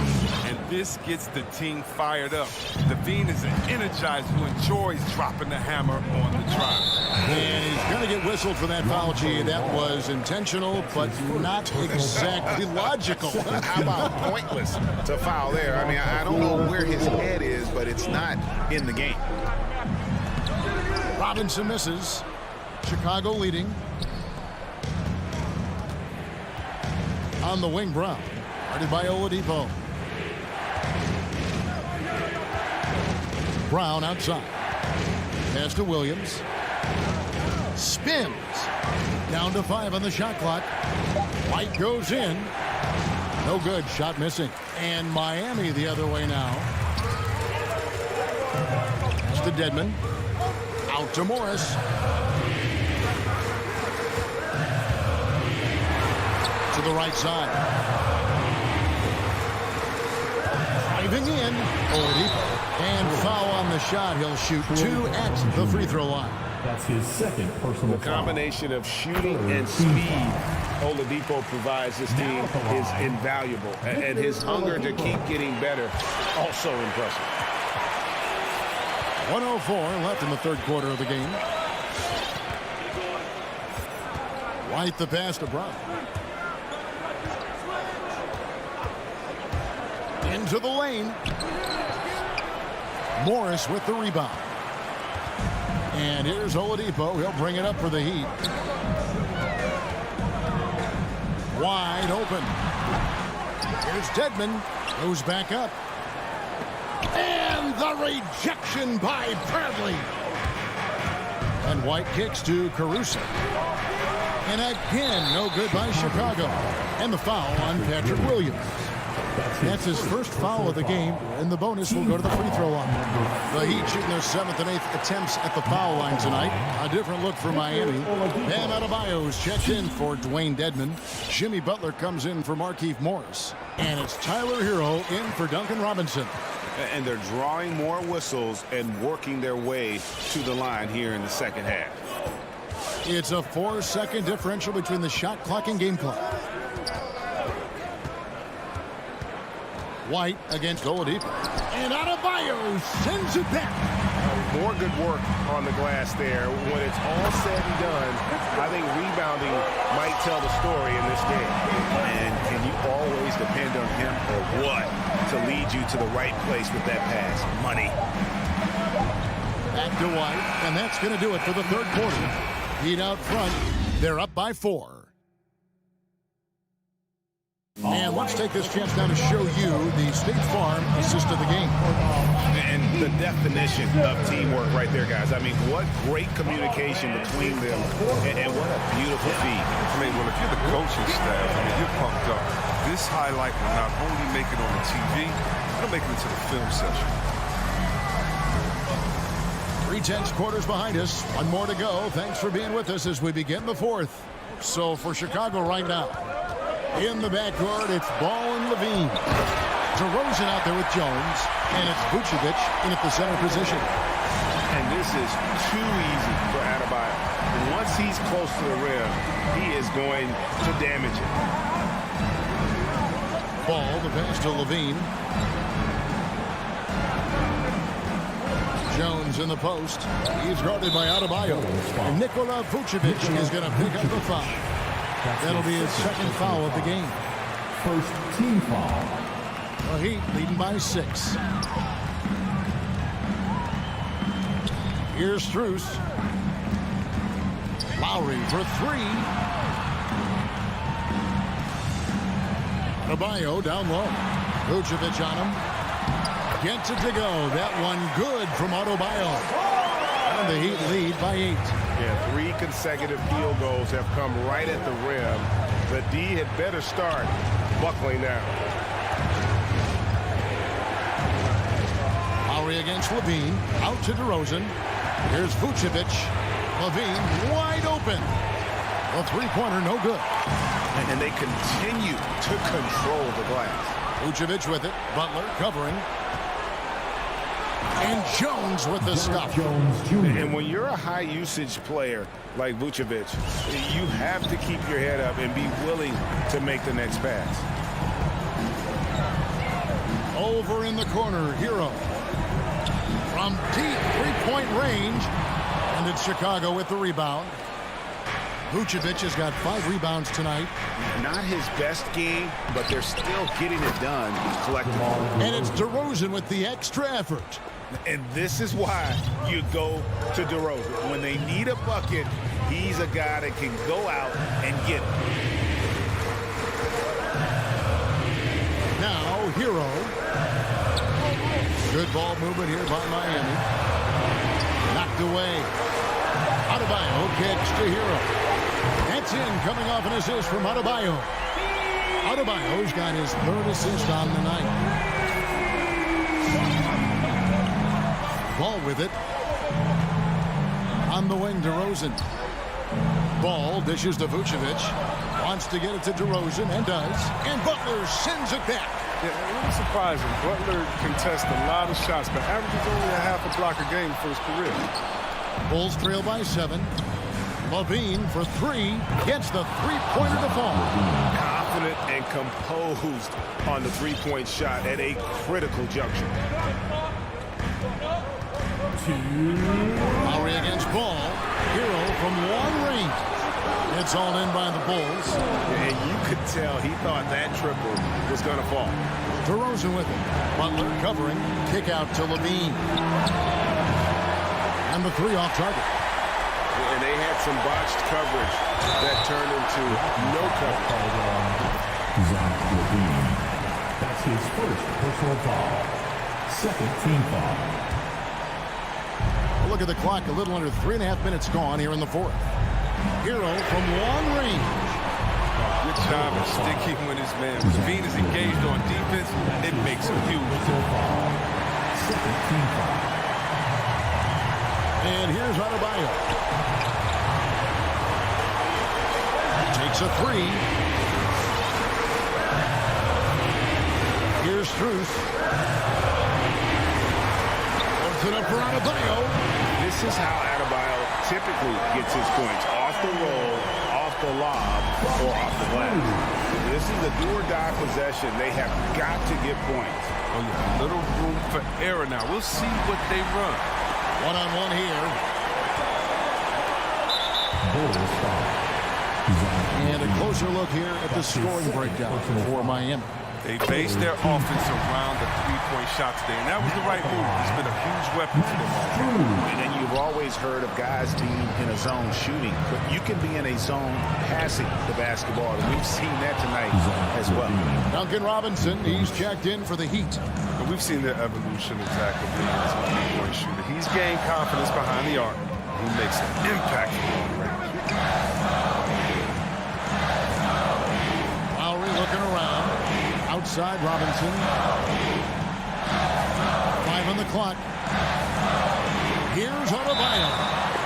And this gets the team fired up. Levine is an energizer who enjoys dropping the hammer on the drive. And he's going to get whistled for that foul, G. That was intentional, but not exactly logical. How about pointless to foul there? I mean, I don't know where his head is, but it's not in the game. Robinson misses. Chicago leading. On the wing, Brown. Guarded by Oladipo. Brown outside. Pass to Williams. Spins. Down to 5 on the shot clock. White goes in. No good. Shot missing. And Miami the other way now. It's to Dedmon. Out to Morris. To the right side. Driving in. Oladipo. And foul on the shot. He'll shoot 2 at the free throw line. That's his second personal The combination of shooting and speed Oladipo provides this team is invaluable. And his hunger to keep getting better, also impressive. 1:04 left in the third quarter of the game. White the pass to Brown. Into the lane. Morris with the rebound. And here's Oladipo. He'll bring it up for the Heat. Wide open. Here's Dedmon. Goes back up. And the rejection by Bradley. And White kicks to Caruso. And again, no good by Chicago. And the foul on Patrick Williams. That's his first foul of the game, and the bonus will go to the free throw line. The Heat shooting their 7th and 8th attempts at the foul line tonight. A different look for Miami. Bam Adebayo's checked in for Dwayne Dedmon. Jimmy Butler comes in for Markieff Morris. And it's Tyler Hero in for Duncan Robinson. And they're drawing more whistles and working their way to the line here in the second half. It's a 4-second differential between the shot clock and game clock. White against Oladipo. And Adebayo sends it back. More good work on the glass there. When it's all said and done, I think rebounding might tell the story in this game. And can you always depend on him or what to lead you to the right place with that pass? Money. Back to White, and that's going to do it for the third quarter. Heat out front. They're up by 4. And let's take this chance now to show you the State Farm assist of the game. And the definition of teamwork right there, guys. I mean, what great communication between them, and what a beautiful feed. I mean, well, if you're the coaching staff, I mean, you're pumped up. This highlight will not only make it on the TV, it'll make it into the film session. 3/10 quarters behind us. One more to go. Thanks for being with us as we begin the fourth. So for Chicago right now, in the backcourt, it's Ball and Levine. DeRozan out there with Jones, and it's Vucevic in at the center position. And this is too easy for Adebayo. And once he's close to the rim, he is going to damage it. Ball, the pass to Levine. Jones in the post. He's guarded by Adebayo. And Nikola Vucevic is going to pick up the foul. That'll be his second foul of the game. First team foul. The Heat leading by 6. Here's Strus. Lowry for 3. Adebayo down low. Vucevic on him. Gets it to go. That one good from Adebayo. And the Heat lead by 8. Yeah, And 3 consecutive field goals have come right at the rim. The D had better start buckling now. Lowry against Levine. Out to DeRozan. Here's Vucevic. Levine wide open. The three-pointer no good. And they continue to control the glass. Vucevic with it. Butler covering. And Jones with the stop. And when you're a high-usage player like Vucevic, you have to keep your head up and be willing to make the next pass. Over in the corner, Hero. From deep three-point range. And it's Chicago with the rebound. Vucevic has got 5 rebounds tonight. Not his best game, but they're still getting it done collectively. And it's DeRozan with the extra effort. And this is why you go to DeRozan. When they need a bucket, he's a guy that can go out and get it. Now, Hero. Good ball movement here by Miami. Knocked away. Adebayo kicks to Hero. That's in, coming off an assist from Adebayo. Adebayo's got his 3rd assist on the night. Ball with it. On the wing, DeRozan. Ball dishes to Vucevic. Wants to get it to DeRozan, and does. And Butler sends it back. Yeah, a little surprising. Butler contests a lot of shots, but averages only a half a block a game for his career. Bulls trail by 7. Levine for 3. Gets the three-pointer to fall. Confident and composed on the three-point shot at a critical juncture. Lowry against Ball. Hero from long range. It's all in by the Bulls. And you could tell he thought that triple was going to fall. DeRozan with it. Butler covering. Kick out to Levine. And the 3 off target. And they had some botched coverage that turned into no coverage. Zach Levine. That's his 1st personal foul. 2nd team foul. Look at the clock. A little under 3.5 minutes gone here in the 4th. Hero from long range. Good job of sticking with his man. Levine is engaged on defense. It makes a huge difference. 2nd team foul. And here's Adebayo. Takes a 3. Here's Struce. Puts it up for Adebayo. This is how Adebayo typically gets his points. Off the roll, off the lob, or off the glass. This is a do-or-die possession. They have got to get points. Oh, yeah. Little room for error now. We'll see what they run. One-on-one here. And a closer look here at the scoring breakdown for Miami. They based their offense around the three-point shot today, and that was the right move. It's been a huge weapon for them all. And then you've always heard of guys being in a zone shooting, but you can be in a zone passing the basketball, and we've seen that tonight as well. Duncan Robinson, he's checked in for the Heat. But we've seen the evolution of Zach Levine as a three-point shooter. He's gained confidence behind the arc. He makes an impact from range. Lowry looking around. Outside Robinson. 5 on the clock. Here's Adebayo.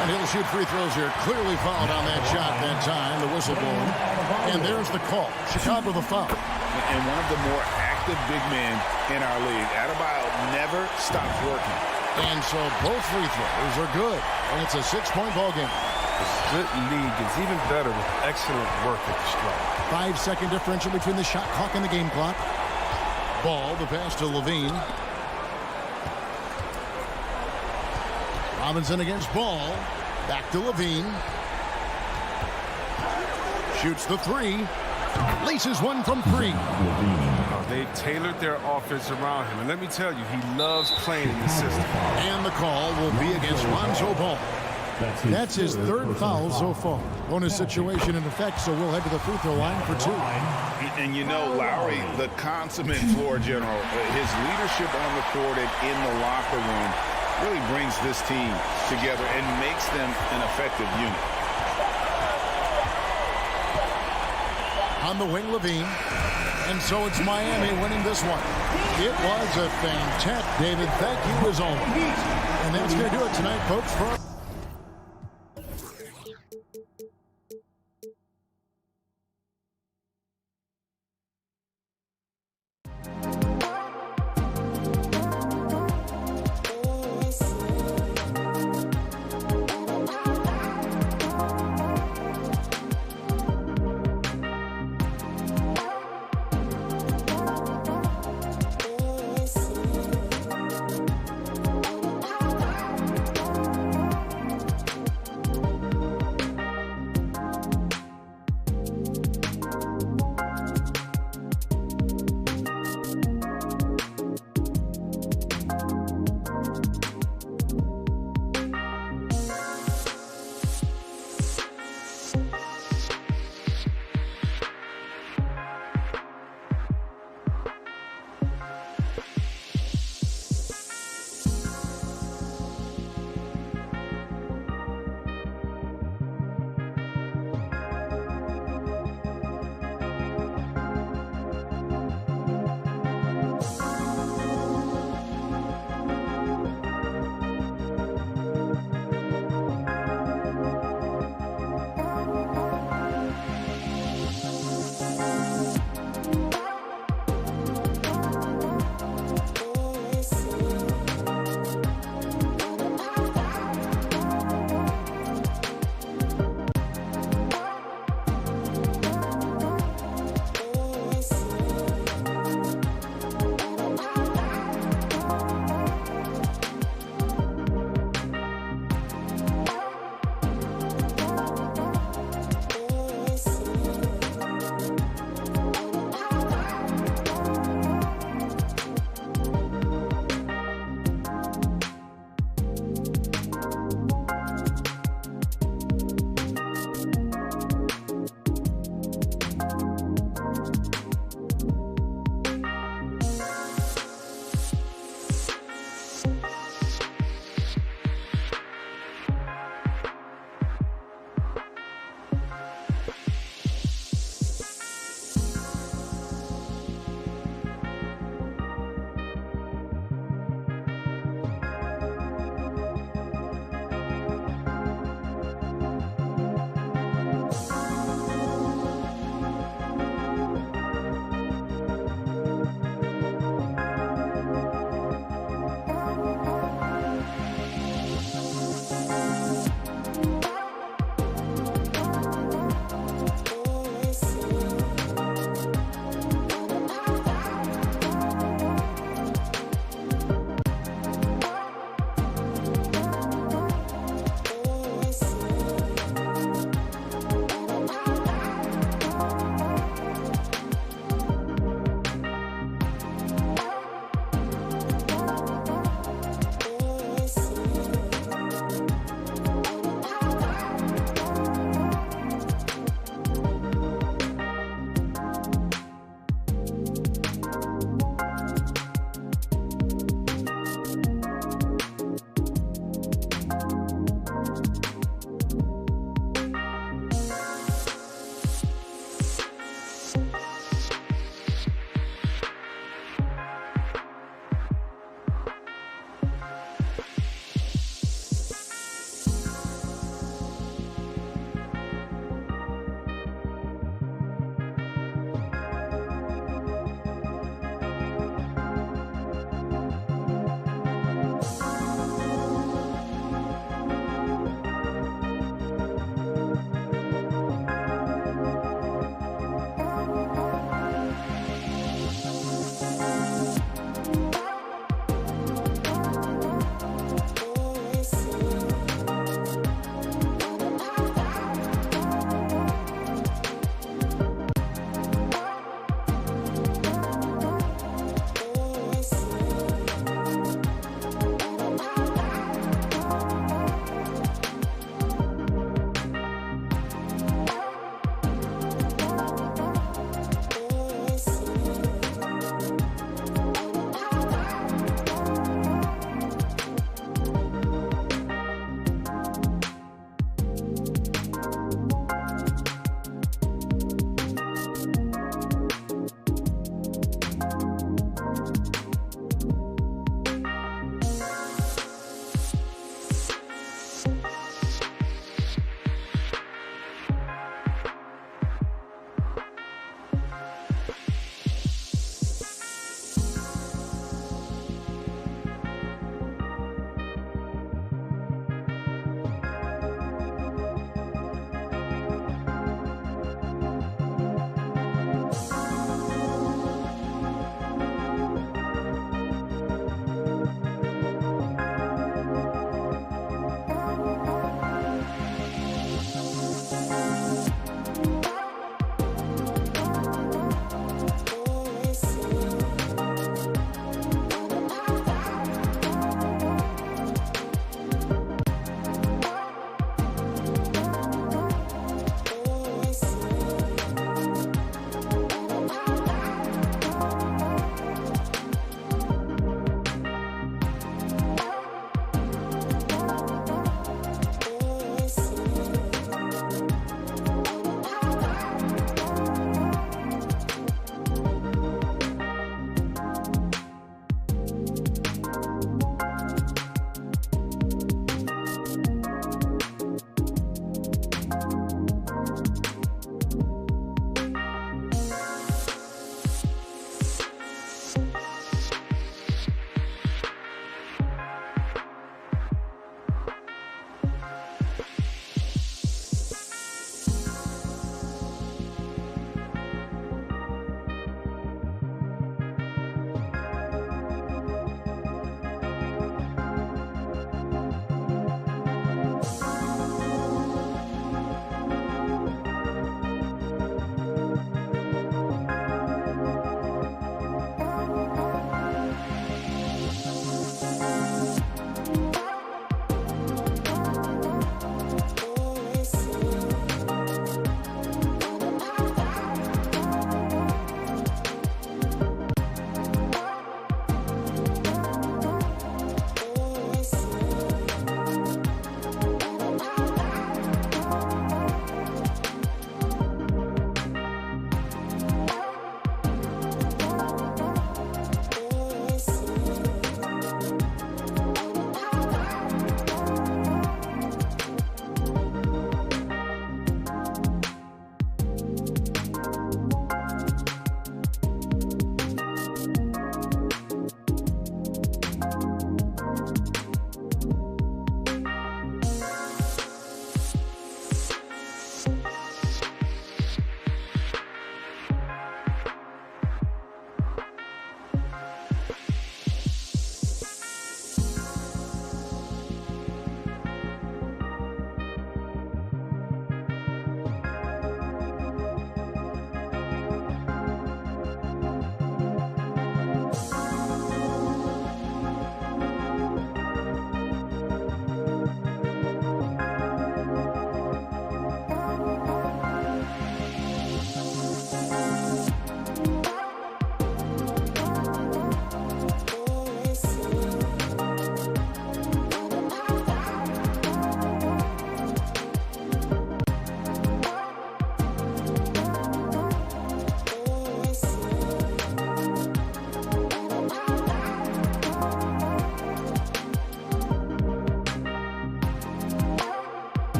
And he'll shoot free throws here. Clearly fouled on that shot that time. The whistle blown. And there's the call. Chicago the foul. And one of the more active big men in our league. Adebayo never stops working. And so both free throws are good. And it's a 6-point ball game. Good league is even better with excellent work at the stripe. 5-second differential between the shot clock and the game clock. Ball, the pass to Levine. Robinson against Ball. Back to Levine. Shoots the 3. Laces one from 3. They've tailored their offense around him. And let me tell you, he loves playing in this system. And the call will be against Lonzo Ball. That's his 3rd foul so far. Bonus situation in effect, so we'll head to the free throw line for 2. And you know, Lowry, the consummate floor general, his leadership on the court and in the locker room really brings this team together and makes them an effective unit. On the wing, Levine. And so it's Miami winning this one. It was a fantastic, David. Thank you as always. And that's going to do it tonight, folks. For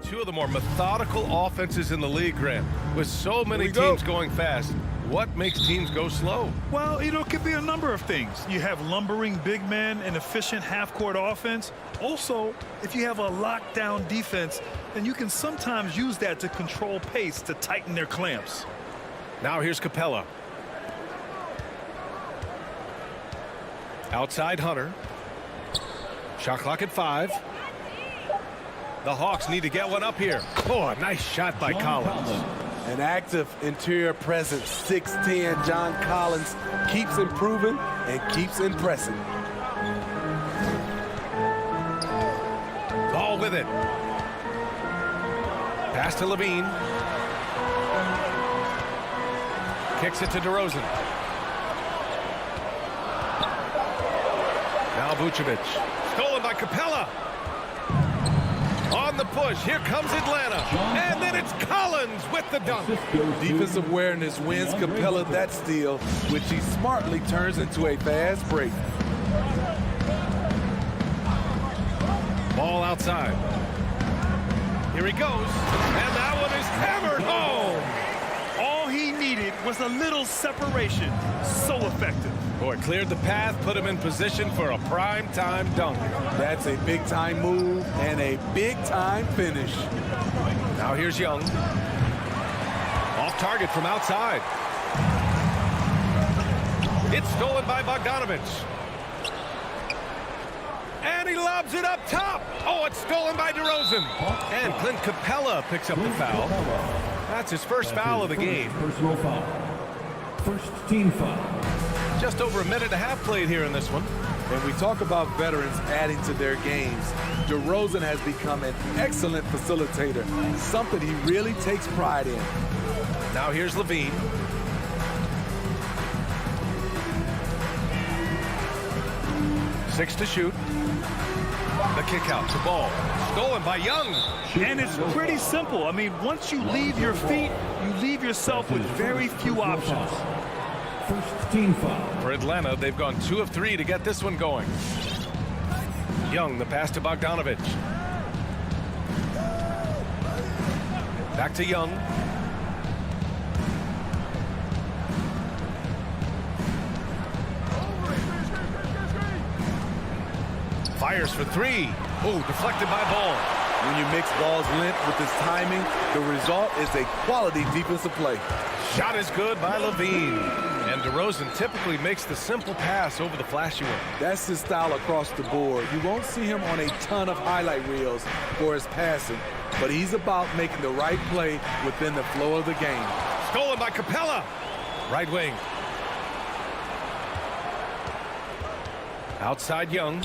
Two of the more methodical offenses in the league, Grant. With so many teams going fast, what makes teams go slow? Well, it could be a number of things. You have lumbering big men and efficient half-court offense. Also, if you have a lockdown defense, then you can sometimes use that to control pace to tighten their clamps. Now here's Capella. Outside Hunter. Shot clock at 5. The Hawks need to get one up here. Oh, a nice shot by Collins. An active interior presence, 6'10" John Collins keeps improving and keeps impressing. Ball with it. Pass to Levine. Kicks it to DeRozan. Now Vucevic. Stolen by Capella. On the push, here comes Atlanta, and then it's Collins with the dunk. Defensive awareness wins Capella that steal, which he smartly turns into a fast break. Ball outside. Here he goes, and that one is hammered home. All he needed was a little separation. So effective. Boy, cleared the path, put him in position for a prime-time dunk. That's a big-time move and a big-time finish. Now here's Young. Off target from outside. It's stolen by Bogdanovich. And he lobs it up top. Oh, it's stolen by DeRozan. And Clint Capella picks up the foul. That's his first foul of the game. Personal foul. First team foul. Just over a minute and a half played here in this one. When we talk about veterans adding to their games, DeRozan has become an excellent facilitator, something he really takes pride in. Now here's Levine. Six to shoot. The kick out to ball. Stolen by Young. And it's pretty simple. I mean, once you leave your feet, you leave yourself with very few options. First team foul. For Atlanta, they've gone 2 of 3 to get this one going. Young, the pass to Bogdanovich. Back to Young. Fires for 3. Oh, deflected by Ball. When you mix Ball's length with his timing, the result is a quality defensive play. Shot is good by Levine. And DeRozan typically makes the simple pass over the flashy one. That's his style across the board. You won't see him on a ton of highlight reels for his passing, but he's about making the right play within the flow of the game. Stolen by Capella. Right wing. Outside Young.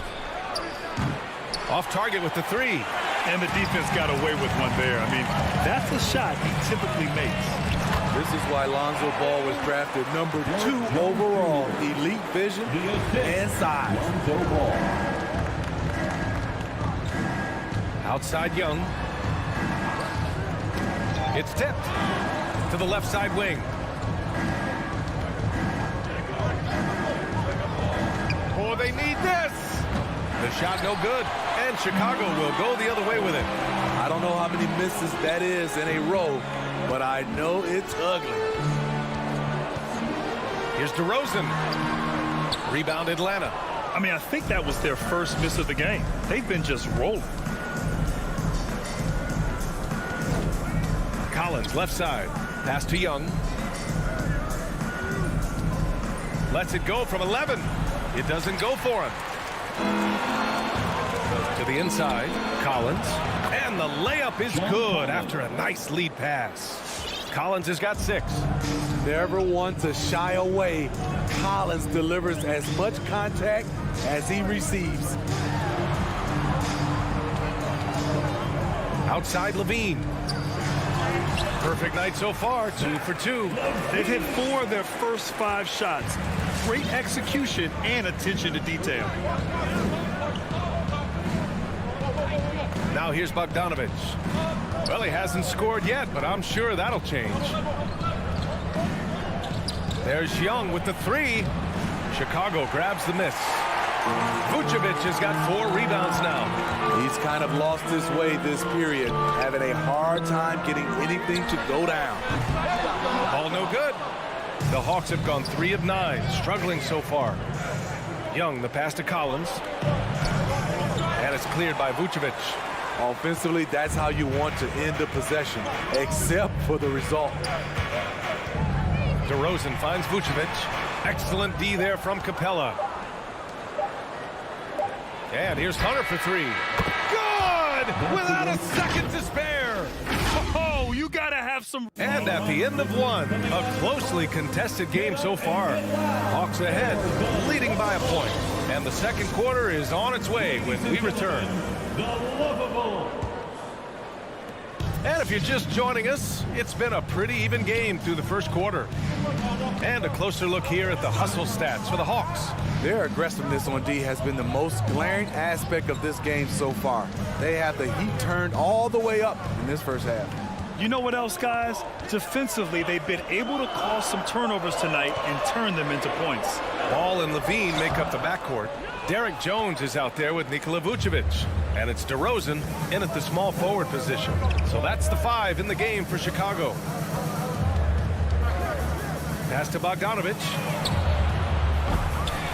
Off target with the 3. And the defense got away with one there. I mean, that's a shot he typically makes. This is why Lonzo Ball was drafted number 2 overall. Elite vision and size. Outside Young. It's tipped to the left side wing. Oh, they need this. The shot no good, and Chicago will go the other way with it. I don't know how many misses that is in a row, but I know it's ugly. Here's DeRozan. Rebound Atlanta. I mean, I think that was their first miss of the game. They've been just rolling. Collins, left side. Pass to Young. Lets it go from 11. It doesn't go for him. To the inside, Collins. And the layup is good after a nice lead pass. Collins has got 6. Never one to shy away. Collins delivers as much contact as he receives. Outside Levine. Perfect night so far, 2 for 2. They've hit 4 of their first 5 shots. Great execution and attention to detail. Now here's Bogdanovich. Well, he hasn't scored yet, but I'm sure that'll change. There's Young with the 3. Chicago grabs the miss. Vucevic has got 4 rebounds now. He's kind of lost his way this period, having a hard time getting anything to go down. Ball no good. The Hawks have gone 3 of 9, struggling so far. Young, the pass to Collins. And it's cleared by Vucevic. Offensively, that's how you want to end the possession, except for the result. DeRozan finds Vucevic. Excellent D there from Capella. And here's Hunter for 3. Good! Without a second to spare. Oh, you gotta have some. And at the end of 1, a closely contested game so far. Hawks ahead, leading by a point. And the second quarter is on its way when we return. The lovable. And if you're just joining us, it's been a pretty even game through the first quarter. And a closer look here at the hustle stats for the Hawks. Their aggressiveness on D has been the most glaring aspect of this game so far. They have the heat turned all the way up in this first half. You know what else, guys? Defensively, they've been able to cause some turnovers tonight and turn them into points. Ball and Levine make up the backcourt. Derek Jones is out there with Nikola Vucevic. And it's DeRozan in at the small forward position. So that's the 5 in the game for Chicago. Pass to Bogdanovic.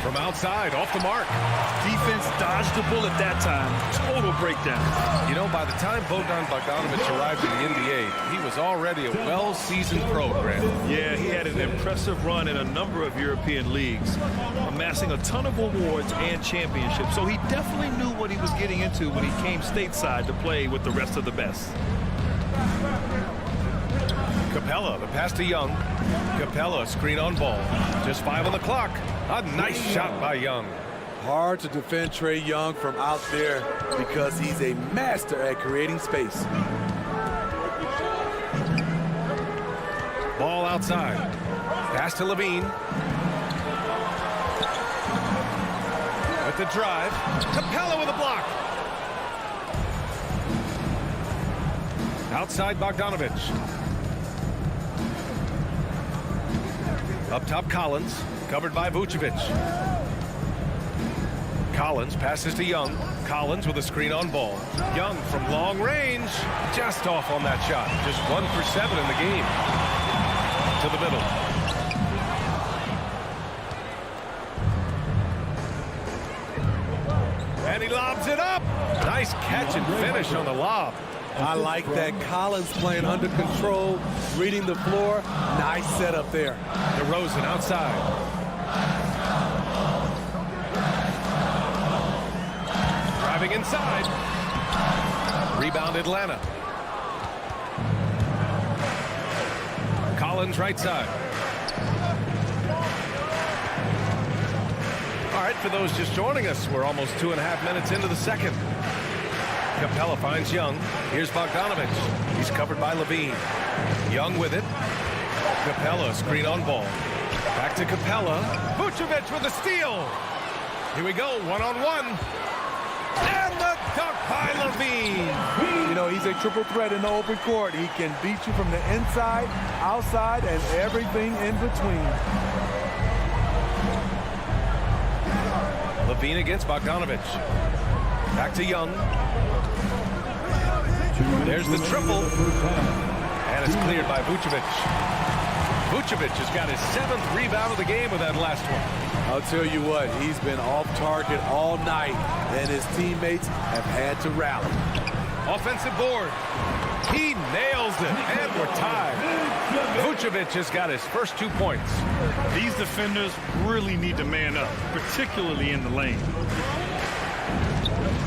From outside, off the mark. Defense dodged the bullet that time. Total breakdown. You know, by the time Bogdanovic arrived in the NBA, he was already a well-seasoned program. Yeah, he had an impressive run in a number of European leagues, amassing a ton of awards and championships. So he definitely knew what he was getting into when he came stateside to play with the rest of the best. Capella, the pass to Young. Capella, screen on ball. Just 5 on the clock. A nice shot by Young. Hard to defend Trae Young from out there because he's a master at creating space. Ball outside. Pass to Levine. With the drive. Capella with a block. Outside Bogdanovic. Up top Collins. Covered by Vucevic. Collins passes to Young. Collins with a screen on ball. Young from long range. Just off on that shot. Just 1 for 7 in the game. To the middle. And he lobs it up. Nice catch and finish on the lob. I like that. Collins playing under control, reading the floor. Nice setup there. DeRozan outside. Driving inside. Rebound Atlanta. Collins right side. All right, for those just joining us, we're almost 2.5 minutes into the second. Capella finds Young. Here's Bogdanovic. He's covered by Levine. Young with it. Capella, screen on ball. Back to Capella. Vucevic with a steal. Here we go, 1-on-1. And the dunk by Levine. You know, he's a triple threat in the open court. He can beat you from the inside, outside, and everything in between. Levine against Bogdanovic. Back to Young. There's the triple. And it's cleared by Vucevic. Vucevic has got his 7th rebound of the game with that last one. I'll tell you what, he's been off target all night, and his teammates have had to rally. Offensive board. He nails it, and we're tied. Vucevic has got his first 2 points. These defenders really need to man up, particularly in the lane.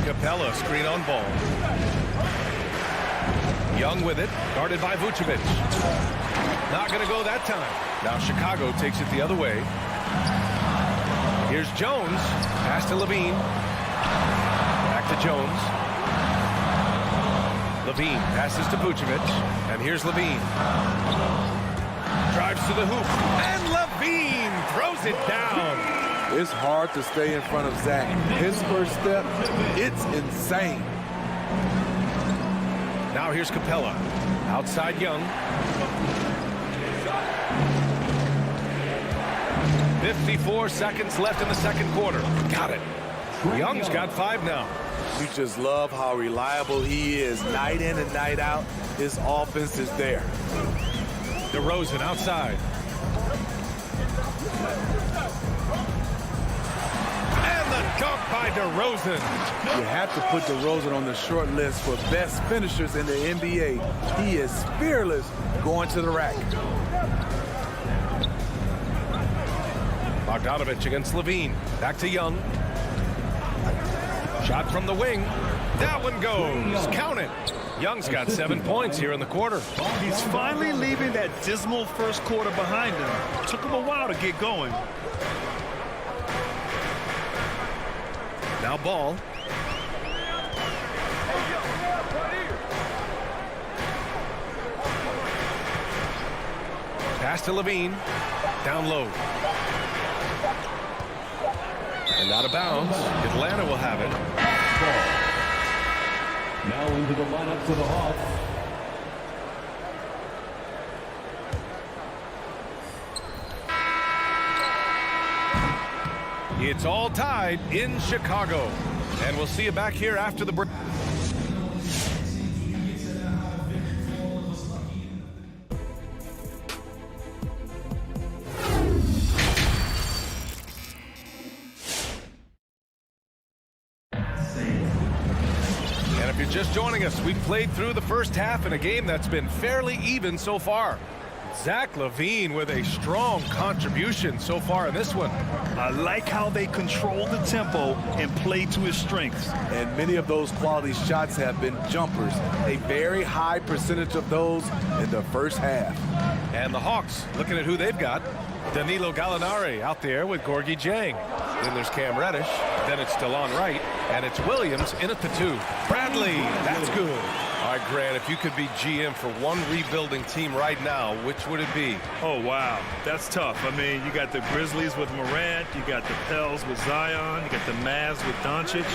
Capella, screen on ball. Young with it, guarded by Vucevic. Not going to go that time. Now Chicago takes it the other way. Here's Jones. Pass to Levine. Back to Jones. Levine passes to Vucevic. And here's Levine. Drives to the hoop. And Levine throws it down. It's hard to stay in front of Zach. His first step, it's insane. Now here's Capella. Outside Young. 54 seconds left in the second quarter. Got it. Young's got 5 now. You just love how reliable he is. Night in and night out, his offense is there. DeRozan outside. And the dunk by DeRozan. You have to put DeRozan on the short list for best finishers in the NBA. He is fearless going to the rack. Bogdanovich against Levine. Back to Young. Shot from the wing. That one goes. Count it. Young's got 7 points here in the quarter. He's finally leaving that dismal first quarter behind him. Took him a while to get going. Now Ball. Pass to Levine. Down low. And out of bounds. Atlanta will have it. Now into the lineup for the Hawks. It's all tied in Chicago. And we'll see you back here after the break. Just joining us, we've played through the first half in a game that's been fairly even so far. Zach LaVine with a strong contribution so far in this one. I like how they control the tempo and play to his strengths. And many of those quality shots have been jumpers. A very high percentage of those in the first half. And the Hawks, looking at who they've got. Danilo Gallinari out there with Gorgie Jang. Then there's Cam Reddish. Then it's DeLon Wright. And it's Williams in at the 2. Bradley, that's good. All right, Grant, if you could be GM for one rebuilding team right now, which would it be? Oh, wow. That's tough. I mean, you got the Grizzlies with Morant. You got the Pels with Zion. You got the Mavs with Doncic.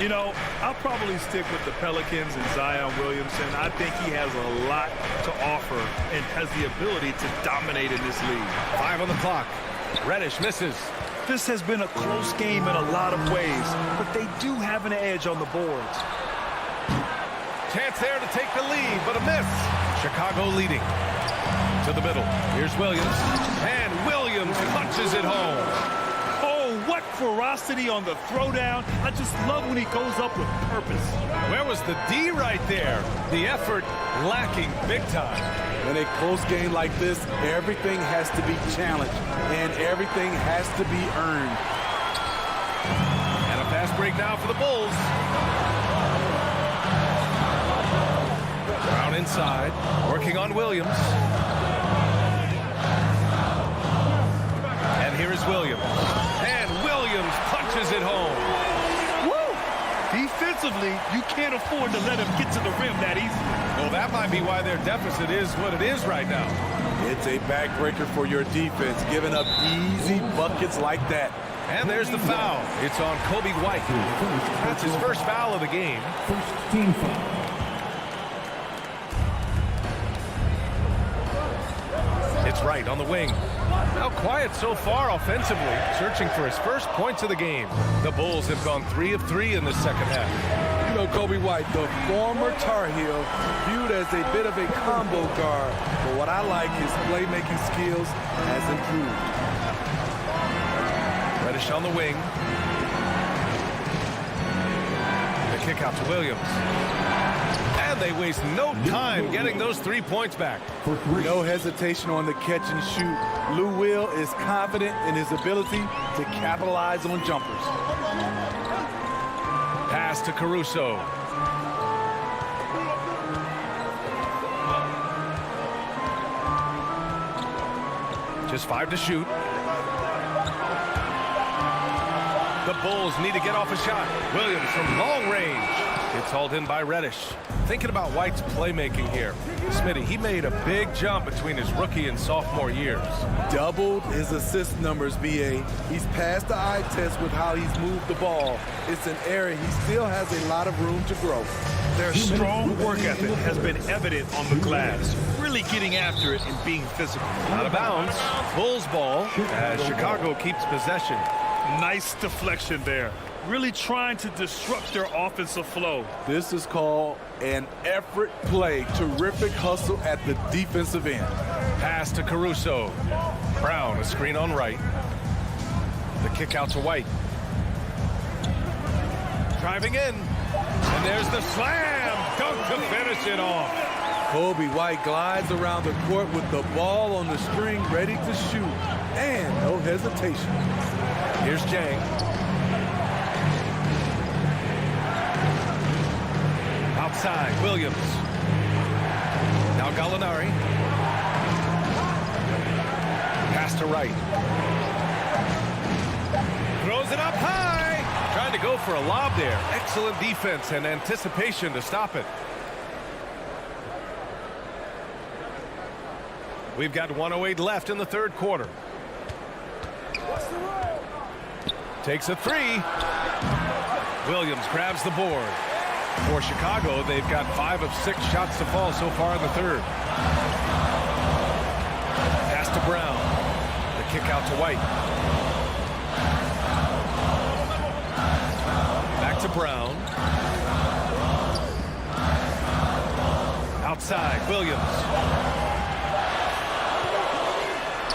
You know, I'll probably stick with the Pelicans and Zion Williamson. I think he has a lot to offer and has the ability to dominate in this league. 5 on the clock. Reddish misses. This has been a close game in a lot of ways, but they do have an edge on the boards. Chance there to take the lead, but a miss. Chicago leading. To the middle. Here's Williams. And Williams punches it home. Oh, what ferocity on the throwdown. I just love when he goes up with purpose. Where was the D right there? The effort lacking big time. In a close game like this, everything has to be challenged, and everything has to be earned. And a fast break now for the Bulls. Brown inside, working on Williams. And here is Williams. And Williams punches it home. Woo! Defensively, you can't afford to let him get to the rim that easily. Well, that might be why their deficit is what it is right now. It's a backbreaker for your defense, giving up easy buckets like that. And there's the foul. It's on Kobe White. That's his first foul of the game. First team foul. It's Wright on the wing. Now quiet so far offensively, searching for his first points of the game. The Bulls have gone 3 of 3 in the second half. You know, Kobe White, the former Tar Heel, viewed as a bit of a combo guard. But what I like, his playmaking skills has improved. Reddish on the wing. The kick out to Williams. And they waste no time getting those 3 points back. No hesitation on the catch and shoot. Lou Will is confident in his ability to capitalize on jumpers. Pass to Caruso. Just 5 to shoot. The Bulls need to get off a shot. Williams from long range. It's hauled in by Reddish. Thinking about White's playmaking here. Smitty, he made a big jump between his rookie and sophomore years. Doubled his assist numbers, BA. He's passed the eye test with how he's moved the ball. It's an area he still has a lot of room to grow. Their strong work ethic has been evident on the glass, really getting after it and being physical. Out of bounds. Bulls ball as Chicago keeps possession. Nice deflection there. really trying to disrupt their offensive flow. This is called an effort play. Terrific hustle at the defensive end. Pass to Caruso. Brown, a screen on right. The kick out to White. Driving in. And there's the slam. Dunk to finish it off. Kobe White glides around the court with the ball on the string, ready to shoot. And no hesitation. Here's Jang. Outside, Williams. Now Gallinari. Pass to right. Throws it up high. Trying to go for a lob there. Excellent defense and anticipation to stop it. We've got 1:08 left in the third quarter. Takes a three. Williams grabs the board. For Chicago, they've got 5 of 6 shots to fall so far in the third. Pass to Brown. The kick out to White. Back to Brown. Outside, Williams.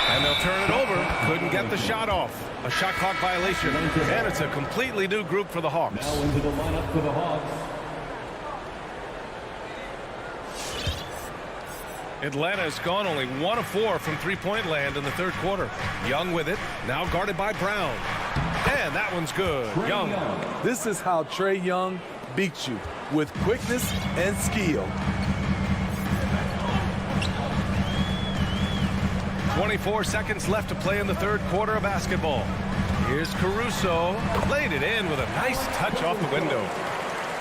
And they'll turn it over. Couldn't get the shot off. A shot clock violation. And it's a completely new group for the Hawks. Now into the lineup for the Hawks. Atlanta's gone only 1 of 4 from three-point land in the third quarter. Young with it. Now guarded by Brown. And that one's good. Young. This is how Trae Young beats you, with quickness and skill. 24 seconds left to play in the third quarter of basketball. Here's Caruso. Laid it in with a nice touch off the window.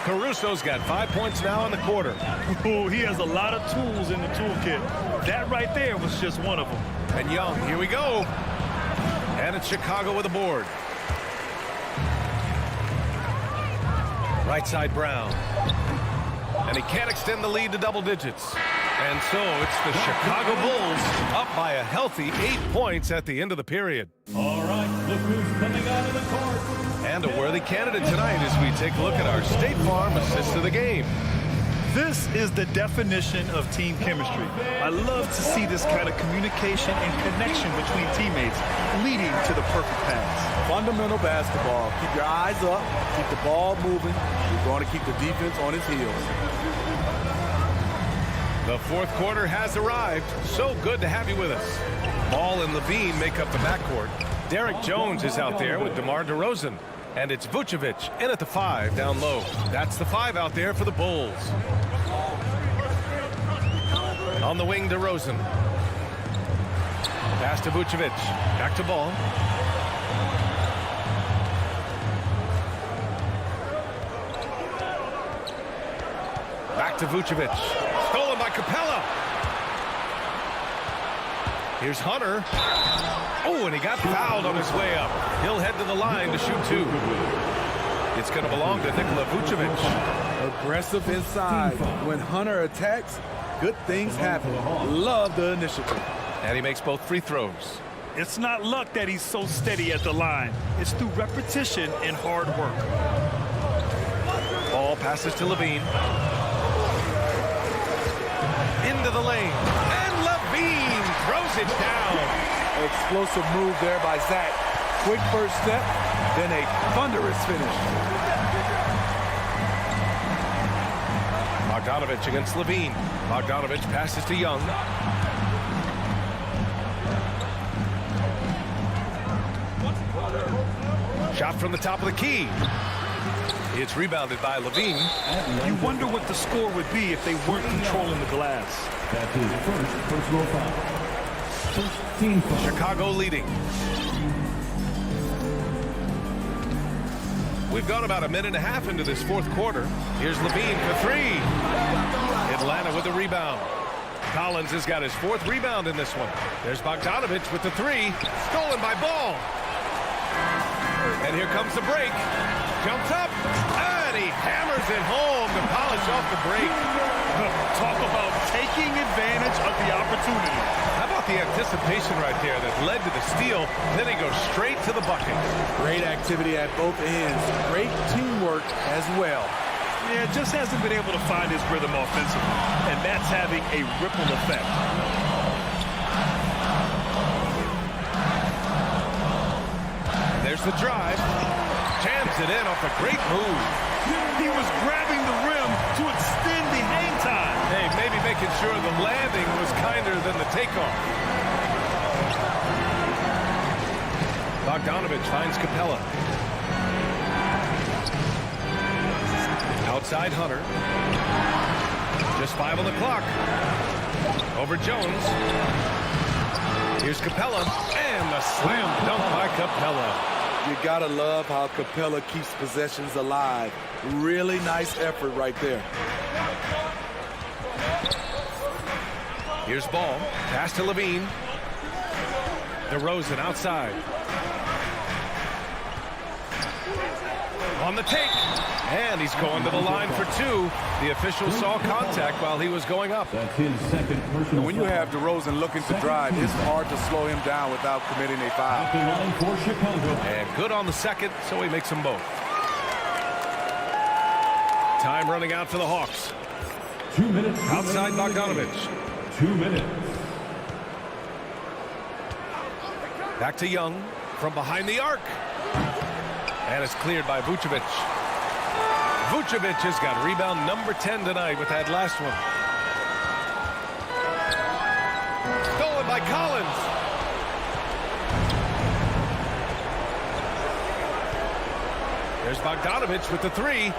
Caruso's got 5 points now in the quarter. Ooh, he has a lot of tools in the toolkit. That right there was just one of them. And Young, here we go. And it's Chicago with a board. Right side Brown. And he can't extend the lead to double digits. And so it's the Chicago Bulls up by a healthy 8 points at the end of the period. All right, look who's coming out of the court. And a worthy candidate tonight as we take a look at our State Farm assist of the game. This is the definition of team chemistry. I love to see this kind of communication and connection between teammates leading to the perfect pass. Fundamental basketball. Keep your eyes up, keep the ball moving. You're going to keep the defense on its heels. The fourth quarter has arrived. So good to have you with us. Ball and Levine make up the backcourt. Derek Jones is out there with DeMar DeRozan. And it's Vucevic in at the 5 down low. That's the 5 out there for the Bulls. On the wing, DeRozan. Pass to Vucevic. Back to Ball. Back to Vucevic. Stolen by Capella. Here's Hunter. Oh, and he got fouled on his way up. He'll head to the line to shoot 2. It's going to belong to Nikola Vucevic. Aggressive inside. When Hunter attacks, good things happen. Love the initiative. And he makes both free throws. It's not luck that he's so steady at the line. It's through repetition and hard work. Ball passes to Levine. Into the lane. And Levine throws it down. Explosive move there by Zach. Quick first step, then a thunderous finish. Bogdanovich against Levine. Bogdanovich passes to Young. Shot from the top of the key. It's rebounded by Levine. You wonder what the score would be if they weren't controlling the glass. That's his first personal foul. First team foul. Chicago leading. We've gone about a minute and a half into this fourth quarter. Here's Levine for 3. Atlanta with the rebound. Collins has got his 4th rebound in this one. There's Bogdanovich with the 3. Stolen by Ball. And here comes the break. Jumps up. And he hammers it home to polish off the break. Talk about taking advantage of the opportunity. How about the anticipation right there that led to the steal. Then he goes straight to the bucket. Great activity at both ends. Great teamwork as well. Yeah, just hasn't been able to find his rhythm offensively, and that's having a ripple effect. There's the drive. Jams it in off a great move. He was grabbing the rim to extend the hang time. Hey, maybe making sure the landing was kinder than the takeoff. Bogdanovich finds Capella. Outside Hunter. Just 5 on the clock. Over Jones. Here's Capella. And the slam dunk by Capella. You gotta love how Capella keeps possessions alive. Really nice effort right there. Here's Ball. Pass to Levine. DeRozan outside. On the take. And he's going to the line for 2. The official saw contact while he was going up. That's his second personal When you have DeRozan looking to drive, it's hard to slow him down without committing a foul. At the line for Chicago. And good on the second, so he makes them both. Time running out for the Hawks. 2 minutes. Outside Bogdanovich. 2 minutes. Back to Young from behind the arc. And it's cleared by Vucevic. Vucevic has got rebound number 10 tonight with that last one. Stolen by Collins. There's Bogdanovich with the 3.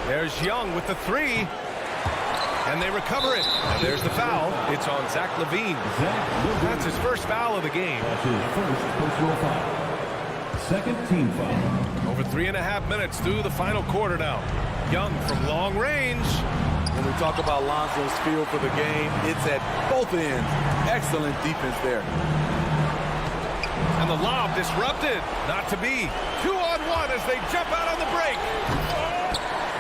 There's Young with the 3. And they recover it. And there's the foul. It's on Zach LaVine. That's his first foul of the game. That's his first personal foul. Second team foul. Over 3.5 minutes through the final quarter now. Young from long range. When we talk about Lonzo's feel for the game, it's at both ends. Excellent defense there. And the lob disrupted. Not to be. 2-on-1 as they jump out on the break.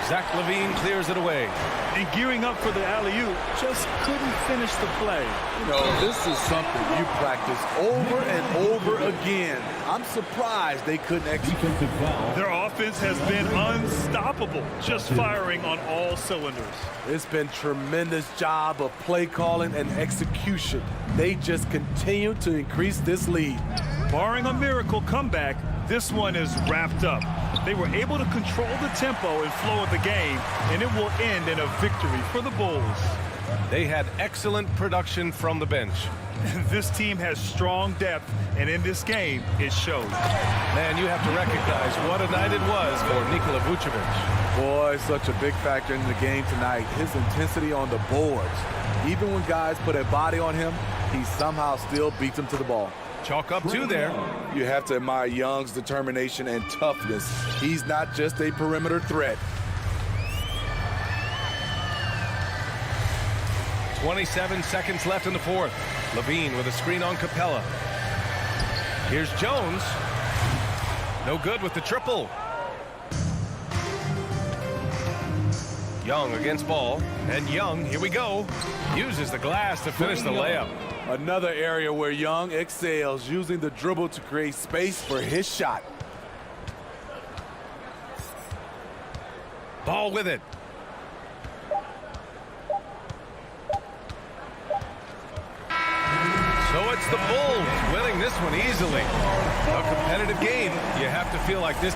Zach LaVine clears it away. And gearing up for the alley-oop, just couldn't finish the play. You know, this is something you practice over and over again. I'm surprised they couldn't execute. Their offense has been unstoppable, just firing on all cylinders. It's been tremendous job of play calling and execution. They just continue to increase this lead. Barring a miracle comeback, this one is wrapped up. They were able to control the tempo and flow of the game, and it will end in a victory for the Bulls. They had excellent production from the bench. This team has strong depth, and in this game, it shows. Man, you have to recognize what a night it was for Nikola Vucevic. Boy, such a big factor in the game tonight. His intensity on the boards. Even when guys put a body on him, he somehow still beats them to the ball. Chalk up 2 there. You have to admire Young's determination and toughness. He's not just a perimeter threat. 27 seconds left in the fourth. LaVine with a screen on Capella. Here's Jones. No good with the triple. Young against Ball. And Young, here we go, uses the glass to finish the layup. Another area where Young excels, using the dribble to create space for his shot. Ball with it. So it's the Bulls winning this one easily. A competitive game. You have to feel like this.